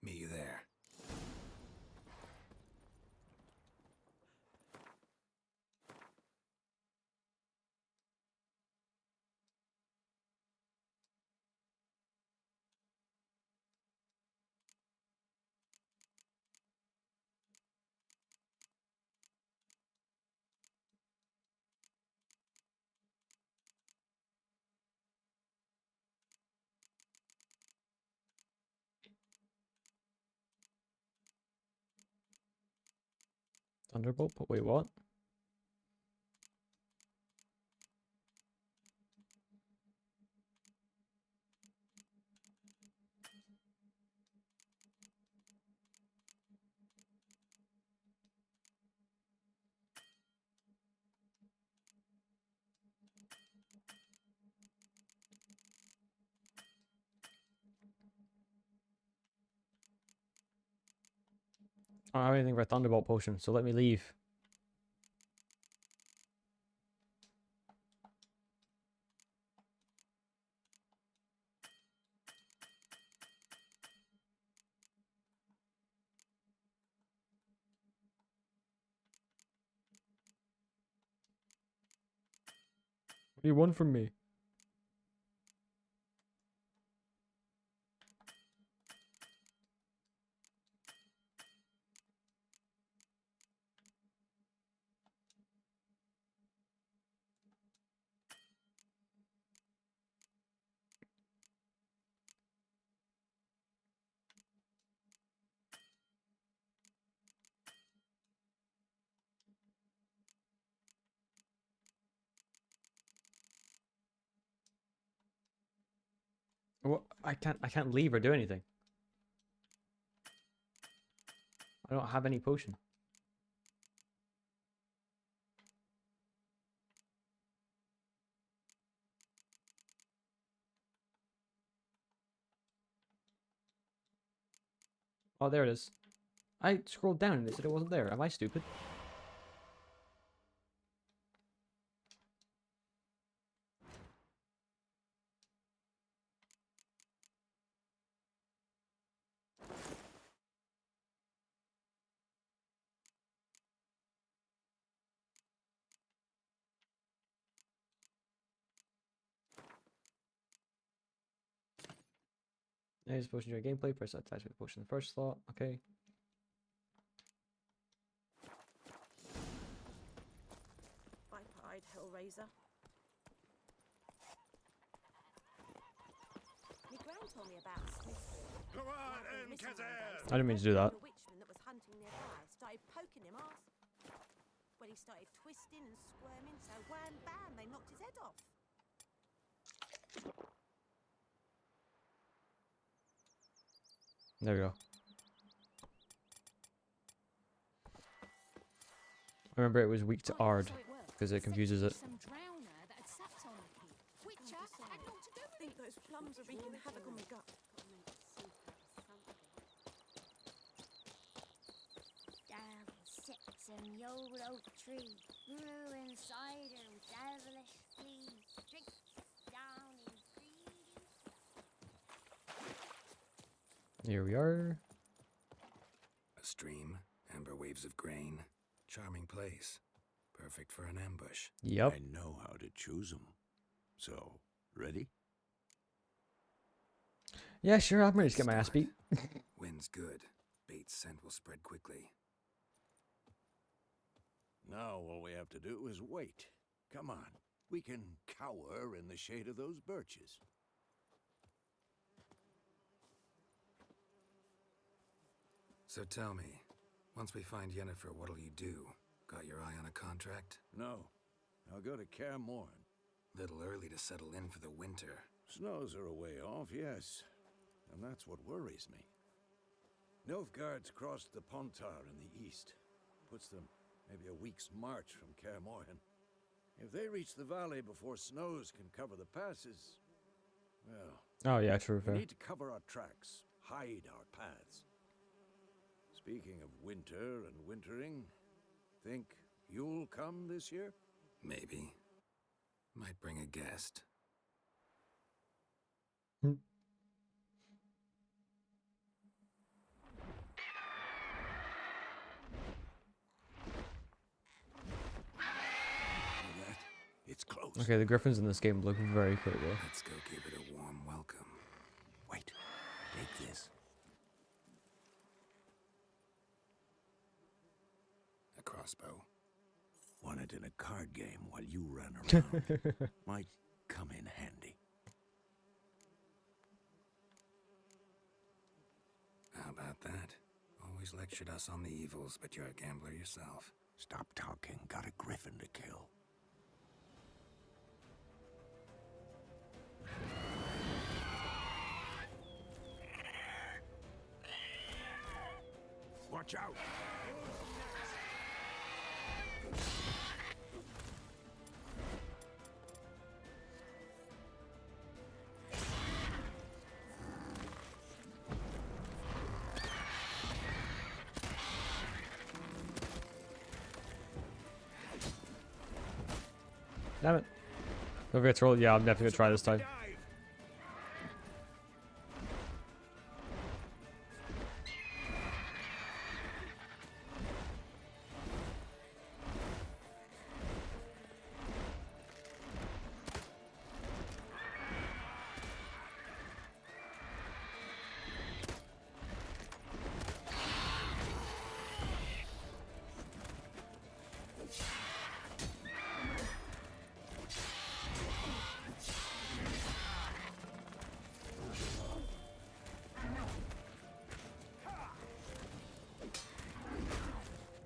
Meet you there. Thunderbolt? But wait, what? I don't have anything for a Thunderbolt potion, so let me leave. What do you want from me? Well, I can't leave or do anything. I don't have any potion. Oh, there it is. I scrolled down and it said it wasn't there. Am I stupid? There's potion during gameplay. Press that to activate the potion in the first slot. Okay. Viper-eyed Hellraiser. My gran told me about Smith. Come on, and I didn't mean to do that. The witchman that was hunting nearby started poking him off. When he started twisting and squirming, so wham bam, they knocked his head off. There we go. I remember it was weak to Ard because it confuses it. Some drowner that had sapped on the key. Witcher had naught to do with I think those plums are wreaking havoc on my gut. Down sits in the old oak tree, grew inside her devilish fleas, drinks down in greedy. Here we are. A stream, amber waves of grain. Charming place. Perfect for an ambush. Yep. I know how to choose them. So, ready? Yeah, sure. I'm ready to get my ass beat. Wind's good. Bait's scent will spread quickly. Now all we have to do is wait. Come on. We can cower in the shade of those birches. So tell me, once we find Yennefer, what'll you do? Got your eye on a contract? No. I'll go to Kaer Morhen. Little early to settle in for the winter. Snows are a way off, yes. And that's what worries me. Nilfgaard's crossed the Pontar in the east. Puts them maybe a week's march from Kaer Morhen. If they reach the valley before snows can cover the passes, well... Oh, yeah, true, fair. We need to cover our tracks, hide our paths. Speaking of winter and wintering, think you'll come this year? Maybe. Might bring a guest. It's close. Okay, the griffins in this game look very cool, though. Let's go give it a warm welcome. Wait, take this. A crossbow. Won it in a card game while you ran around. Might come in handy. How about that? Always lectured us on the evils, but you're a gambler yourself. Stop talking. Got a griffin to kill. Watch out! Damn it. Don't forget to roll. Yeah, I'm definitely gonna try this time.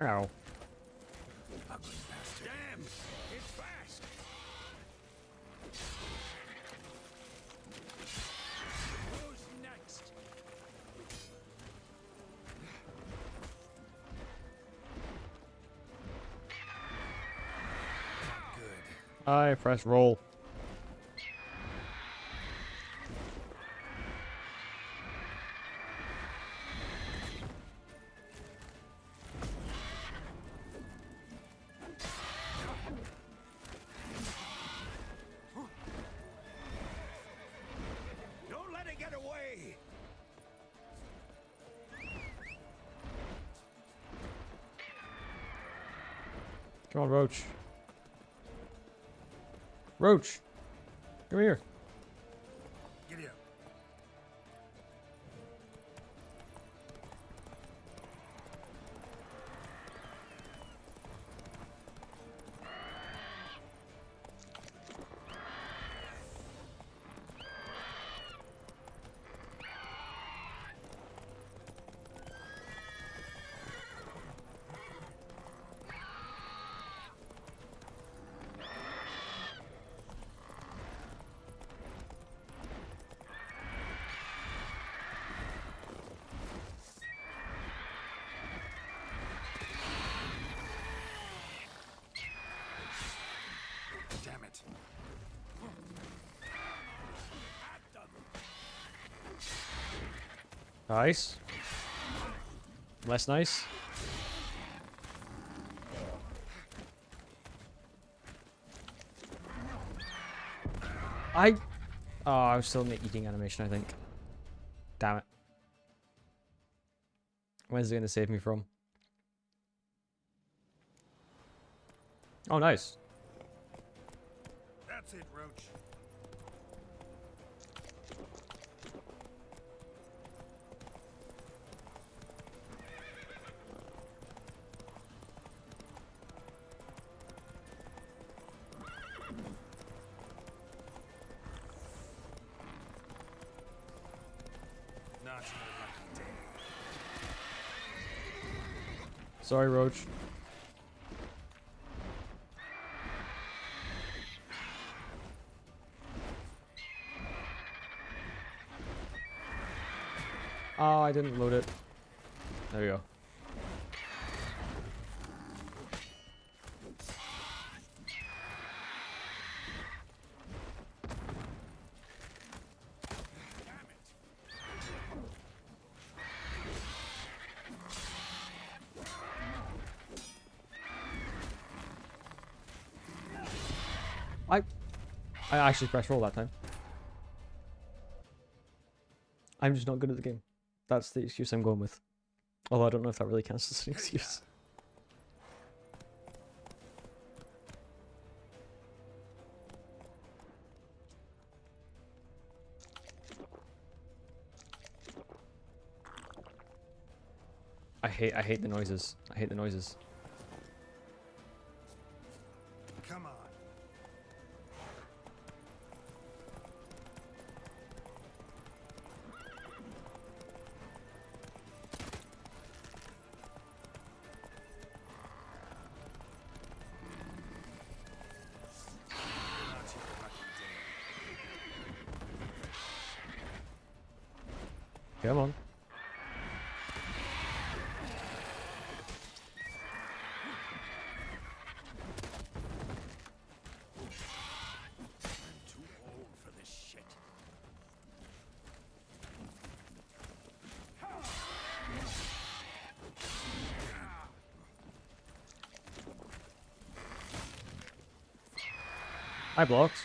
Ow. Damn! It's fast! I press roll. Don't let it get away! Come on, Roach. Roach! Come here. Giddy up. Damn it. Nice. Less nice. Oh, I was still in the eating animation, I think. Damn it. When's it gonna save me from? Oh, nice. That's it, Roach. Not your lucky day. Sorry, Roach. Oh, I didn't load it. There we go. I actually pressed roll that time. I'm just not good at the game. That's the excuse I'm going with. Although I don't know if that really counts as an excuse. I hate the noises. I hate the noises. Come on. Not your lucky day. Come on. I'm too old for this shit. I blocked.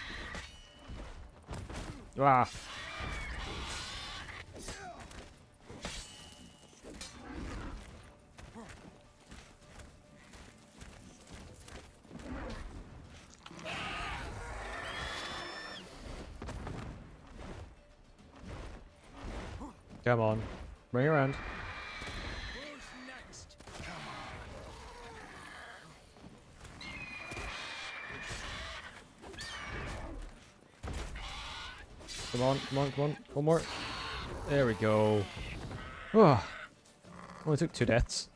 Ah. Come on. Bring it around. Who's next? Come on, come on, come on. One more. There we go. Oh. Only took 2 deaths.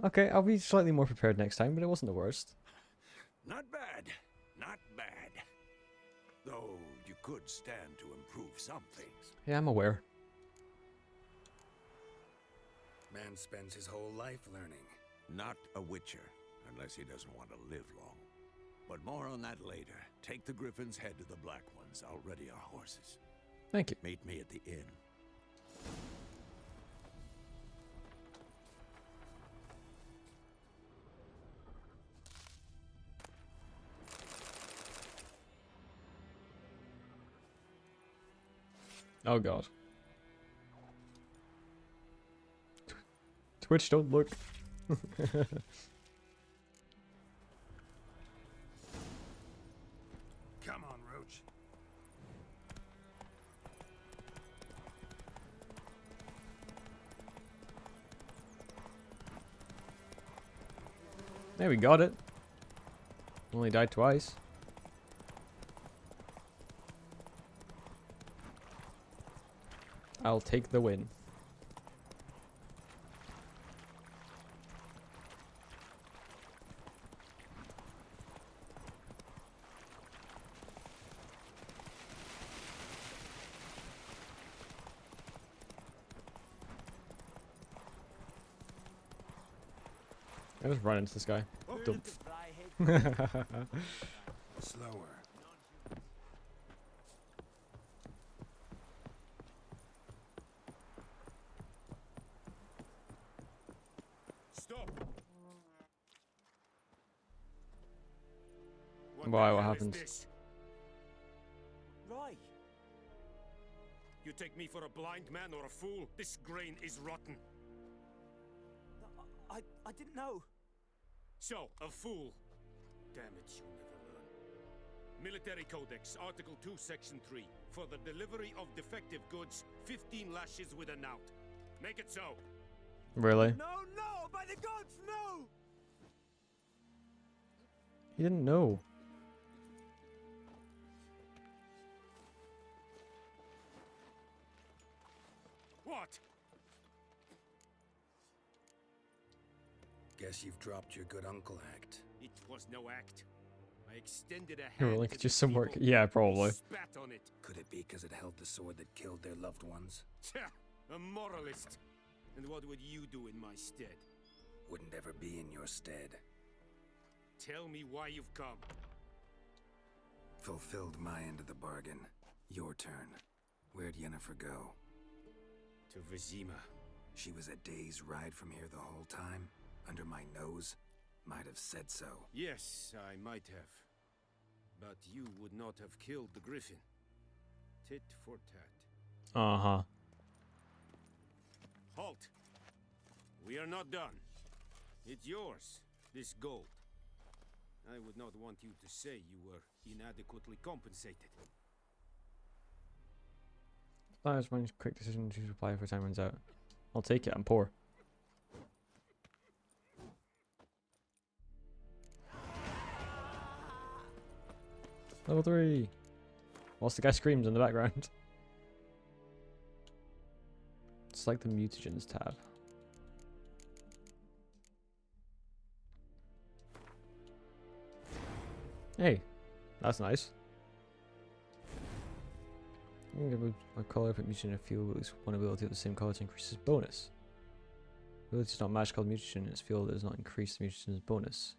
Okay, I'll be slightly more prepared next time, but it wasn't the worst. Not bad. Not bad. Though you could stand to improve some things. Yeah, I'm aware. Man spends his whole life learning. Not a witcher. unless he doesn't want to live long. But more on that later. Take the Griffin's head to the Black Ones. I'll ready our horses. Thank you. Meet me at the inn. Oh god. Twitch, don't look. Come on, Roach. There, we got it. Only died twice. I'll take the win. I just run into this guy. Dump. Slower. Stop. Why? What happened? Right. You take me for a blind man or a fool? This grain is rotten. I didn't know. So, a fool. Damn it, you never learn. Military Codex, Article 2, Section 3. For the delivery of defective goods, 15 lashes with a knout. Make it so. Really? No, no! By the gods, no! He didn't know. What? Guess you've dropped your good uncle act. It was no act. I extended a Here, hand like to just the some work. people. Yeah, He probably. spat on it. Could it be because it held the sword that killed their loved ones? A moralist. And what would you do in my stead? Wouldn't ever be in your stead. Tell me why you've come. Fulfilled my end of the bargain. Your turn. Where'd Yennefer go? To Vizima. She was a day's ride from here the whole time? Under my nose? Might have said so. Yes, I might have. But you would not have killed the griffin. Tit for tat. Uh-huh. Halt! We are not done. It's yours, this gold. I would not want you to say you were inadequately compensated. That was one quick decision to reply before time runs out. I'll take it, I'm poor. Level 3! Whilst the guy screams in the background. It's like the mutagens tab. Hey, that's nice. My color put mutation in a field with at least one ability of the same color to increase its bonus. Ability does not match colored mutation in its field, it does not increase the mutation's bonus.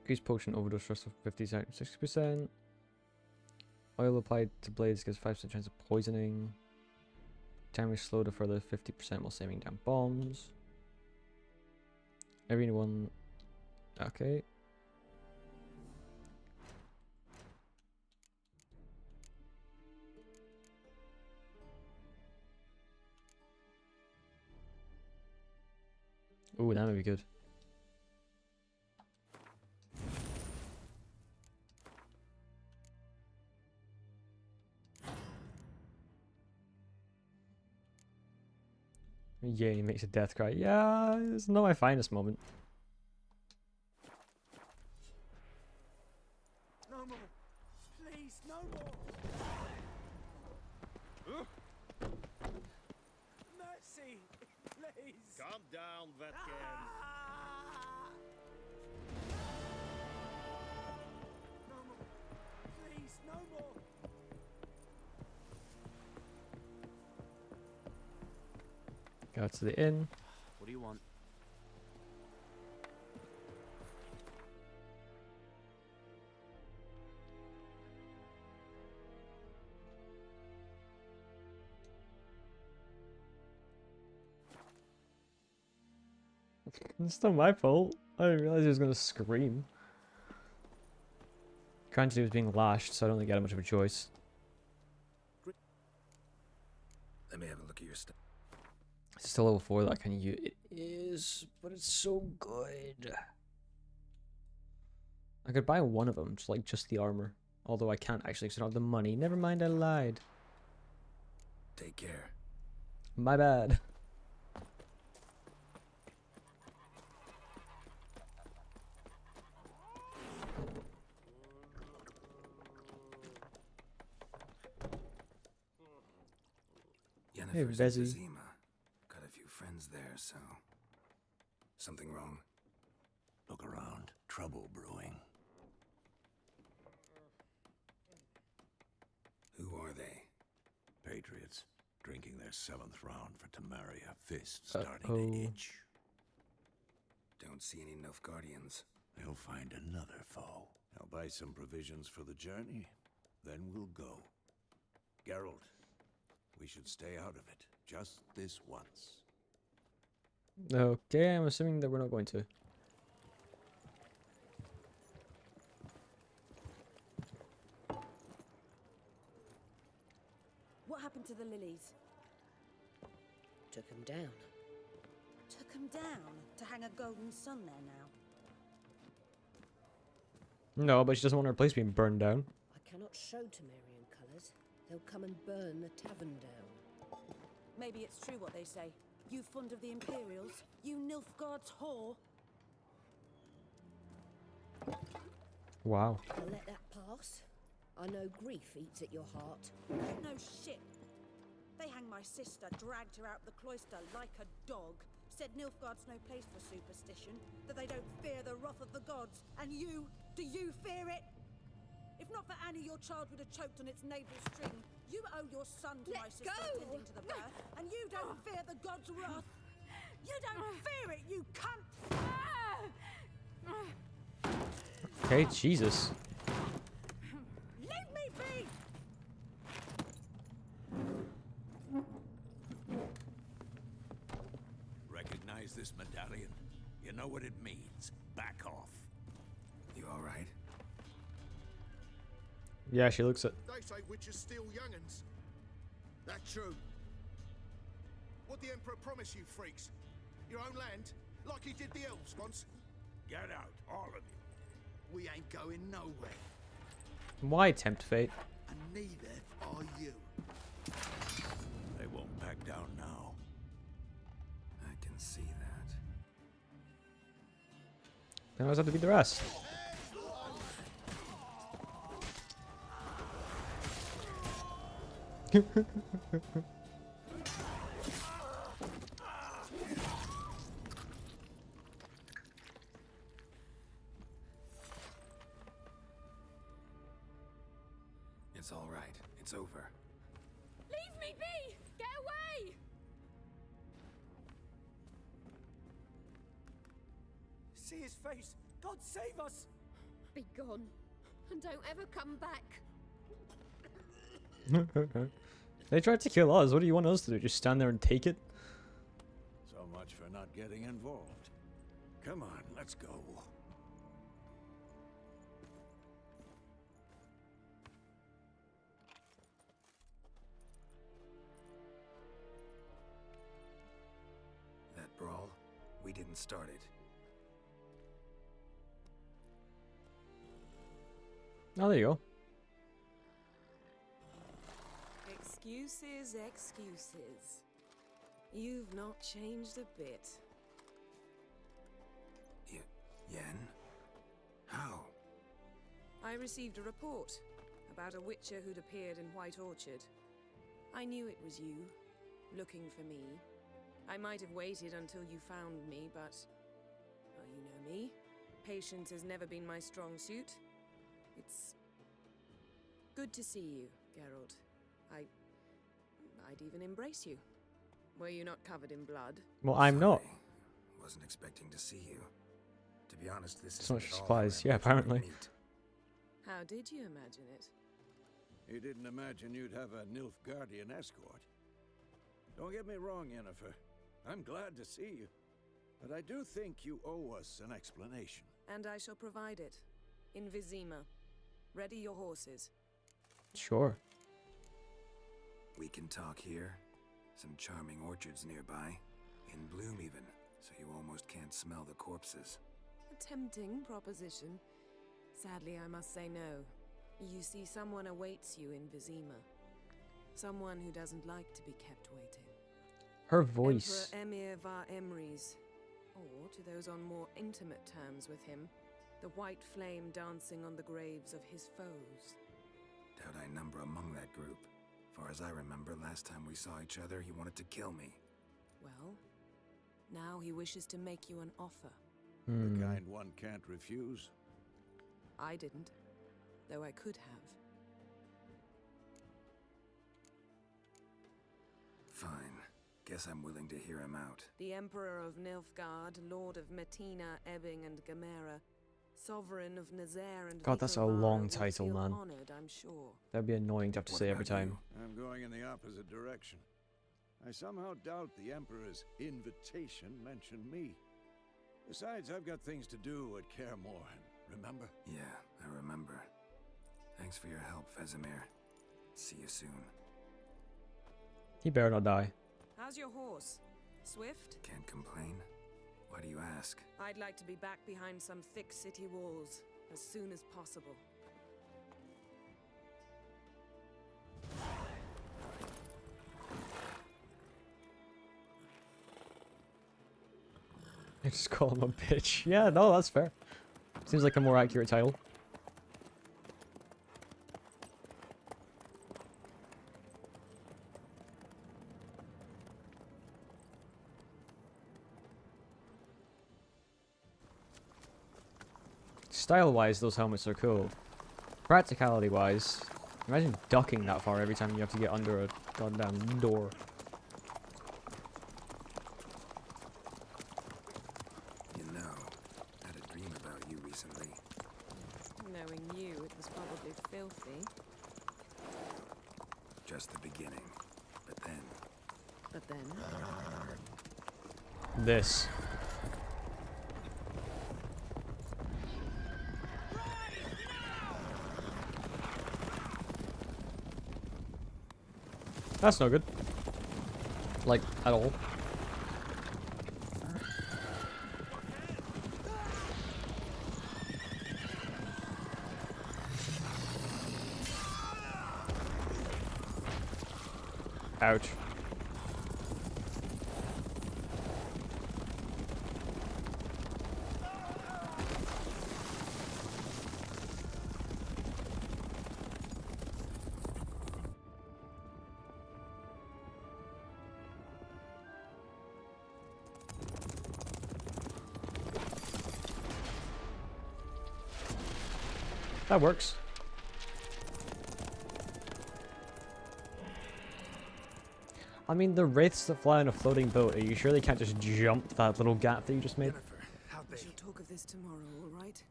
Increase potion overdose stress of 60%. Oil applied to blades gives 5% chance of poisoning. Damage slowed a further 50% while saving down bombs. Everyone. Okay. Ooh, that might be good. Yeah, he makes a death cry. Yeah, it's not my finest moment. No more. Please, no more. Mercy, please. Calm down, Vetkin. Go to the inn. What do you want? It's not my fault. I didn't realize he was gonna scream. Granted, he was being lashed, so I don't think he had much of a choice. Let me have a look at your stuff. It's still level 4 that I can use. It is, but it's so good. I could buy one of them, just the armor. Although I can't actually, because I don't have the money. Never mind, I lied. Take care. My bad. Hey, Yennefer's in Vezzy. Vizima. Got a few friends there, so... Something wrong? Look around. Trouble brewing. Who are they? Patriots. Drinking their 7th round for Temeria. Fist starting to itch. Don't see any Nilfgaardians. They'll find another foe. I'll buy some provisions for the journey. Then we'll go. Geralt, we should stay out of it. Just this once. Okay, I'm assuming that we're not going to. What happened to the lilies? Took him down. Took them down to hang a golden sun there now. No, but she doesn't want her place being burned down. I cannot show Temerian colours. They'll come and burn the tavern down. Maybe it's true what they say. You fond of the Imperials? You Nilfgaard's whore? Wow. I'll let that pass. I know grief eats at your heart. No shit. They hanged my sister, dragged her out the cloister like a dog. Said Nilfgaard's no place for superstition, that they don't fear the wrath of the gods. And you, do you fear it? If not for Annie, your child would have choked on its navel string. You owe your son to my sister attending to the birth, and you don't fear the gods' wrath. You don't fear it, you cunt! Okay, Jesus. Leave me be! Recognize this medallion? You know what it means. Back off. You alright? Yeah, she looks at. They say witches steal young'uns. That true. What the Emperor promise you, freaks? Your own land? Like he did the elves once? Get out, all of you. We ain't going nowhere. Why tempt fate? And neither are you. They won't back down now. I can see that. Then I was have to beat the rest. It's all right. It's over. Leave me be! Get away! See his face! God save us! Be gone, and don't ever come back. They tried to kill us. What do you want us to do? Just stand there and take it? So much for not getting involved. Come on, let's go. That brawl, we didn't start it. Oh, there you go. Excuses, excuses. You've not changed a bit. Yen? How? I received a report about a witcher who'd appeared in White Orchard. I knew it was you, looking for me. I might have waited until you found me, but... well, you know me. Patience has never been my strong suit. It's... good to see you, Geralt. I'd even embrace you. Were you not covered in blood? Well, I'm not. Wasn't expecting to see you. To be honest, this So isn't much at all supplies. how Yeah, I imagined we'd apparently. meet. How did you imagine it? He didn't imagine you'd have a Nilfgaardian escort. Don't get me wrong, Yennefer. I'm glad to see you. But I do think you owe us an explanation. And I shall provide it. In Vizima. Ready your horses. Sure. We can talk here. Some charming orchards nearby. In bloom even, so you almost can't smell the corpses. A tempting proposition. Sadly, I must say no. You see, someone awaits you in Vizima. Someone who doesn't like to be kept waiting. Her voice. Emperor Emir var Emrys. Or, to those on more intimate terms with him, the white flame dancing on the graves of his foes. Doubt I number among that group. Far as I remember, last time we saw each other, he wanted to kill me. Well, now he wishes to make you an offer. The kind one can't refuse. I didn't, though I could have. Fine. Guess I'm willing to hear him out. The Emperor of Nilfgaard, Lord of Metina, Ebbing, and Gamera, Sovereign of Nazaire and God, that's a Vikovara long will title, feel man. honored, I'm sure. That'd be annoying to have to say every time. I'm going in the opposite direction. I somehow doubt the Emperor's invitation mentioned me. Besides, I've got things to do at Kaer Morhen, remember? Yeah, I remember. Thanks for your help, Vesemir. See you soon. He better not die. How's your horse? Swift? Can't complain. Why do you ask? I'd like to be back behind some thick city walls as soon as possible. I just call him a bitch. Yeah, no, that's fair. Seems like a more accurate title. Style-wise, those helmets are cool. Practicality-wise, imagine ducking that far every time you have to get under a goddamn door. You know, I had a dream about you recently. Knowing you, it was probably filthy. Just the beginning. But then... But then... This. That's no good. Like, at all. Ouch. That works. I mean, the wraiths that fly on a floating boat, are you sure they can't just jump that little gap that you just made? We shall talk of this tomorrow, all right?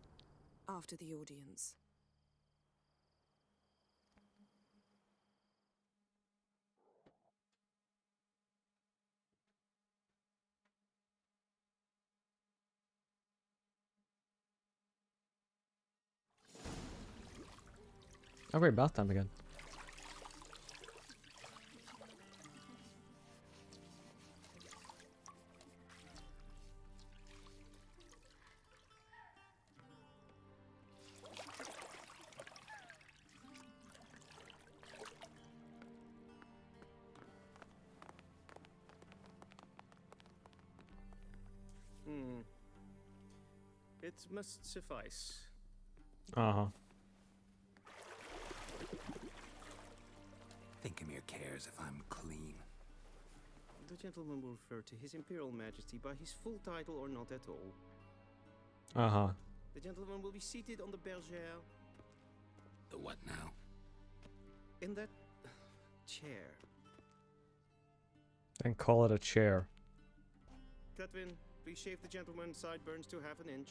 After the audience. Oh, great, bath time again. It must suffice. Uh-huh. Think Emir cares if I'm clean. The gentleman will refer to His Imperial Majesty by his full title or not at all. Uh-huh. The gentleman will be seated on the bergère. The what now? In that chair. And call it a chair. Cutwin, please shave the gentleman's sideburns to half an inch.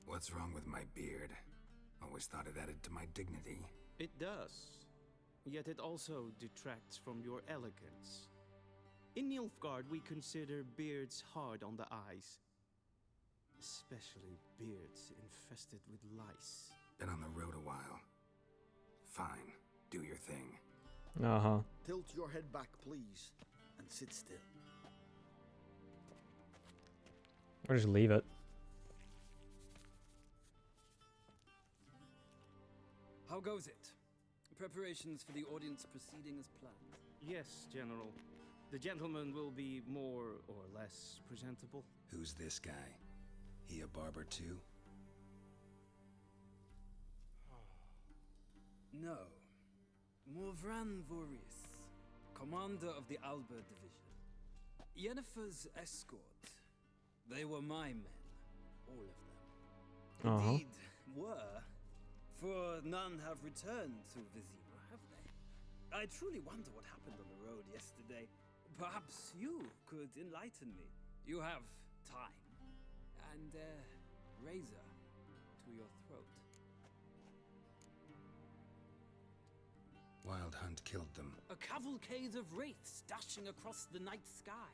What's wrong with my beard? Always thought it added to my dignity. It does. Yet it also detracts from your elegance. In Nilfgaard, we consider beards hard on the eyes. Especially beards infested with lice. Been on the road a while. Fine, do your thing. Uh-huh. Tilt your head back, please, and sit still. Or just leave it. How goes it? Preparations for the audience proceeding as planned? Yes, General. The gentleman will be more or less presentable. Who's this guy? He a barber too? No. Morvran Voris, commander of the Alba division. Yennefer's escort. They were my men, all of them. Uh-huh. Indeed, were. For none have returned to Vizima, have they? I truly wonder what happened on the road yesterday. Perhaps you could enlighten me. You have time. And a razor to your throat. Wild Hunt killed them. A cavalcade of wraiths dashing across the night sky.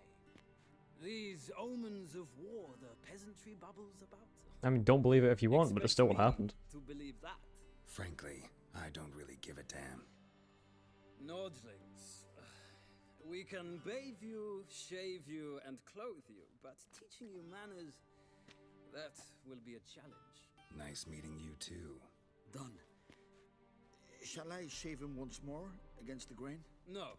These omens of war the peasantry bubbles about. I mean, don't believe it if you want, but it's still what happened. To believe that. Frankly, I don't really give a damn. Nordlings. We can bathe you, shave you, and clothe you, but teaching you manners, that will be a challenge. Nice meeting you too. Done. Shall I shave him once more, against the grain? No.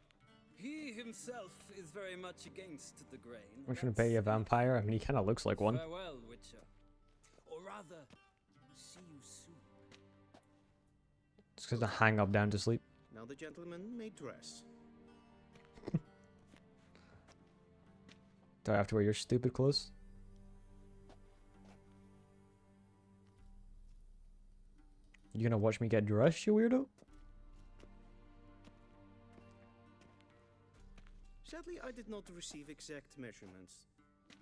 He himself is very much against the grain. I'm trying to pay you a vampire. I mean, he kind of looks like one. Farewell, Witcher. Or rather, see you soon. Just because to hang up down to sleep. Now the gentleman may dress. Do I have to wear your stupid clothes? You gonna watch me get dressed, you weirdo? Sadly, I did not receive exact measurements.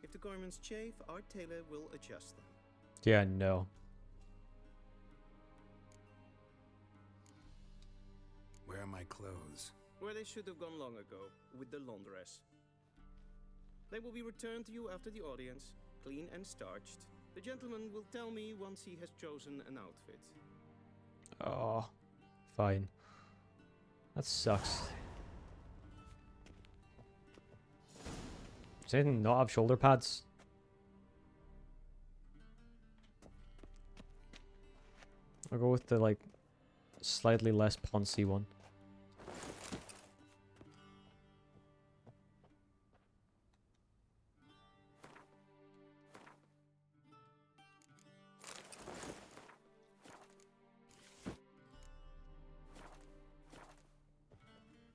If the garments chafe, our tailor will adjust them. Yeah, no. Where are my clothes? Where they should have gone long ago, with the laundress. They will be returned to you after the audience, clean and starched. The gentleman will tell me once he has chosen an outfit. Oh, fine. That sucks. Does anything not have shoulder pads? I'll go with the, like, slightly less poncy one.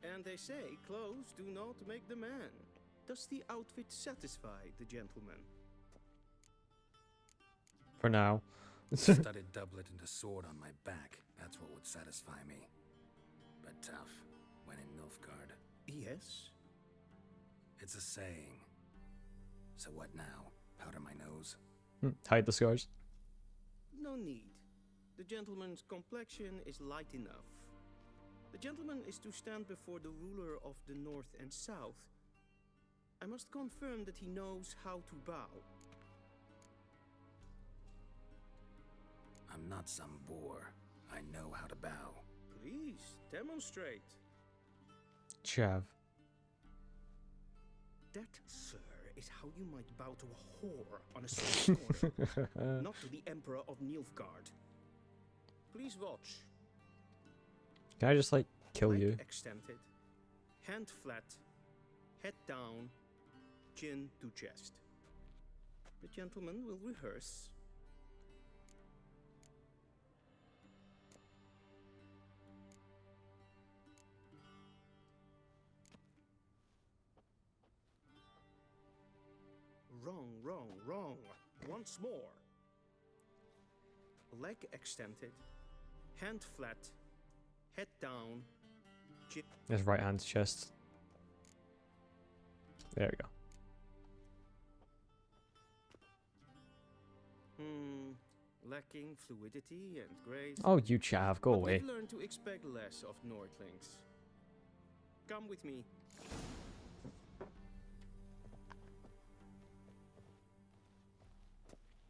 And they say clothes do not make the man. Does the outfit satisfy the gentleman? For now. Studded doublet and a sword on my back. That's what would satisfy me. But tough, when in Nilfgaard. Yes? It's a saying. So what now? Powder my nose? Hide the scars. No need. The gentleman's complexion is light enough. The gentleman is to stand before the ruler of the North and South. I must confirm that he knows how to bow. I'm not some boor. I know how to bow. Please, demonstrate. Chav. That, sir, is how you might bow to a whore on a street corner, not to the Emperor of Nilfgaard. Please watch. Can I just, like, kill Leg you? extended, hand flat, head down, chin to chest. The gentleman will rehearse. Wrong. Once more. Leg extended, hand flat, head down, chin. His right hand's chest. There we go. Lacking fluidity and grace. Oh, you chav, go But away. we've learned to expect less of Nordlings. Come with me.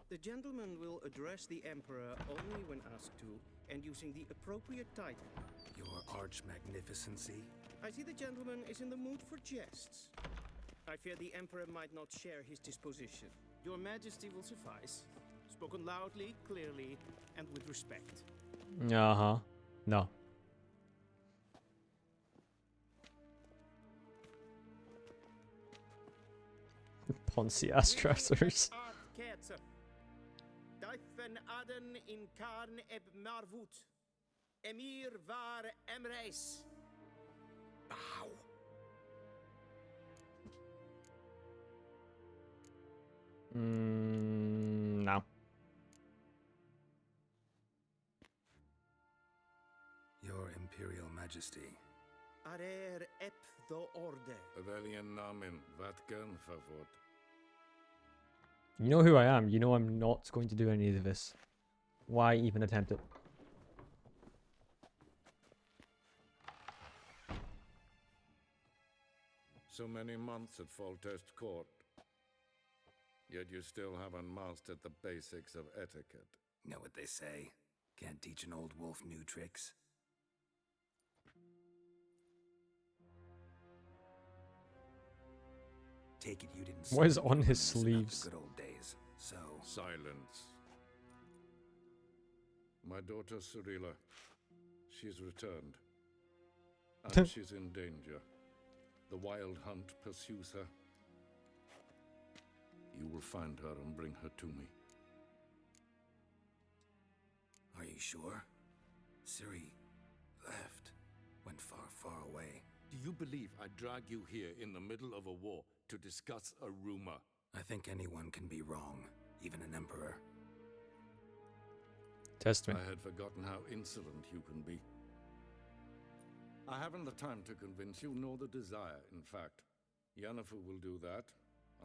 The gentleman will address the Emperor only when asked to, and using the appropriate title. Your arch magnificency? I see the gentleman is in the mood for jests. I fear the Emperor might not share his disposition. Your Majesty will suffice. Spoken loudly, clearly, and with respect. Uh-huh. No. Ponzi ass trousers. Daifen Aden in Karn eb Marvut. Emir var Emreis. Bow. No. Your Imperial Majesty. Arer ep the orde. Velian namen, vatkan favort. You know who I am. You know I'm not going to do any of this. Why even attempt it? So many months at Foltest Court. Yet you still haven't mastered the basics of etiquette. Know what they say? Can't teach an old wolf new tricks. Take it you didn't. What is on his reminiscent of the sleeves? Good old days. So Silence. My daughter Cyrilla, she's returned. And she's in danger. The wild hunt pursues her. You will find her and bring her to me. Are you sure? Ciri left. Went far, far away. Do you believe I drag you here in the middle of a war to discuss a rumor? I think anyone can be wrong, even an emperor. Test me. I had forgotten how insolent you can be. I haven't the time to convince you, nor the desire, in fact. Yennefer will do that.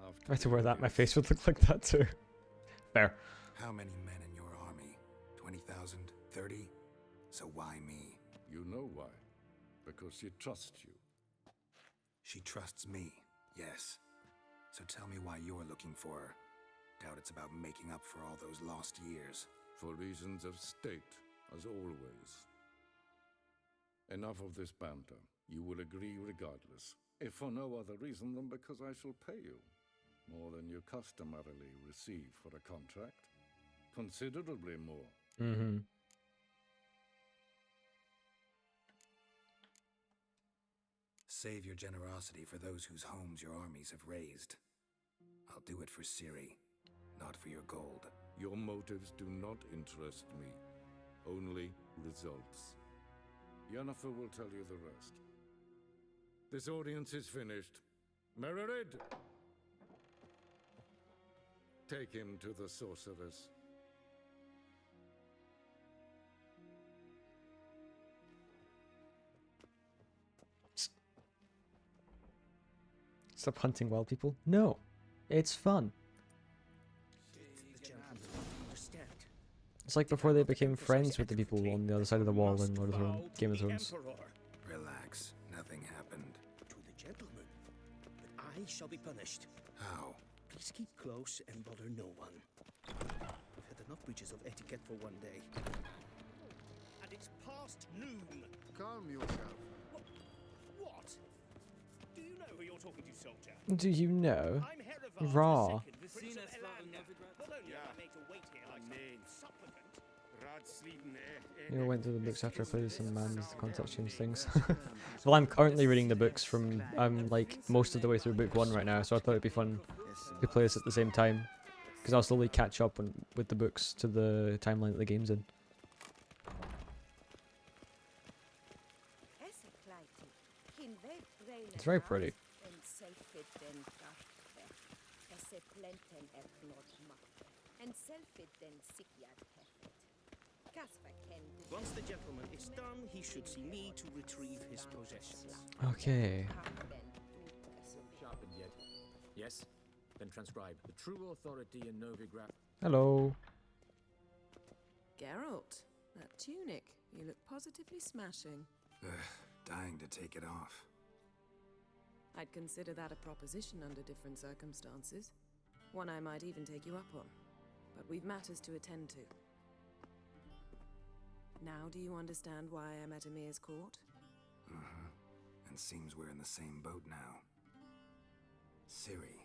After If I had to wear that, my face would look like that too. Fair. How many men in your army? 20,000? 30? So why me? You know why. Because she trusts you. She trusts me, yes. So tell me why you're looking for her. Doubt it's about making up for all those lost years. For reasons of state, as always. Enough of this banter. You will agree regardless. If for no other reason than because I shall pay you. More than you customarily receive for a contract. Considerably more. Mm-hmm. Save your generosity for those whose homes your armies have razed. I'll do it for Ciri, not for your gold. Your motives do not interest me. Only results. Yennefer will tell you the rest. This audience is finished. Mererid! Take him to the sorceress. Stop hunting wild people? No. It's fun. It's like before they became friends with the people on the other side of the wall in Lord of the Thrones, Game of Thrones. Relax. Nothing happened. To the gentleman. But I shall be punished. How? Please keep close and bother no one. We've had enough breaches of etiquette for one day. And it's past noon. Calm yourself. What? Do you know who you're talking to, soldier? Do you know? I'm Herivard Raw. II, Prince of Elander. Not only am I made to wait here like some supplicant. You know, I went through the books after I played some man's the context change things. Well, I'm currently reading the books from, I'm like most of the way through book 1 right now, so I thought it'd be fun to play this at the same time. Because I'll slowly catch up with the books to the timeline that the game's in. It's very pretty. se plenten knot and selfit den sikyat perfect. Once the gentleman is done, he should see me to retrieve his possessions. Okay. Sharpened yet? Yes? Then transcribe. The true authority in Novigrad. Hello. Geralt, that tunic. You look positively smashing. Dying to take it off. I'd consider that a proposition under different circumstances. One I might even take you up on. But we've matters to attend to. Now do you understand why I'm at Emir's court? And seems we're in the same boat now. Ciri,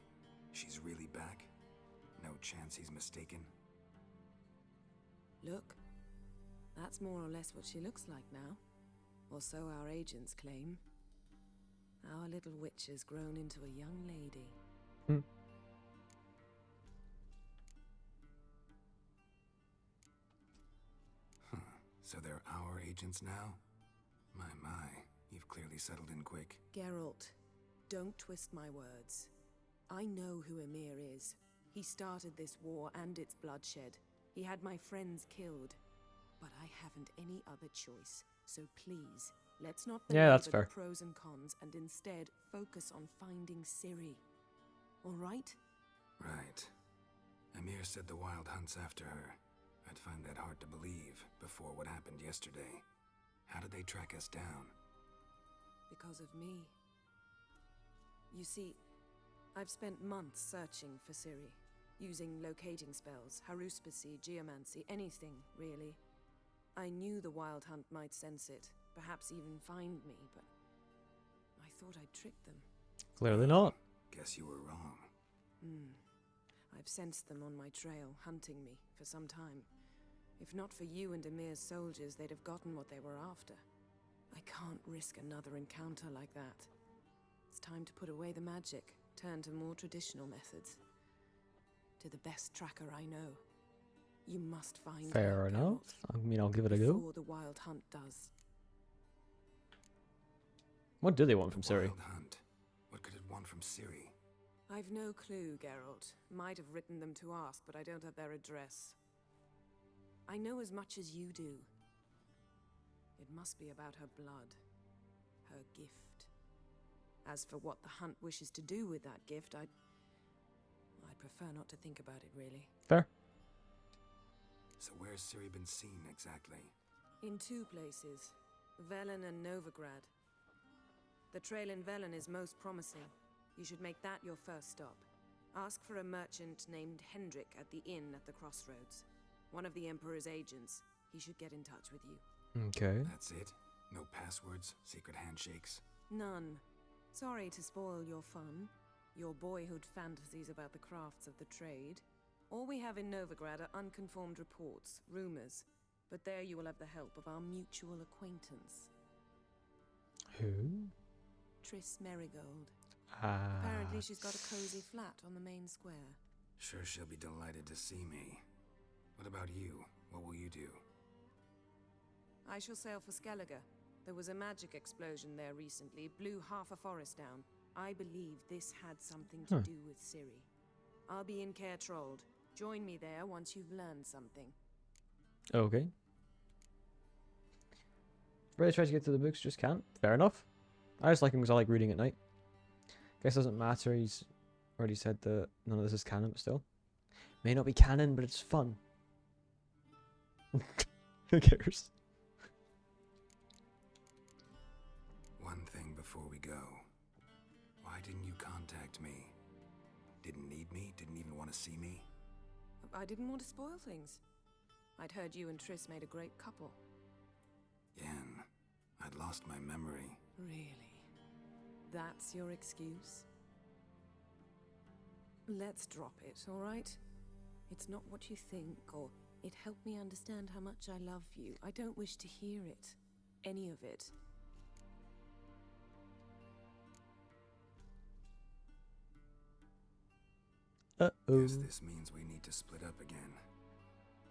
she's really back? No chance he's mistaken? Look, that's more or less what she looks like now. Or so our agents claim. Our little witch has grown into a young lady. So they're our agents now? My, you've clearly settled in quick. Geralt, don't twist my words. I know who Emir is. He started this war and its bloodshed. He had my friends killed. But I haven't any other choice. So please, let's not that's belabor fair. the pros and cons and instead focus on finding Ciri. All right? Right. Emir said the Wild Hunt's after her. I'd find that hard to believe before what happened yesterday. How did they track us down? Because of me. You see, I've spent months searching for Ciri, using locating spells, haruspicy, geomancy, anything, really. I knew the Wild Hunt might sense it, perhaps even find me, but I thought I'd tricked them. Clearly not. Guess you were wrong. I've sensed them on my trail, hunting me, for some time. If not for you and Emir's soldiers, they'd have gotten what they were after. I can't risk another encounter like that. It's time to put away the magic, turn to more traditional methods. To the best tracker I know. You must find Fair her, enough. Geralt, I mean, I'll give it a go. before the Wild Hunt does. What do they want from Ciri? Wild Hunt. What could it want from Ciri? I've no clue, Geralt. Might have written them to ask, but I don't have their address. I know as much as you do. It must be about her blood. Her gift. As for what the Hunt wishes to do with that gift, I'd prefer not to think about it, really. Fair. So where's Ciri been seen, exactly? In two places. Velen and Novigrad. The trail in Velen is most promising. You should make that your first stop. Ask for a merchant named Hendrik at the inn at the crossroads. One of the Emperor's agents. He should get in touch with you. Okay. That's it? No passwords? Secret handshakes? None. Sorry to spoil your fun. Your boyhood fantasies about the crafts of the trade. All we have in Novigrad are unconfirmed reports, rumors. But there you will have the help of our mutual acquaintance. Who? Triss Merigold. Ah. Apparently she's got a cozy flat on the main square. Sure she'll be delighted to see me. What about you? What will you do? I shall sail for Skellige. There was a magic explosion there recently, blew half a forest down. I believe this had something to do with Ciri. I'll be in Caer Trold. Join me there once you've learned something. Okay. Really try to get to the books, just can't. Fair enough. I just like him because I like reading at night. Guess it doesn't matter, he's already said that none of this is canon, but still. May not be canon, but it's fun. Who cares? One thing before we go. Why didn't you contact me? Didn't need me? Didn't even want to see me? I didn't want to spoil things. I'd heard you and Triss made a great couple. Yen, I'd lost my memory. Really? That's your excuse? Let's drop it, all right? It's not what you think, or it helped me understand how much I love you. I don't wish to hear it. Any of it. Uh-oh. Guess this means we need to split up again.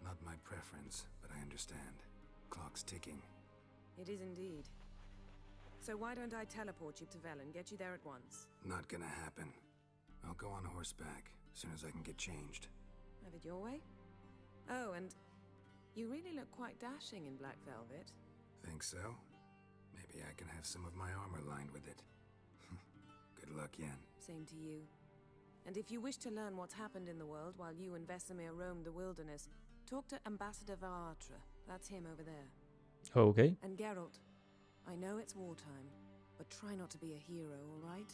Not my preference, but I understand. Clock's ticking. It is indeed. So why don't I teleport you to Velen, get you there at once? Not gonna happen. I'll go on horseback. As soon as I can get changed. Have it your way? Oh, and you really look quite dashing in black velvet. Think so? Maybe I can have some of my armor lined with it. Good luck, Yen. Same to you. And if you wish to learn what's happened in the world while you and Vesemir roamed the wilderness, talk to Ambassador Varatra. That's him over there. Okay. And Geralt, I know it's wartime, but try not to be a hero, all right?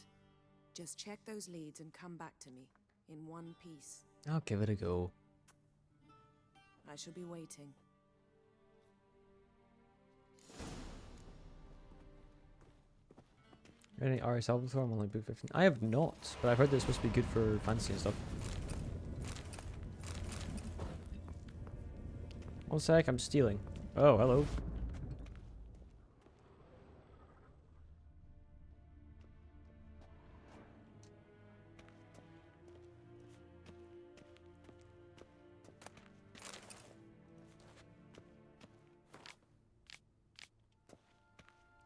Just check those leads and come back to me, in one piece. I'll give it a go. I shall be waiting. Any RS Albathor? I'm only book 15. I have not, but I've heard that it's supposed to be good for fancy and stuff. One sec, I'm stealing. Oh, hello.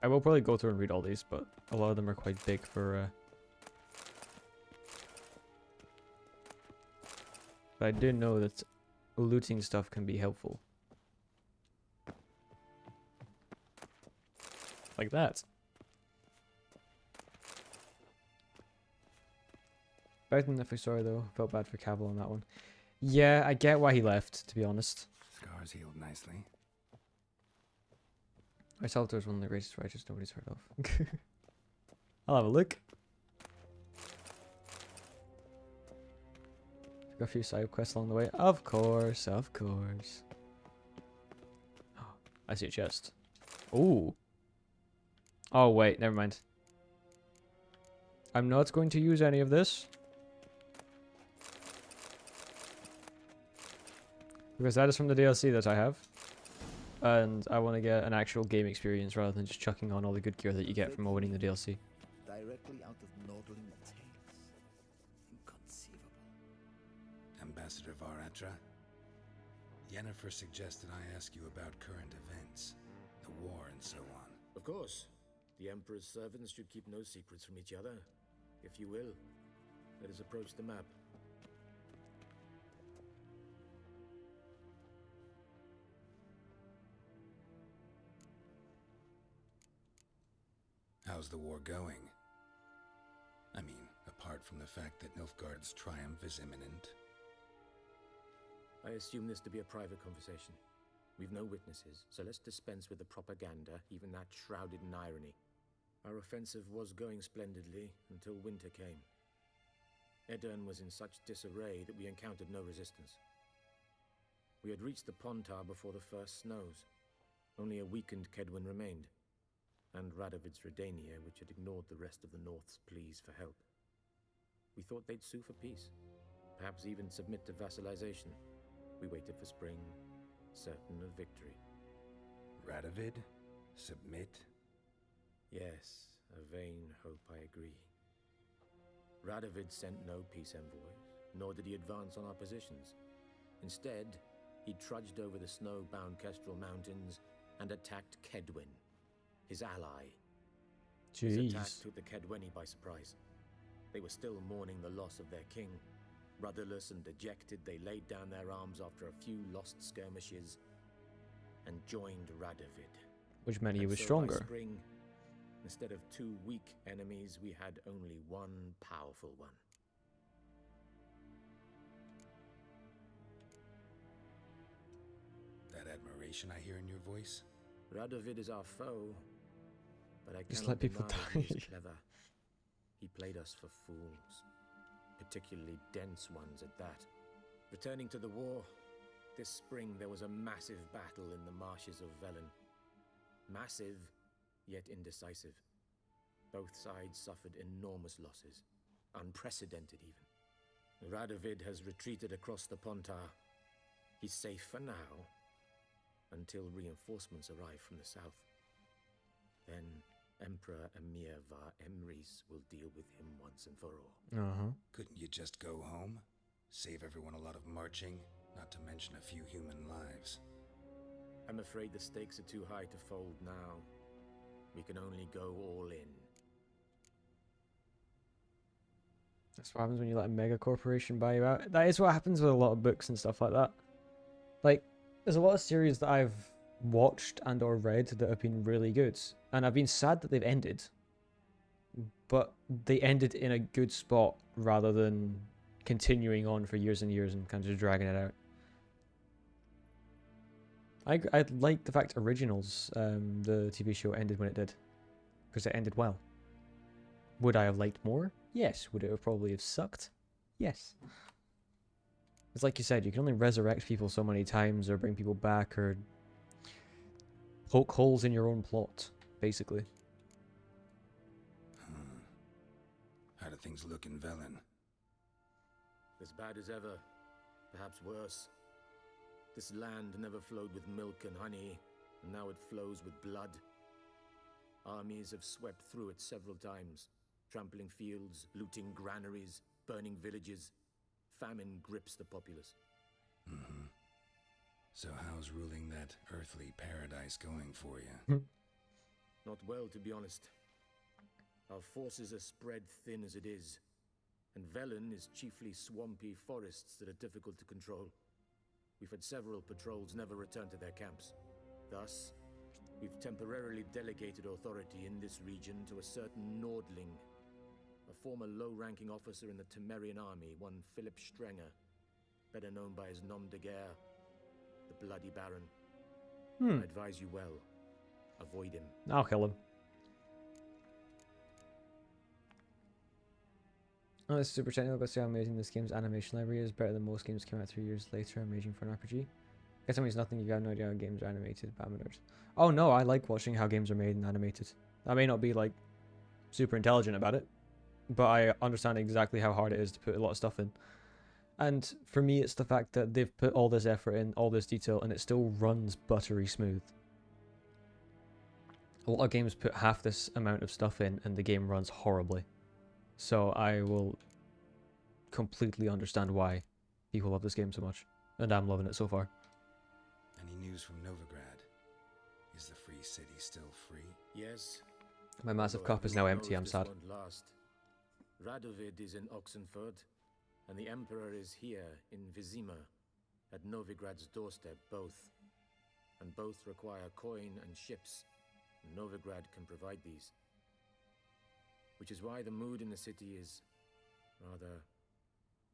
I will probably go through and read all these, but a lot of them are quite big for... But I do know that looting stuff can be helpful. Like that. Better than if I saw though. Felt bad for Cavill on that one. Yeah, I get why he left, to be honest. Scars healed nicely. Salvatore is one of the greatest writers nobody's heard of. I'll have a look. Got a few side quests along the way. Of course, of course. Oh, I see a chest. Ooh. Oh, wait, never mind. I'm not going to use any of this. Because that is from the DLC that I have. And I want to get an actual game experience rather than just chucking on all the good gear that you get from winning the DLC. Directly out of Nordling tales. Inconceivable. Ambassador Varatra, Yennefer suggested I ask you about current events, the war and so on. Of course. The Emperor's servants should keep no secrets from each other. If you will, let us approach the map. How's the war going? I mean, apart from the fact that Nilfgaard's triumph is imminent. I assume this to be a private conversation. We've no witnesses, so let's dispense with the propaganda, even that shrouded in irony. Our offensive was going splendidly until winter came. Edirn was in such disarray that we encountered no resistance. We had reached the Pontar before the first snows. Only a weakened Kedwin remained, and Radovid's Redania, which had ignored the rest of the North's pleas for help. We thought they'd sue for peace, perhaps even submit to vassalization. We waited for spring, certain of victory. Radovid? Submit? Yes, a vain hope, I agree. Radovid sent no peace envoys, nor did he advance on our positions. Instead, he trudged over the snow-bound Kestrel Mountains and attacked Kedwin, his ally. Jeez. His attack took the Kedweni by surprise. They were still mourning the loss of their king. Rudderless and dejected, they laid down their arms after a few lost skirmishes and joined Radovid. Which meant he was So stronger. by spring, instead of two weak enemies, we had only one powerful one. That admiration I hear in your voice? Radovid is our foe, but I Just cannot let people deny die. he is clever. He played us for fools, particularly dense ones at that. Returning to the war, this spring there was a massive battle in the marshes of Velen. Massive, yet indecisive. Both sides suffered enormous losses, unprecedented even. Radovid has retreated across the Pontar. He's safe for now, until reinforcements arrive from the south. Then Emperor Emir var Emrys will deal with him once and for all. Uh-huh. Couldn't you just go home? Save everyone a lot of marching, not to mention a few human lives. I'm afraid the stakes are too high to fold now. We can only go all in. That's what happens when you let a mega corporation buy you out. That is what happens with a lot of books and stuff like that. Like, there's a lot of series that I've watched and or read that have been really good. And I've been sad that they've ended. But they ended in a good spot rather than continuing on for years and years and kind of just dragging it out. I like the fact Originals, the TV show, ended when it did. Because it ended well. Would I have liked more? Yes. Would it have probably have sucked? Yes. It's like you said, you can only resurrect people so many times or bring people back or poke holes in your own plot, basically. How do things look in Velen? As bad as ever, perhaps worse. This land never flowed with milk and honey, and now it flows with blood. Armies have swept through it several times, trampling fields, looting granaries, burning villages. Famine grips the populace. Mm-hmm. So how's ruling that earthly paradise going for you? Not well, to be honest. Our forces are spread thin as it is, and Velen is chiefly swampy forests that are difficult to control. We've had several patrols never return to their camps. Thus, we've temporarily delegated authority in this region to a certain Nordling, a former low-ranking officer in the Temerian army, one Philip Strenger, better known by his nom de guerre, the Bloody Baron. I advise you well. Avoid him. I'll kill him. Oh, this is super technical, but see how amazing this game's animation library is. Better than most games came out 3 years later. Amazing for an RPG. Guess that means nothing. You have no idea how games are animated, but I'm a nerd. Oh no, I like watching how games are made and animated. I may not be like super intelligent about it, but I understand exactly how hard it is to put a lot of stuff in. And for me, it's the fact that they've put all this effort in, all this detail, and it still runs buttery smooth. A lot of games put half this amount of stuff in, and the game runs horribly. So I will completely understand why people love this game so much. And I'm loving it so far. Any news from Novigrad? Is the free city still free? Yes. My massive cup is now empty, I'm sad. Last. Radovid is in Oxenford, and the Emperor is here in Vizima, at Novigrad's doorstep, both. And both require coin and ships. Novigrad can provide these. Which is why the mood in the city is rather,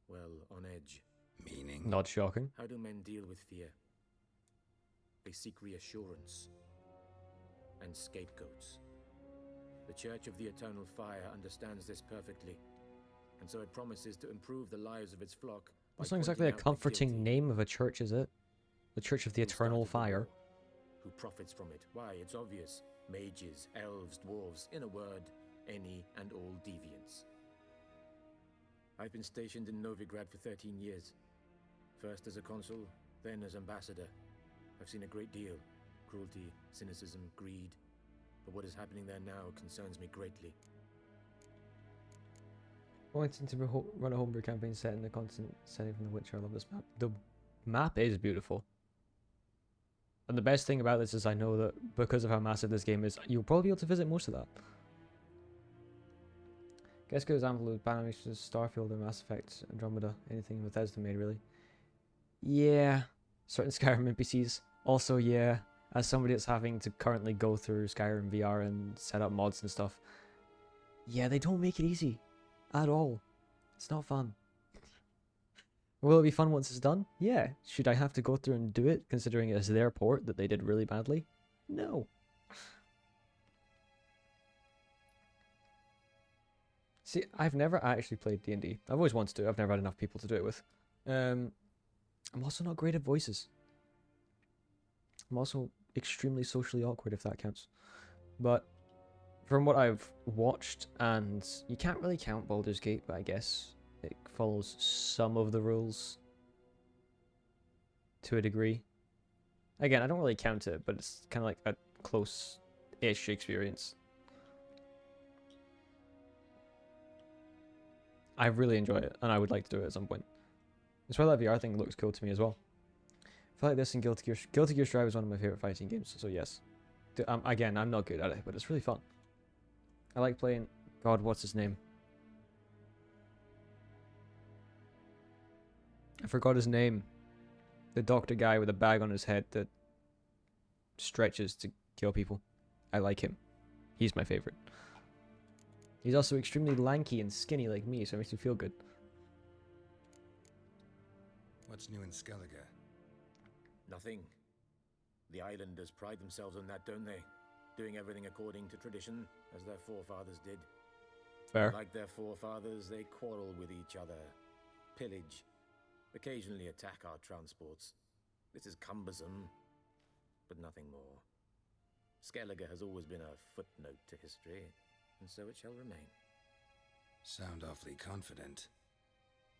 well, on edge. Meaning? Not shocking. How do men deal with fear? They seek reassurance and scapegoats. The Church of the Eternal Fire understands this perfectly, and so it promises to improve the lives of its flock. That's not exactly a comforting name of a church, is it? The Church of the Eternal Fire. Who profits from it? Why, it's obvious. Mages, elves, dwarves, in a word, any and all deviants. I've been stationed in Novigrad for 13 years. First as a consul, then as ambassador. I've seen a great deal. Cruelty, cynicism, greed. But what is happening there now concerns me greatly. Wanting to run a homebrew campaign set in the continent setting from The Witcher. I love this map. The map is beautiful. And the best thing about this is I know that because of how massive this game is, you'll probably be able to visit most of that. Guess a good example of animation is Starfield or Mass Effect, Andromeda, anything Bethesda made really. Yeah, certain Skyrim NPCs. Also, yeah, as somebody that's having to currently go through Skyrim VR and set up mods and stuff, yeah, they don't make it easy. At all. It's not fun. Will it be fun once it's done? Yeah. Should I have to go through and do it, considering it's their port that they did really badly? No. See, I've never actually played D&D. I've always wanted to. I've never had enough people to do it with. I'm also not great at voices. I'm also extremely socially awkward, if that counts. But from what I've watched, and you can't really count Baldur's Gate, but I guess it follows some of the rules to a degree. Again, I don't really count it, but it's kind of like a close-ish experience. I really enjoy it, and I would like to do it at some point. That's why that VR thing looks cool to me as well. I feel like this and Guilty Gear Strive is one of my favorite fighting games, so yes. Again, I'm not good at it, but it's really fun. I like playing... God, what's his name? I forgot his name. The doctor guy with a bag on his head that stretches to kill people. I like him. He's my favorite. He's also extremely lanky and skinny like me, so it makes me feel good. What's new in Skellige? Nothing. The islanders pride themselves on that, don't they? Doing everything according to tradition, as their forefathers did. Fair. Like their forefathers, they quarrel with each other, pillage, occasionally attack our transports. This is cumbersome, but nothing more. Skellige has always been a footnote to history, and so it shall remain. Sound awfully confident.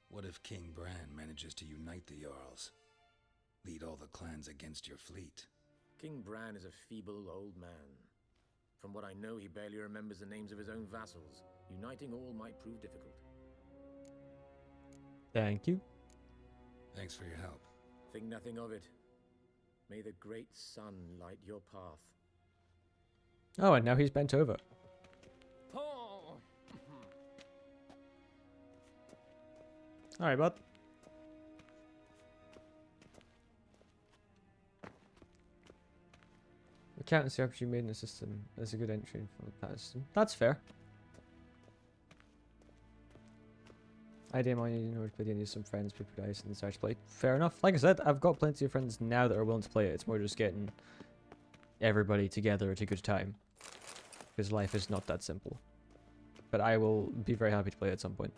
What if King Bran manages to unite the Jarls? Lead all the clans against your fleet? King Bran is a feeble old man. From what I know, he barely remembers the names of his own vassals. Uniting all might prove difficult. Thank you. Thanks for your help. Think nothing of it. May the great sun light your path. Oh, and now he's bent over. Oh. Alright, bud. Accountancy opportunity made in the system. That's a good entry for that system. That's fair. Idea money in order to play the some friends, people dice and such play. Fair enough. Like I said, I've got plenty of friends now that are willing to play it. It's more just getting everybody together at a good time. Because life is not that simple. But I will be very happy to play it at some point.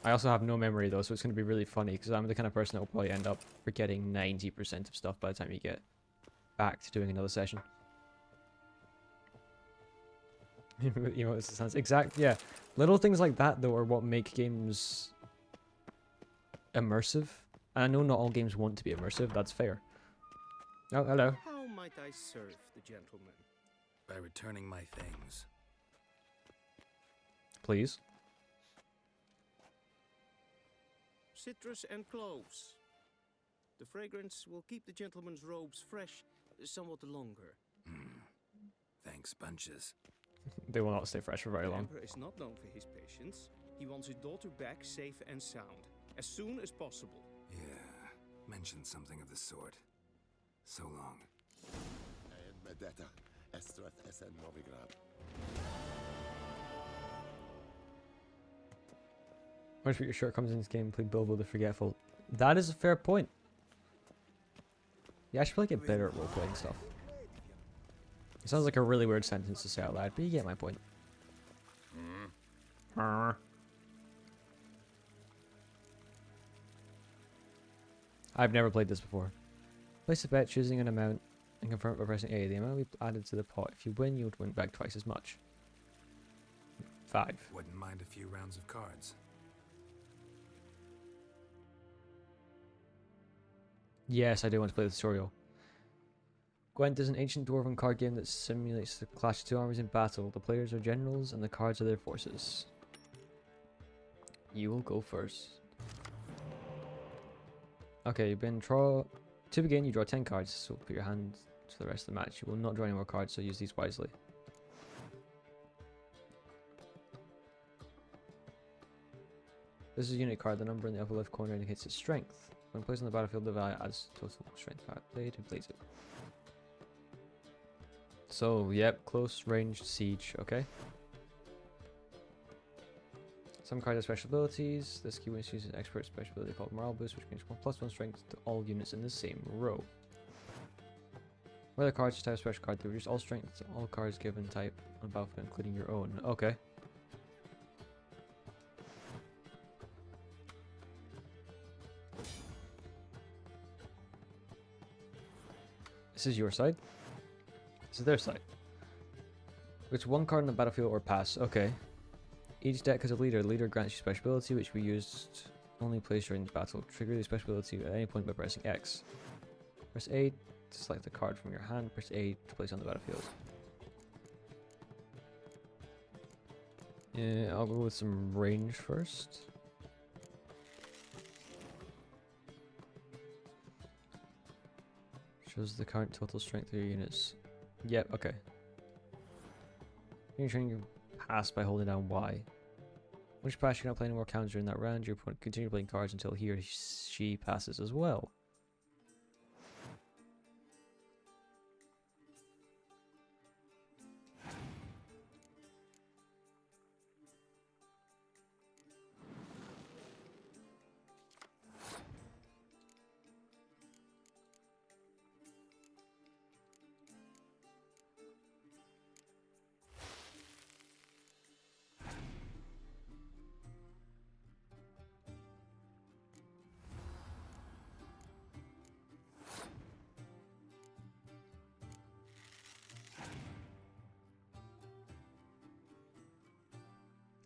I also have no memory though, so it's going to be really funny because I'm the kind of person that will probably end up forgetting 90% of stuff by the time you get back to doing another session. Yeah. Little things like that though are what make games immersive. And I know not all games want to be immersive, that's fair. Oh, hello. How might I serve the gentleman? By returning my things. Please. Citrus and cloves. The fragrance will keep the gentleman's robes fresh somewhat longer. Thanks, bunches. They will not stay fresh for very The long. Emperor is not known for his patience. He wants his daughter back safe and sound, as soon as possible. Yeah, mentioned something of the sort. So long. Medeta, Estrath SN Novigrad. Much for your shortcomings in this game, played Bilbo the Forgetful. That is a fair point. Yeah, I should probably get better at role-playing stuff. It sounds like a really weird sentence to say out loud, but you get my point. I've never played this before. Place a bet choosing an amount and confirm it by pressing A. The amount we added to the pot. If you win, you would win back twice as much. 5. Wouldn't mind a few rounds of cards. Yes, I do want to play the tutorial. Gwent is an ancient dwarven card game that simulates the clash of two armies in battle. The players are generals and the cards are their forces. You will go first. Okay, you've been draw. To begin, you draw 10 cards, so put your hand to the rest of the match. You will not draw any more cards, so use these wisely. This is a unit card. The number in the upper left corner indicates its strength. When placed on the battlefield, the value adds total strength card played and plays it. So, yep, close ranged siege, okay. Some cards have special abilities. This key uses an expert special ability called Morale Boost, which gains 1+1 strength to all units in the same row. Whether cards just have a special card to reduce all strength to all cards given type on the battlefield, including your own. Okay. This is your side. This is their side. It's one card on the battlefield or pass. Okay. Each deck has a leader. The leader grants you special ability, which we used only place during the battle. Trigger the special ability at any point by pressing X. Press A to select the card from your hand. Press A to place on the battlefield. Yeah, I'll go with some range first. Shows the current total strength of your units. Yep, okay. You can pass by holding down Y. Once you pass, you cannot play any more counters during that round. Your opponent continue playing cards until he or she passes as well.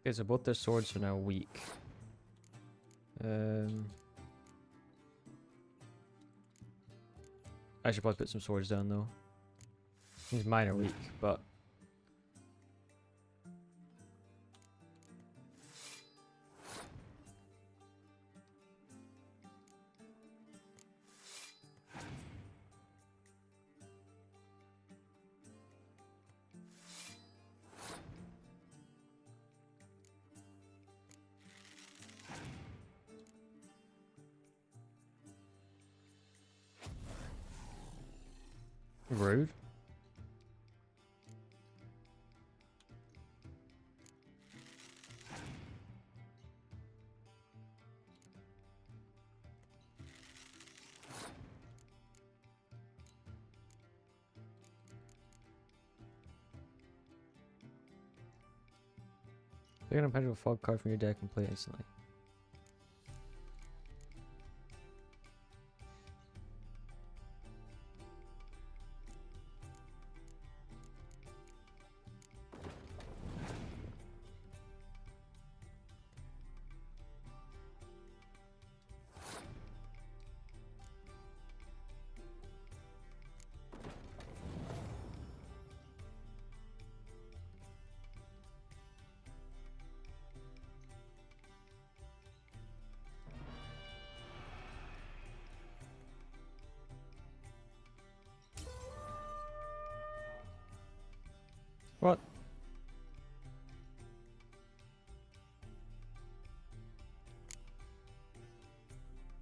Okay, so both their swords are now weak. I should probably put some swords down though. Mine are weak, but rude. You're gonna punch a fog card from your deck and play it instantly. What?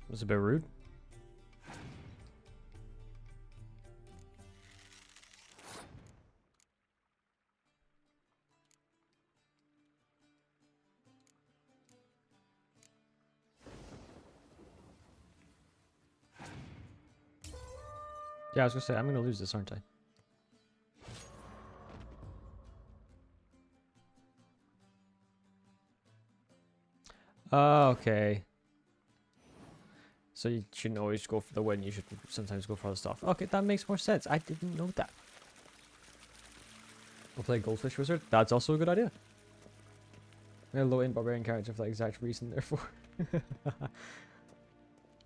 That's a bit rude. Yeah, I was gonna say, I'm gonna lose this, aren't I? Oh, okay. So you shouldn't always go for the win, you should sometimes go for other stuff. Okay, that makes more sense. I didn't know that. We'll play Goldfish Wizard. That's also a good idea. I'm a low-end barbarian character for that exact reason, therefore.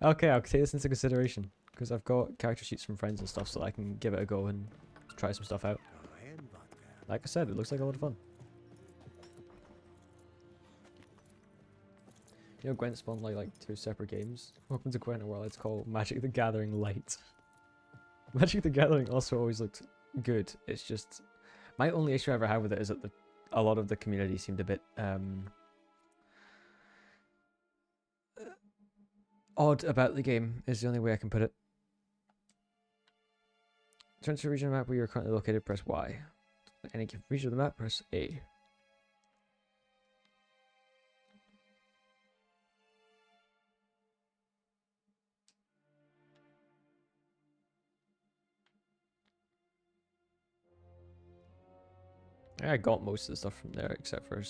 Okay, I'll take this into consideration. Because I've got character sheets from friends and stuff, so I can give it a go and try some stuff out. Like I said, it looks like a lot of fun. You know, Gwent spawned like 2 separate games. Welcome to Gwent, a world it's called Magic the Gathering Light. Magic the Gathering also always looked good. It's just my only issue I ever have with it is that a lot of the community seemed a bit odd about the game. Is the only way I can put it. Turn to the region map where you're currently located. Press Y. Any region of the map, press A. I got most of the stuff from there, except for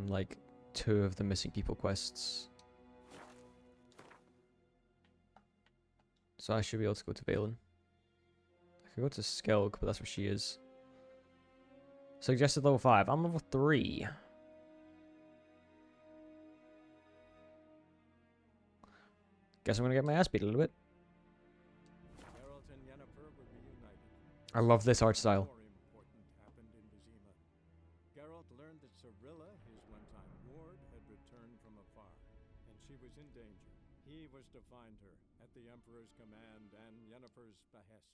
like 2 of the missing people quests. So I should be able to go to Valen. I could go to Skelg, but that's where she is. Suggested level 5. I'm level 3. Guess I'm gonna get my ass beat a little bit. I love this art style. Geralt learned that Cirilla, his one-time ward, had returned from afar, and she was in danger. He was to find her at the Emperor's command and Yennefer's behest.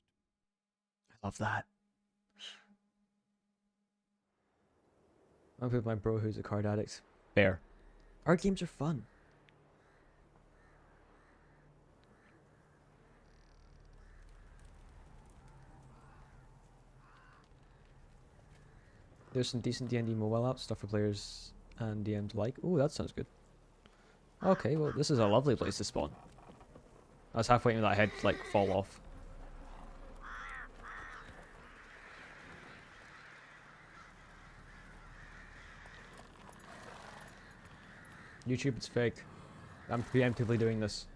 I love that. I'm with my bro who's a card addict. Bear. Our games are fun. There's some decent D&D mobile apps, stuff for players and DMs alike. Ooh, that sounds good. Okay, well, this is a lovely place to spawn. I was half waiting for that head to, like, fall off. YouTube, it's fake. I'm preemptively doing this.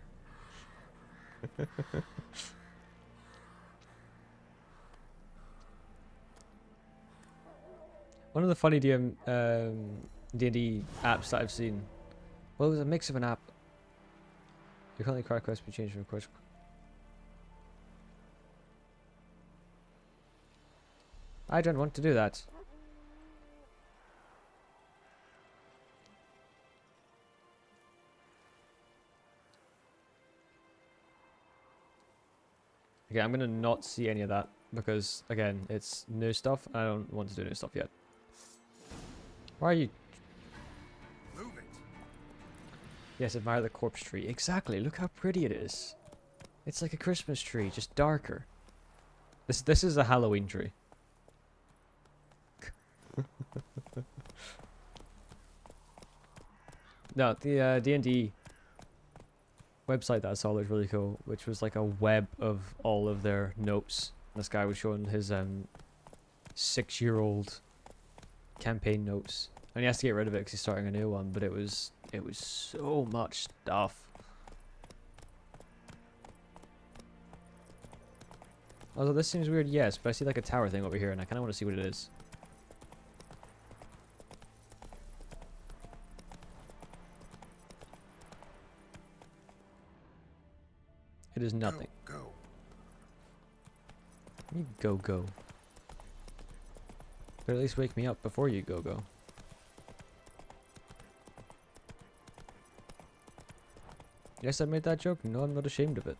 One of the funny D&D apps that I've seen. Well, it was a mix of an app. Your currently card quest be changed from course. I don't want to do that. Okay, I'm gonna not see any of that because, again, it's new stuff. I don't want to do new stuff yet. Why are you? Move it. Yes, admire the corpse tree. Exactly. Look how pretty it is. It's like a Christmas tree, just darker. This is a Halloween tree. No, the D&D website that I saw was really cool, which was like a web of all of their notes. This guy was showing his 6-year-old campaign notes, and he has to get rid of it because he's starting a new one. But it was so much stuff. Although this seems weird, yes, but I see like a tower thing over here, and I kind of want to see what it is. It is nothing. Go. You go. But at least wake me up before you go. Yes, I made that joke. No, I'm not ashamed of it.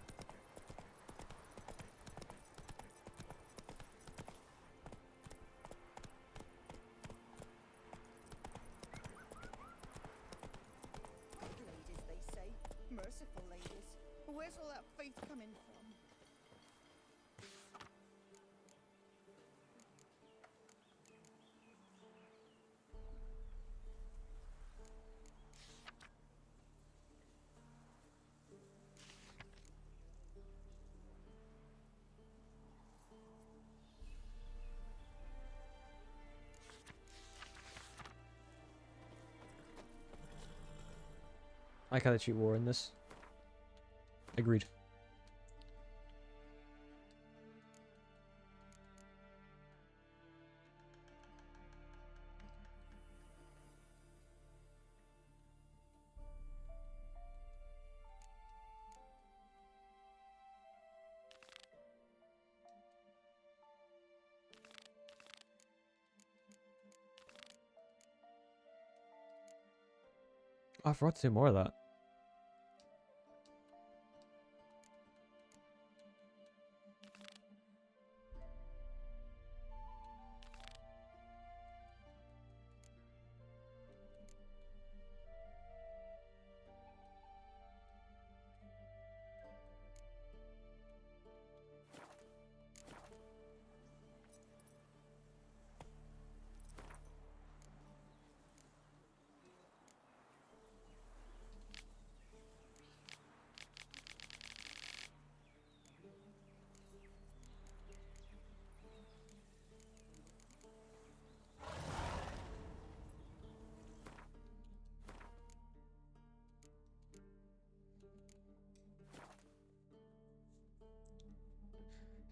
Ladies, they say. Merciful ladies. Where's all that faith coming from? I kind of cheat war in this. Agreed. Oh, I forgot to do more of that.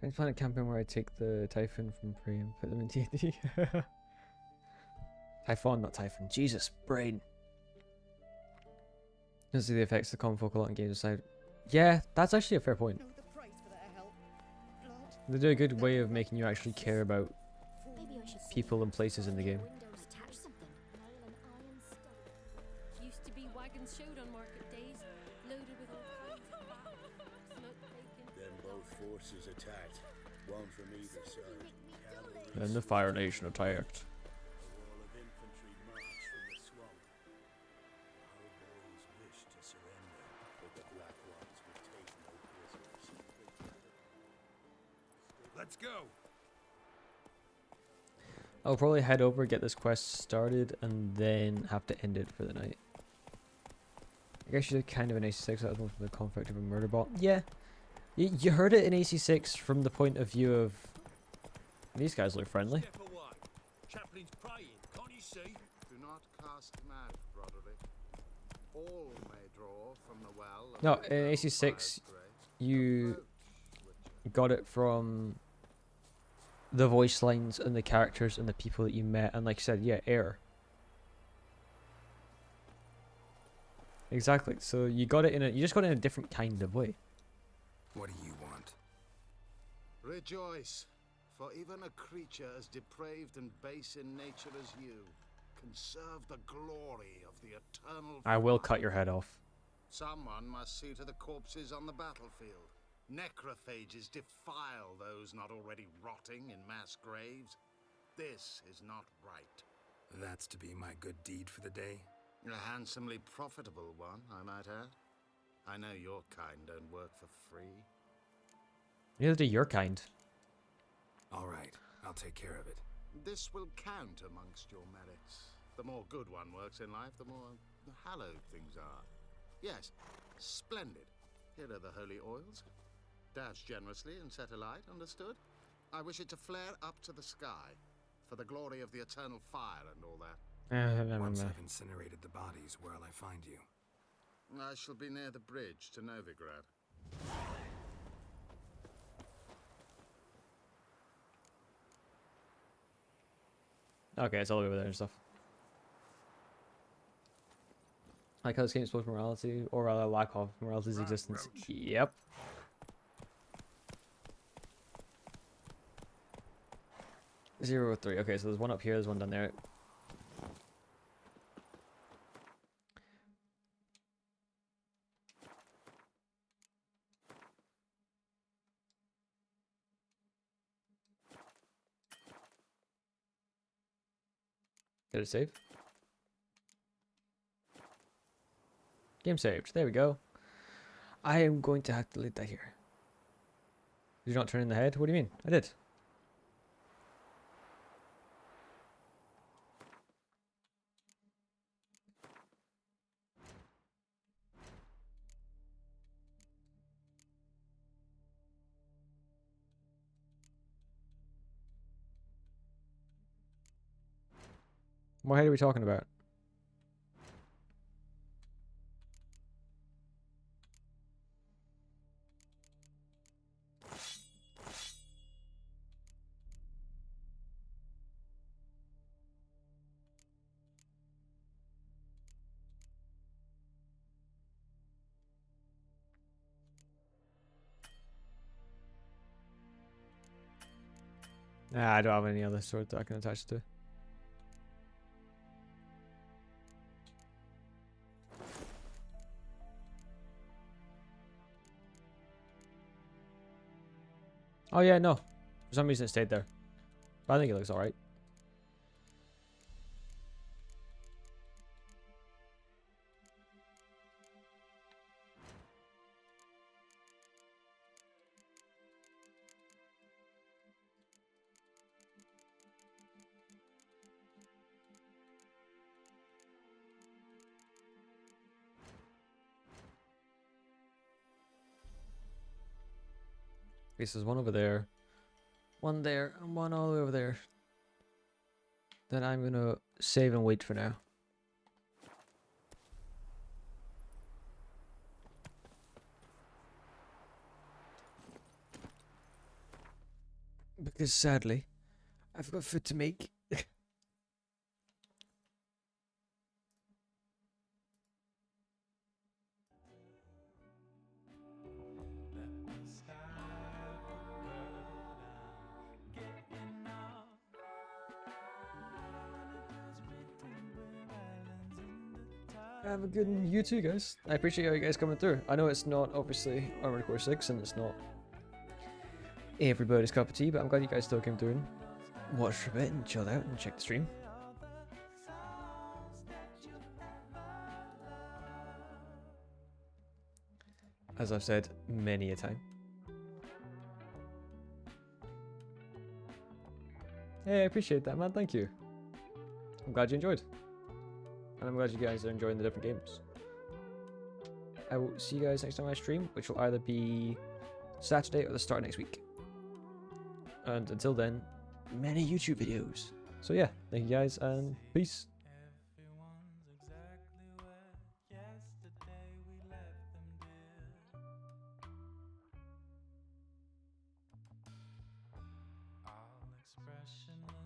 Trying to find a campaign where I take the Typhon from Prey and put them in D&D. Typhon, not Typhon. Jesus, brain. Doesn't see the effects of common folk a lot in games aside. Yeah, that's actually a fair point. They do a good way of making you actually care about people and places in the game. Used to be wagons showed on market days, loaded with all kinds of smoke bacon. Then both forces attacked, one from either side. Cavalry And the Fire Nation attacked. wall of infantry marched from the swamp. Our go. I'll probably head over, get this quest started, and then have to end it for the night. I guess you did kind of an AC6 out of the conflict of a murder bot. Yeah, you heard it in AC6 from the point of view of these guys look friendly. Step away. Chaplain's praying. Can't you see? Do not cast him out, Broderick. All may draw from the well. No, in AC6, you got it from the voice lines and the characters and the people that you met, and like I said, yeah, air. Exactly. So you got it you just got it in a different kind of way. What do you want? Rejoice, for even a creature as depraved and base in nature as you can serve the glory of the eternal. I will cut your head off. Someone must see to the corpses on the battlefield. Necrophages defile those not already rotting in mass graves. This is not right. That's to be my good deed for the day? A handsomely profitable one, I might add. I know your kind don't work for free. Neither do your kind. All right, I'll take care of it. This will count amongst your merits. The more good one works in life, the more hallowed things are. Yes, splendid. Here are the holy oils. Dash generously and set alight, understood? I wish it to flare up to the sky, for the glory of the eternal fire and all that. Once I've incinerated the bodies, where'll I find you? I shall be near the bridge to Novigrad. Okay, it's all over there and stuff. I like how this game supposed morality, or rather lack of morality's existence. Yep. Zero 3. Okay, so there's one up here, there's one down there. Did it save? Game saved. There we go. I am going to have to delete that here. Did you not turn in the head? What do you mean? I did. What head are we talking about? Nah, I don't have any other sword that I can attach to. Oh yeah, no. For some reason it stayed there. But I think it looks alright. Okay, so there's one over there. One there, and one all the way over there. Then I'm gonna save and wait for now. Because sadly, I've got food to make. Have a good one, you too, guys. I appreciate all you guys coming through. I know it's not obviously Armored Core 6 and it's not everybody's cup of tea, but I'm glad you guys still came through and watched for a bit and chilled out and checked the stream. As I've said many a time. Hey, I appreciate that, man. Thank you. I'm glad you enjoyed. And I'm glad you guys are enjoying the different games. I will see you guys next time I stream, which will either be Saturday or the start of next week. And until then, many YouTube videos. So yeah, thank you guys, and peace.